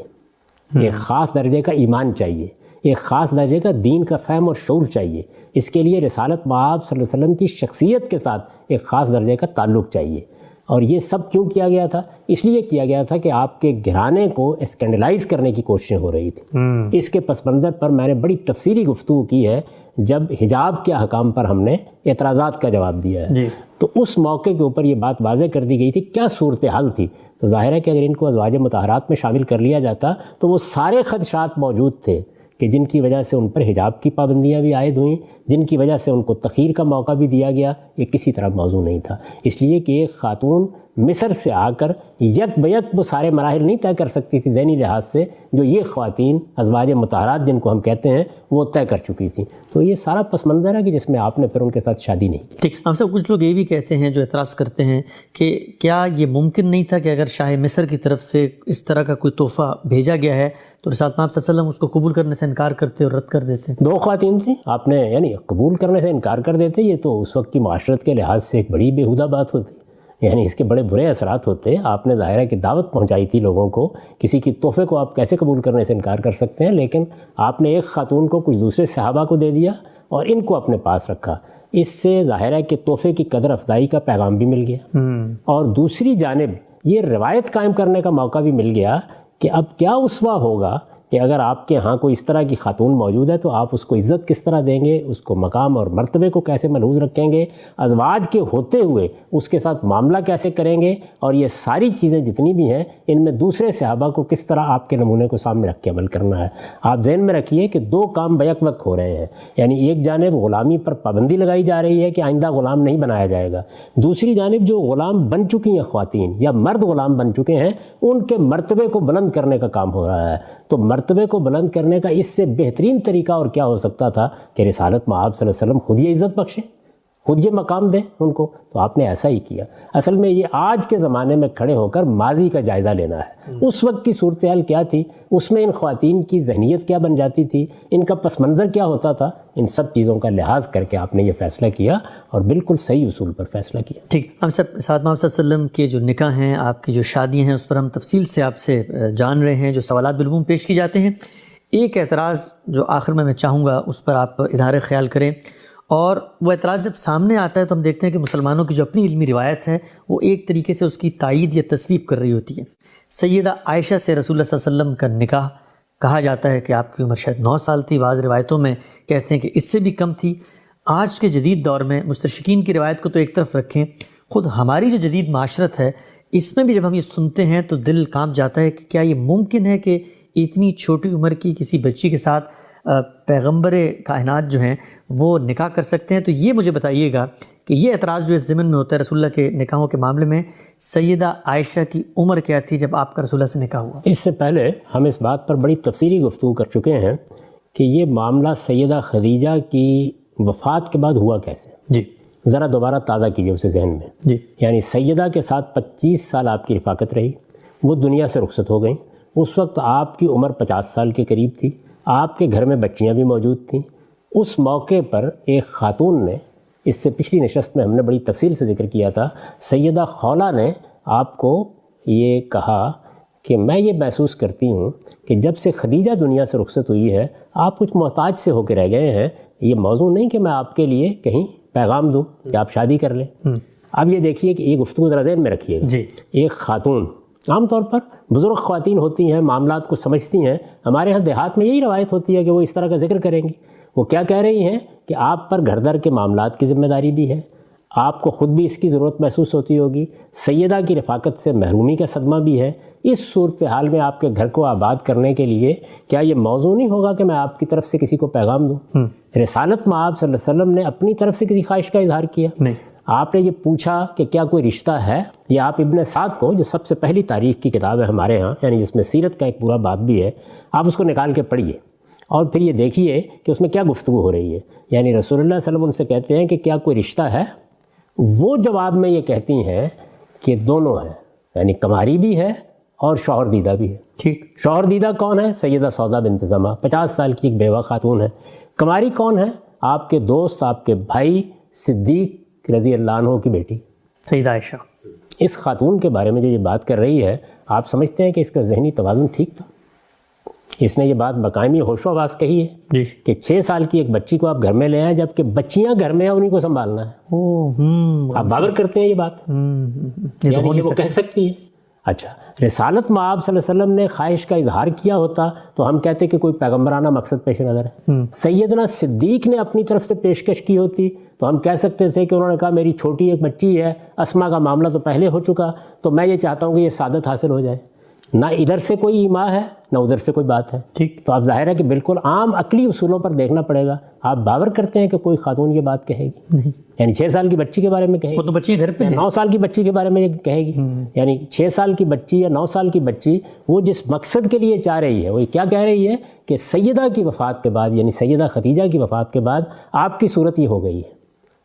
ایک خاص درجے کا ایمان چاہیے، ایک خاص درجے کا دین کا فہم اور شعور چاہیے۔ اس کے لیے رسالت مآب صلی اللہ علیہ وسلم کی شخصیت کے ساتھ ایک خاص درجے کا تعلق چاہیے۔ اور یہ سب کیوں کیا گیا تھا؟ اس لیے کیا گیا تھا کہ آپ کے گھرانے کو اسکینڈلائز کرنے کی کوششیں ہو رہی تھیں۔ اس کے پس منظر پر میں نے بڑی تفصیلی گفتگو کی ہے جب حجاب کے احکام پر ہم نے اعتراضات کا جواب دیا ہے، تو اس موقع کے اوپر یہ بات واضح کر دی گئی تھی کیا صورتحال تھی۔ تو ظاہر ہے کہ اگر ان کو ازواج مطہرات میں شامل کر لیا جاتا تو وہ سارے خدشات موجود تھے کہ جن کی وجہ سے ان پر حجاب کی پابندیاں بھی عائد ہوئیں، جن کی وجہ سے ان کو تخیر کا موقع بھی دیا گیا، یہ کسی طرح موضوع نہیں تھا۔ اس لیے کہ ایک خاتون مصر سے آ کر یک بیک وہ سارے مراحل نہیں طے کر سکتی تھی ذہنی لحاظ سے جو یہ خواتین ازواج مطہرات جن کو ہم کہتے ہیں وہ طے کر چکی تھیں۔ تو یہ سارا پس منظر ہے کہ جس میں آپ نے پھر ان کے ساتھ شادی نہیں کی۔ ٹھیک، ہم سب کچھ لوگ یہ بھی کہتے ہیں جو اعتراض کرتے ہیں کہ کیا یہ ممکن نہیں تھا کہ اگر شاہ مصر کی طرف سے اس طرح کا کوئی تحفہ بھیجا گیا ہے تو رسالت مآب صلی اللہ علیہ وسلم اس کو قبول کرنے سے انکار کرتے اور رد کر دیتے؟ دو خواتین تھیں، آپ نے یعنی قبول کرنے سے انکار کر دیتے، یہ تو اس وقت کی معاشرت کے لحاظ سے ایک بڑی بیہودہ بات ہوتی، یعنی اس کے بڑے برے اثرات ہوتے۔ آپ نے ظاہر ہے کہ دعوت پہنچائی تھی لوگوں کو، کسی کی تحفے کو آپ کیسے قبول کرنے سے انکار کر سکتے ہیں؟ لیکن آپ نے ایک خاتون کو کچھ دوسرے صحابہ کو دے دیا اور ان کو اپنے پاس رکھا، اس سے ظاہر ہے کہ تحفے کی قدر افزائی کا پیغام بھی مل گیا، اور دوسری جانب یہ روایت قائم کرنے کا موقع بھی مل گیا کہ اب کیا اسوہ ہوگا کہ اگر آپ کے ہاں کوئی اس طرح کی خاتون موجود ہے تو آپ اس کو عزت کس طرح دیں گے، اس کو مقام اور مرتبے کو کیسے ملحوظ رکھیں گے، ازواج کے ہوتے ہوئے اس کے ساتھ معاملہ کیسے کریں گے، اور یہ ساری چیزیں جتنی بھی ہیں ان میں دوسرے صحابہ کو کس طرح آپ کے نمونے کو سامنے رکھ کے عمل کرنا ہے۔ آپ ذہن میں رکھیے کہ دو کام بیک وقت ہو رہے ہیں، یعنی ایک جانب غلامی پر پابندی لگائی جا رہی ہے کہ آئندہ غلام نہیں بنایا جائے گا، دوسری جانب جو غلام بن چکی ہیں خواتین یا مرد غلام بن چکے ہیں ان کے مرتبے کو بلند کرنے کا کام ہو رہا ہے۔ تو مرتبے کو بلند کرنے کا اس سے بہترین طریقہ اور کیا ہو سکتا تھا کہ رسالت مآب صلی اللہ علیہ وسلم خود یہ عزت بخشیں، خود یہ مقام دیں ان کو، تو آپ نے ایسا ہی کیا۔ اصل میں یہ آج کے زمانے میں کھڑے ہو کر ماضی کا جائزہ لینا ہے، اس وقت کی صورتحال کیا تھی، اس میں ان خواتین کی ذہنیت کیا بن جاتی تھی، ان کا پس منظر کیا ہوتا تھا، ان سب چیزوں کا لحاظ کر کے آپ نے یہ فیصلہ کیا اور بالکل صحیح اصول پر فیصلہ کیا۔ ٹھیک، ہم سب سعد مآب صلی اللہ علیہ وسلم کے جو نکاح ہیں، آپ کی جو شادیاں ہیں، اس پر ہم تفصیل سے آپ سے جان رہے ہیں، جو سوالات بالعموم پیش کی جاتے ہیں۔ ایک اعتراض جو آخر میں چاہوں گا اس پر آپ اظہار خیال کریں، اور وہ اعتراض جب سامنے آتا ہے تو ہم دیکھتے ہیں کہ مسلمانوں کی جو اپنی علمی روایت ہے وہ ایک طریقے سے اس کی تائید یا تصویب کر رہی ہوتی ہے۔ سیدہ عائشہ سے رسول اللہ صلی اللہ علیہ وسلم کا نکاح کہا جاتا ہے کہ آپ کی عمر شاید 9 سال تھی، بعض روایتوں میں کہتے ہیں کہ اس سے بھی کم تھی۔ آج کے جدید دور میں مستشرقین کی روایت کو تو ایک طرف رکھیں، خود ہماری جو جدید معاشرت ہے اس میں بھی جب ہم یہ سنتے ہیں تو دل کانپ جاتا ہے کہ کیا یہ ممکن ہے کہ اتنی چھوٹی عمر کی کسی بچی کے ساتھ پیغمبر کائنات جو ہیں وہ نکاح کر سکتے ہیں؟ تو یہ مجھے بتائیے گا کہ یہ اعتراض جو اس ضمن میں ہوتا ہے رسول اللہ کے نکاحوں کے معاملے میں، سیدہ عائشہ کی عمر کیا تھی جب آپ کا رسول اللہ سے نکاح ہوا؟ اس سے پہلے ہم اس بات پر بڑی تفصیلی گفتگو کر چکے ہیں کہ یہ معاملہ سیدہ خدیجہ کی وفات کے بعد ہوا کیسے۔ جی ذرا دوبارہ تازہ کیجیے اسے ذہن میں۔ جی، یعنی سیدہ کے ساتھ 25 سال آپ کی رفاقت رہی، وہ دنیا سے رخصت ہو گئیں، اس وقت آپ کی عمر 50 سال کے قریب تھی، آپ کے گھر میں بچیاں بھی موجود تھیں۔ اس موقع پر ایک خاتون نے، اس سے پچھلی نشست میں ہم نے بڑی تفصیل سے ذکر کیا تھا، سیدہ خولہ نے آپ کو یہ کہا کہ میں یہ محسوس کرتی ہوں کہ جب سے خدیجہ دنیا سے رخصت ہوئی ہے آپ کچھ محتاج سے ہو کے رہ گئے ہیں، یہ موضوع نہیں کہ میں آپ کے لیے کہیں پیغام دوں کہ آپ شادی کر لیں۔ اب یہ دیکھیے کہ یہ گفتگو ذرا ذہن میں رکھیے گا۔ جی، ایک خاتون، عام طور پر بزرگ خواتین ہوتی ہیں، معاملات کو سمجھتی ہیں، ہمارے ہاں دیہات میں یہی روایت ہوتی ہے کہ وہ اس طرح کا ذکر کریں گی۔ وہ کیا کہہ رہی ہیں کہ آپ پر گھر در کے معاملات کی ذمہ داری بھی ہے، آپ کو خود بھی اس کی ضرورت محسوس ہوتی ہوگی، سیدہ کی رفاقت سے محرومی کا صدمہ بھی ہے۔ اس صورتحال میں آپ کے گھر کو آباد کرنے کے لیے کیا یہ موضوع نہیں ہوگا کہ میں آپ کی طرف سے کسی کو پیغام دوں؟ رسالت مآب صلی اللہ علیہ وسلم نے اپنی طرف سے کسی خواہش کا اظہار کیا؟ نہیں۔ آپ نے یہ پوچھا کہ کیا کوئی رشتہ ہے؟ یہ آپ ابن سعد کو، جو سب سے پہلی تاریخ کی کتاب ہے ہمارے ہاں، یعنی جس میں سیرت کا ایک پورا باب بھی ہے، آپ اس کو نکال کے پڑھیے۔ اور پھر یہ دیکھیے کہ اس میں کیا گفتگو ہو رہی ہے. یعنی رسول اللہ صلی اللہ علیہ وسلم ان سے کہتے ہیں کہ کیا کوئی رشتہ ہے؟ وہ جواب میں یہ کہتی ہیں کہ دونوں ہیں، یعنی کماری بھی ہے اور شوہر دیدہ بھی ہے. ٹھیک. شوہر دیدہ کون ہے؟ سیدہ سودا بنت زمعہ، 50 سال کی ایک بیوہ خاتون ہے. کماری کون ہے؟ آپ کے دوست، آپ کے بھائی صدیق رضی اللہ عنہ کی بیٹی سیدہ عائشہ. اس خاتون کے بارے میں جو یہ بات کر رہی ہے، آپ سمجھتے ہیں کہ اس کا ذہنی توازن ٹھیک تھا؟ اس نے یہ بات بقائمی ہوش و حواس کہی ہے جی. کہ 6 سال کی ایک بچی کو آپ گھر میں لے آئیں جبکہ بچیاں گھر میں ہیں، انہیں کو سنبھالنا ہے. آپ باور کرتے ہیں یہ بات؟ یعنی وہ کہہ سکتی ہے. اچھا، رسالت مآب صلی اللہ علیہ وسلم نے خواہش کا اظہار کیا ہوتا تو ہم کہتے کہ کوئی پیغمبرانہ مقصد پیش نظر ہے. سیدنا صدیق نے اپنی طرف سے پیشکش کی ہوتی تو ہم کہہ سکتے تھے کہ انہوں نے کہا میری چھوٹی ایک بچی ہے، اسما کا معاملہ تو پہلے ہو چکا، تو میں یہ چاہتا ہوں کہ یہ سعادت حاصل ہو جائے. نہ ادھر سے کوئی ایما ہے نہ ادھر سے کوئی بات ہے. ٹھیک. تو آپ ظاہر ہے کہ بالکل عام عقلی اصولوں پر دیکھنا پڑے گا. آپ باور کرتے ہیں کہ کوئی خاتون یہ بات کہے گی؟ نہیں. یعنی 6 سال کی بچی کے بارے میں کہے گی؟ وہ تو بچی گھر پہ 9 سال کی بچی کے بارے میں یہ کہے گی؟ یعنی 6 سال کی بچی یا 9 سال کی بچی وہ جس مقصد کے لیے چاہ رہی ہے، وہ کیا کہہ رہی ہے کہ سیدہ کی وفات کے بعد، یعنی سیدہ خدیجہ کی وفات کے بعد آپ کی صورت یہ ہو گئی ہے،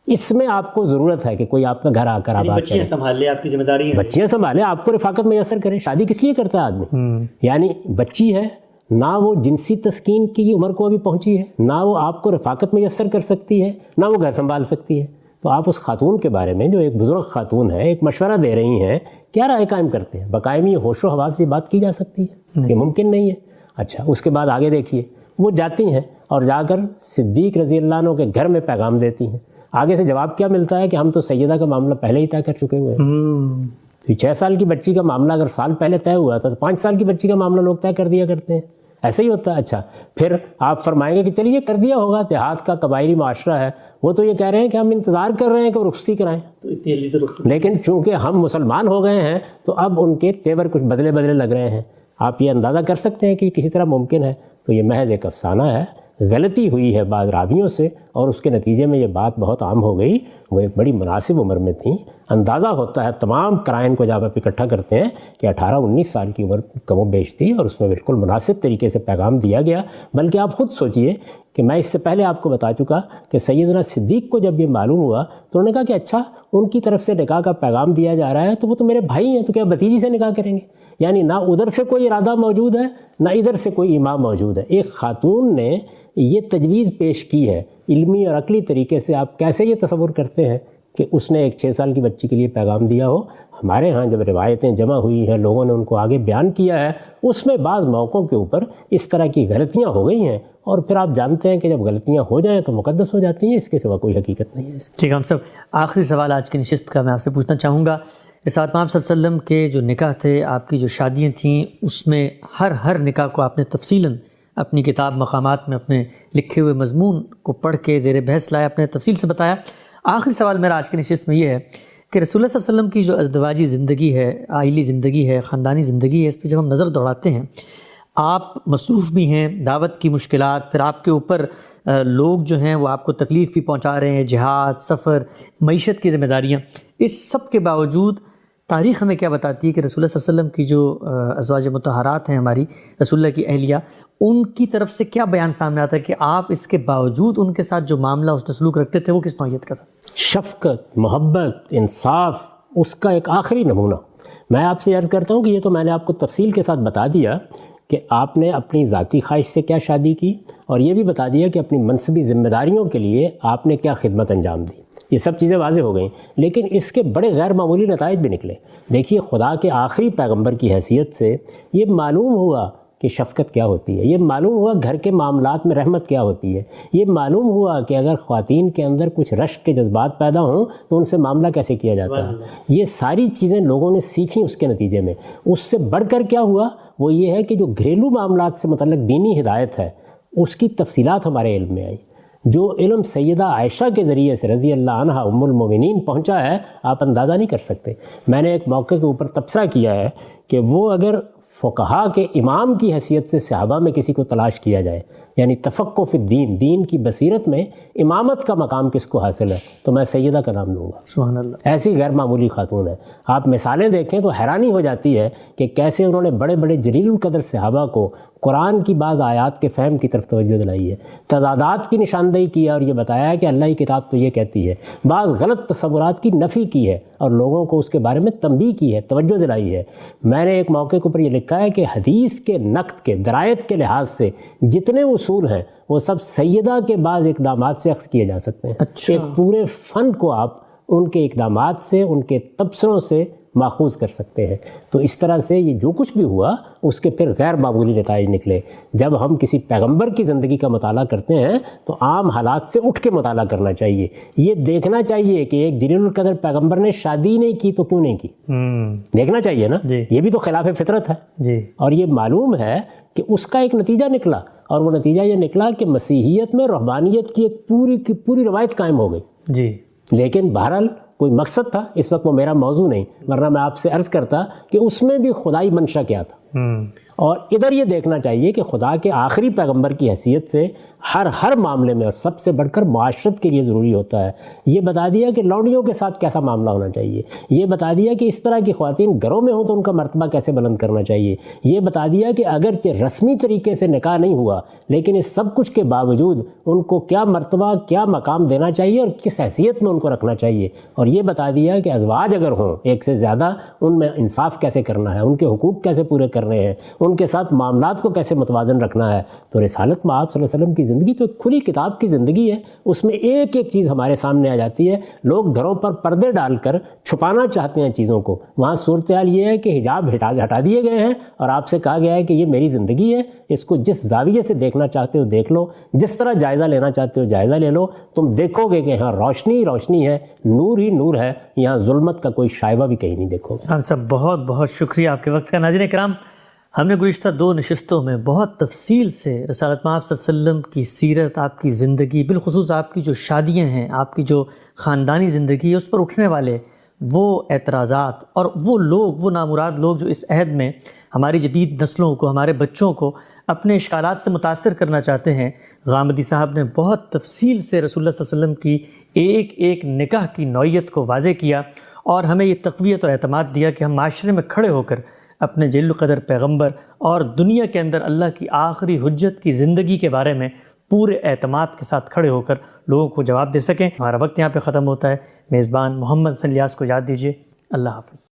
اس میں آپ کو ضرورت ہے کہ کوئی آپ کا گھر آ کر آباد کرے، سنبھال لے، آپ کی ذمہ داری ہے، بچیاں سنبھالیں، آپ کو رفاقت میسر کریں. شادی کس لیے کرتا ہے آدمی؟ یعنی بچی ہے، نہ وہ جنسی تسکین کی عمر کو ابھی پہنچی ہے، نہ وہ آپ کو رفاقت میسر کر سکتی ہے، نہ وہ گھر سنبھال سکتی ہے. تو آپ اس خاتون کے بارے میں جو ایک بزرگ خاتون ہے ایک مشورہ دے رہی ہیں، کیا رائے قائم کرتے ہیں؟ بقائمی ہوش و حواس سے بات کی جا سکتی ہے؟ یہ ممکن نہیں ہے. اچھا، اس کے بعد آگے دیکھیے، وہ جاتی ہیں اور جا کر صدیق رضی اللہ عنہ کے گھر میں پیغام دیتی ہیں. آگے سے جواب کیا ملتا ہے کہ ہم تو سیدہ کا معاملہ پہلے ہی طے کر چکے ہوئے ہیں. تو 6 سال کی بچی کا معاملہ اگر سال پہلے طے ہوا تھا تو 5 سال کی بچی کا معاملہ لوگ طے کر دیا کرتے ہیں. ایسے ہی ہوتا ہے. اچھا، پھر آپ فرمائیں گے کہ چلیے کر دیا ہوگا، دیہات کا قبائلی معاشرہ ہے، وہ تو یہ کہہ رہے ہیں کہ ہم انتظار کر رہے ہیں کہ وہ رخصتی کرائیں. لیکن چونکہ ہم مسلمان ہو گئے ہیں تو اب ان کے تیور کچھ بدلے بدلے لگ رہے ہیں. آپ یہ اندازہ کر سکتے ہیں کہ کسی طرح ممکن ہے؟ تو یہ محض ایک افسانہ ہے، غلطی ہوئی ہے بعض راویوں سے اور اس کے نتیجے میں یہ بات بہت عام ہو گئی. وہ ایک بڑی مناسب عمر میں تھیں. اندازہ ہوتا ہے تمام قرائن کو جب آپ اکٹھا کرتے ہیں کہ 18-19 سال کی عمر کم و بیش تھی اور اس میں بالکل مناسب طریقے سے پیغام دیا گیا. بلکہ آپ خود سوچئے کہ میں اس سے پہلے آپ کو بتا چکا کہ سیدنا صدیق کو جب یہ معلوم ہوا تو انہوں نے کہا کہ اچھا ان کی طرف سے نکاح کا پیغام دیا جا رہا ہے تو وہ تو میرے بھائی ہیں، تو کیا بھتیجی سے نکاح کریں گے؟ یعنی نہ ادھر سے کوئی ارادہ موجود ہے نہ ادھر سے کوئی ایما موجود ہے. ایک خاتون نے یہ تجویز پیش کی ہے علمی اور عقلی طریقے سے. آپ کیسے یہ تصور کرتے ہیں کہ اس نے ایک 6 سال کی بچی کے لیے پیغام دیا ہو؟ ہمارے ہاں جب روایتیں جمع ہوئی ہیں، لوگوں نے ان کو آگے بیان کیا ہے، اس میں بعض موقعوں کے اوپر اس طرح کی غلطیاں ہو گئی ہیں اور پھر آپ جانتے ہیں کہ جب غلطیاں ہو جائیں تو مقدس ہو جاتی ہیں. اس کے سوا کوئی حقیقت نہیں ہے. ٹھیک ہے. ہم سب آخری سوال آج کی نشست کا میں آپ سے پوچھنا چاہوں گا. رسالت مآب صلی اللہ علیہ وسلم کے جو نکاح تھے، آپ کی جو شادیاں تھیں، اس میں ہر نکاح کو آپ نے تفصیلاً اپنی کتاب مقامات میں اپنے لکھے ہوئے مضمون کو پڑھ کے زیر بحث لایا، اپنے تفصیل سے بتایا. آخری سوال میرا آج کی نشست میں یہ ہے کہ رسول اللہ صلی اللہ علیہ وسلم کی جو ازدواجی زندگی ہے، عائلی زندگی ہے، خاندانی زندگی ہے، اس پہ جب ہم نظر دوڑاتے ہیں، آپ مصروف بھی ہیں، دعوت کی مشکلات، پھر آپ کے اوپر لوگ جو ہیں وہ آپ کو تکلیف بھی پہنچا رہے ہیں، جہاد، سفر، معیشت کی ذمہ داریاں، اس سب کے باوجود تاریخ ہمیں کیا بتاتی ہے کہ رسول اللہ صلی اللہ علیہ وسلم کی جو ازواج مطہرات ہیں، ہماری رسول اللہ کی اہلیہ، ان کی طرف سے کیا بیان سامنے آتا ہے کہ آپ اس کے باوجود ان کے ساتھ جو معاملہ اس نے سلوک رکھتے تھے وہ کس نوعیت کا تھا؟ شفقت، محبت، انصاف، اس کا ایک آخری نمونہ. میں آپ سے عرض کرتا ہوں کہ یہ تو میں نے آپ کو تفصیل کے ساتھ بتا دیا کہ آپ نے اپنی ذاتی خواہش سے کیا شادی کی، اور یہ بھی بتا دیا کہ اپنی منصبی ذمہ داریوں کے لیے آپ نے کیا خدمت انجام دی. یہ سب چیزیں واضح ہو گئیں، لیکن اس کے بڑے غیر معمولی نتائج بھی نکلے. دیکھیے، خدا کے آخری پیغمبر کی حیثیت سے یہ معلوم ہوا کہ شفقت کیا ہوتی ہے، یہ معلوم ہوا گھر کے معاملات میں رحمت کیا ہوتی ہے، یہ معلوم ہوا کہ اگر خواتین کے اندر کچھ رشک کے جذبات پیدا ہوں تو ان سے معاملہ کیسے کیا جاتا ہے. یہ ساری چیزیں لوگوں نے سیکھیں اس کے نتیجے میں. اس سے بڑھ کر کیا ہوا وہ یہ ہے کہ جو گھریلو معاملات سے متعلق دینی ہدایت ہے اس کی تفصیلات ہمارے علم میں آئی. جو علم سیدہ عائشہ کے ذریعے سے رضی اللہ عنہا ام المومنین پہنچا ہے، آپ اندازہ نہیں کر سکتے. میں نے ایک موقع کے اوپر تبصرہ کیا ہے کہ وہ اگر فقہا کے امام کی حیثیت سے صحابہ میں کسی کو تلاش کیا جائے یعنی تفقہ فی الدین، دین کی بصیرت میں امامت کا مقام کس کو حاصل ہے، تو میں سیدہ کا نام لوں گا۔ سبحان اللہ۔ ایسی غیر معمولی خاتون ہے، آپ مثالیں دیکھیں تو حیرانی ہو جاتی ہے کہ کیسے انہوں نے بڑے بڑے جلیل القدر صحابہ کو قرآن کی بعض آیات کے فہم کی طرف توجہ دلائی ہے، تضادات کی نشاندہی کی ہے اور یہ بتایا ہے کہ اللہ کی کتاب تو یہ کہتی ہے، بعض غلط تصورات کی نفی کی ہے اور لوگوں کو اس کے بارے میں تنبیہ کی ہے، توجہ دلائی ہے۔ میں نے ایک موقع کے اوپر یہ لکھا ہے کہ حدیث کے نقد کے درایت کے لحاظ سے جتنے اصول ہیں وہ سب سیدہ کے بعض اقدامات سے اخذ کیے جا سکتے ہیں۔ اچھا۔ ایک پورے فن کو آپ ان کے اقدامات سے، ان کے تبصروں سے ماخوذ کر سکتے ہیں۔ تو اس طرح سے یہ جو کچھ بھی ہوا اس کے پھر غیر معمولی نتائج نکلے۔ جب ہم کسی پیغمبر کی زندگی کا مطالعہ کرتے ہیں تو عام حالات سے اٹھ کے مطالعہ کرنا چاہیے، یہ دیکھنا چاہیے کہ ایک جلیل القدر پیغمبر نے شادی نہیں کی تو کیوں نہیں کی، دیکھنا چاہیے نا، جی۔ یہ بھی تو خلاف فطرت ہے۔ جی۔ اور یہ معلوم ہے کہ اس کا ایک نتیجہ نکلا، اور وہ نتیجہ یہ نکلا کہ مسیحیت میں رہبانیت کی ایک پوری کی پوری روایت قائم ہو گئی۔ جی۔ لیکن بہرحال کوئی مقصد تھا، اس وقت وہ میرا موضوع نہیں، ورنہ میں آپ سے عرض کرتا کہ اس میں بھی خدائی منشا کیا تھا۔ اور ادھر یہ دیکھنا چاہیے کہ خدا کے آخری پیغمبر کی حیثیت سے ہر معاملے میں، اور سب سے بڑھ کر معاشرت کے لیے ضروری ہوتا ہے، یہ بتا دیا کہ لونڈیوں کے ساتھ کیسا معاملہ ہونا چاہیے، یہ بتا دیا کہ اس طرح کی خواتین گھروں میں ہوں تو ان کا مرتبہ کیسے بلند کرنا چاہیے، یہ بتا دیا کہ اگرچہ رسمی طریقے سے نکاح نہیں ہوا لیکن اس سب کچھ کے باوجود ان کو کیا مرتبہ، کیا مقام دینا چاہیے اور کس حیثیت میں ان کو رکھنا چاہیے، اور یہ بتا دیا کہ ازواج اگر ہوں ایک سے زیادہ، ان میں انصاف کیسے کرنا ہے، ان کے حقوق کیسے پورے کرنے ہیں، ان کے ساتھ معاملات کو کیسے متوازن رکھنا ہے۔ تو رسالت میں آپ صلی اللہ علیہ وسلم کی زندگی تو ایک کھلی کتاب کی زندگی ہے، اس میں ایک ایک چیز ہمارے سامنے آ جاتی ہے۔ لوگ گھروں پر پردے ڈال کر چھپانا چاہتے ہیں چیزوں کو، وہاں صورتحال یہ ہے کہ حجاب ہٹا دیے گئے ہیں اور آپ سے کہا گیا ہے کہ یہ میری زندگی ہے، اس کو جس زاویے سے دیکھنا چاہتے ہو دیکھ لو، جس طرح جائزہ لینا چاہتے ہو جائزہ لے لو، تم دیکھو گے کہ یہاں روشنی ہی روشنی ہے، نور ہی نور ہے، یہاں ظلمت کا کوئی شائبہ بھی کہیں نہیں دیکھو گے۔ ہم سب بہت بہت شکریہ آپ کے وقت کا۔ ناظرین کرام، ہم نے گزشتہ 2 نشستوں میں بہت تفصیل سے رسالت مآب صلی اللہ علیہ وسلم کی سیرت، آپ کی زندگی، بالخصوص آپ کی جو شادیاں ہیں، آپ کی جو خاندانی زندگی ہے، اس پر اٹھنے والے وہ اعتراضات اور وہ لوگ، وہ نامراد لوگ جو اس عہد میں ہماری جدید نسلوں کو، ہمارے بچوں کو اپنے اشکالات سے متاثر کرنا چاہتے ہیں۔ غامدی صاحب نے بہت تفصیل سے رسول اللہ صلی اللہ علیہ وسلم کی ایک ایک نکاح کی نوعیت کو واضح کیا اور ہمیں یہ تقویت اور اعتماد دیا کہ ہم معاشرے میں کھڑے ہو کر اپنے جلیل القدر پیغمبر اور دنیا کے اندر اللہ کی آخری حجت کی زندگی کے بارے میں پورے اعتماد کے ساتھ کھڑے ہو کر لوگوں کو جواب دے سکیں۔ ہمارا وقت یہاں پہ ختم ہوتا ہے۔ میزبان محمد حسن الیاس کو اجازت دیجیے۔ اللہ حافظ۔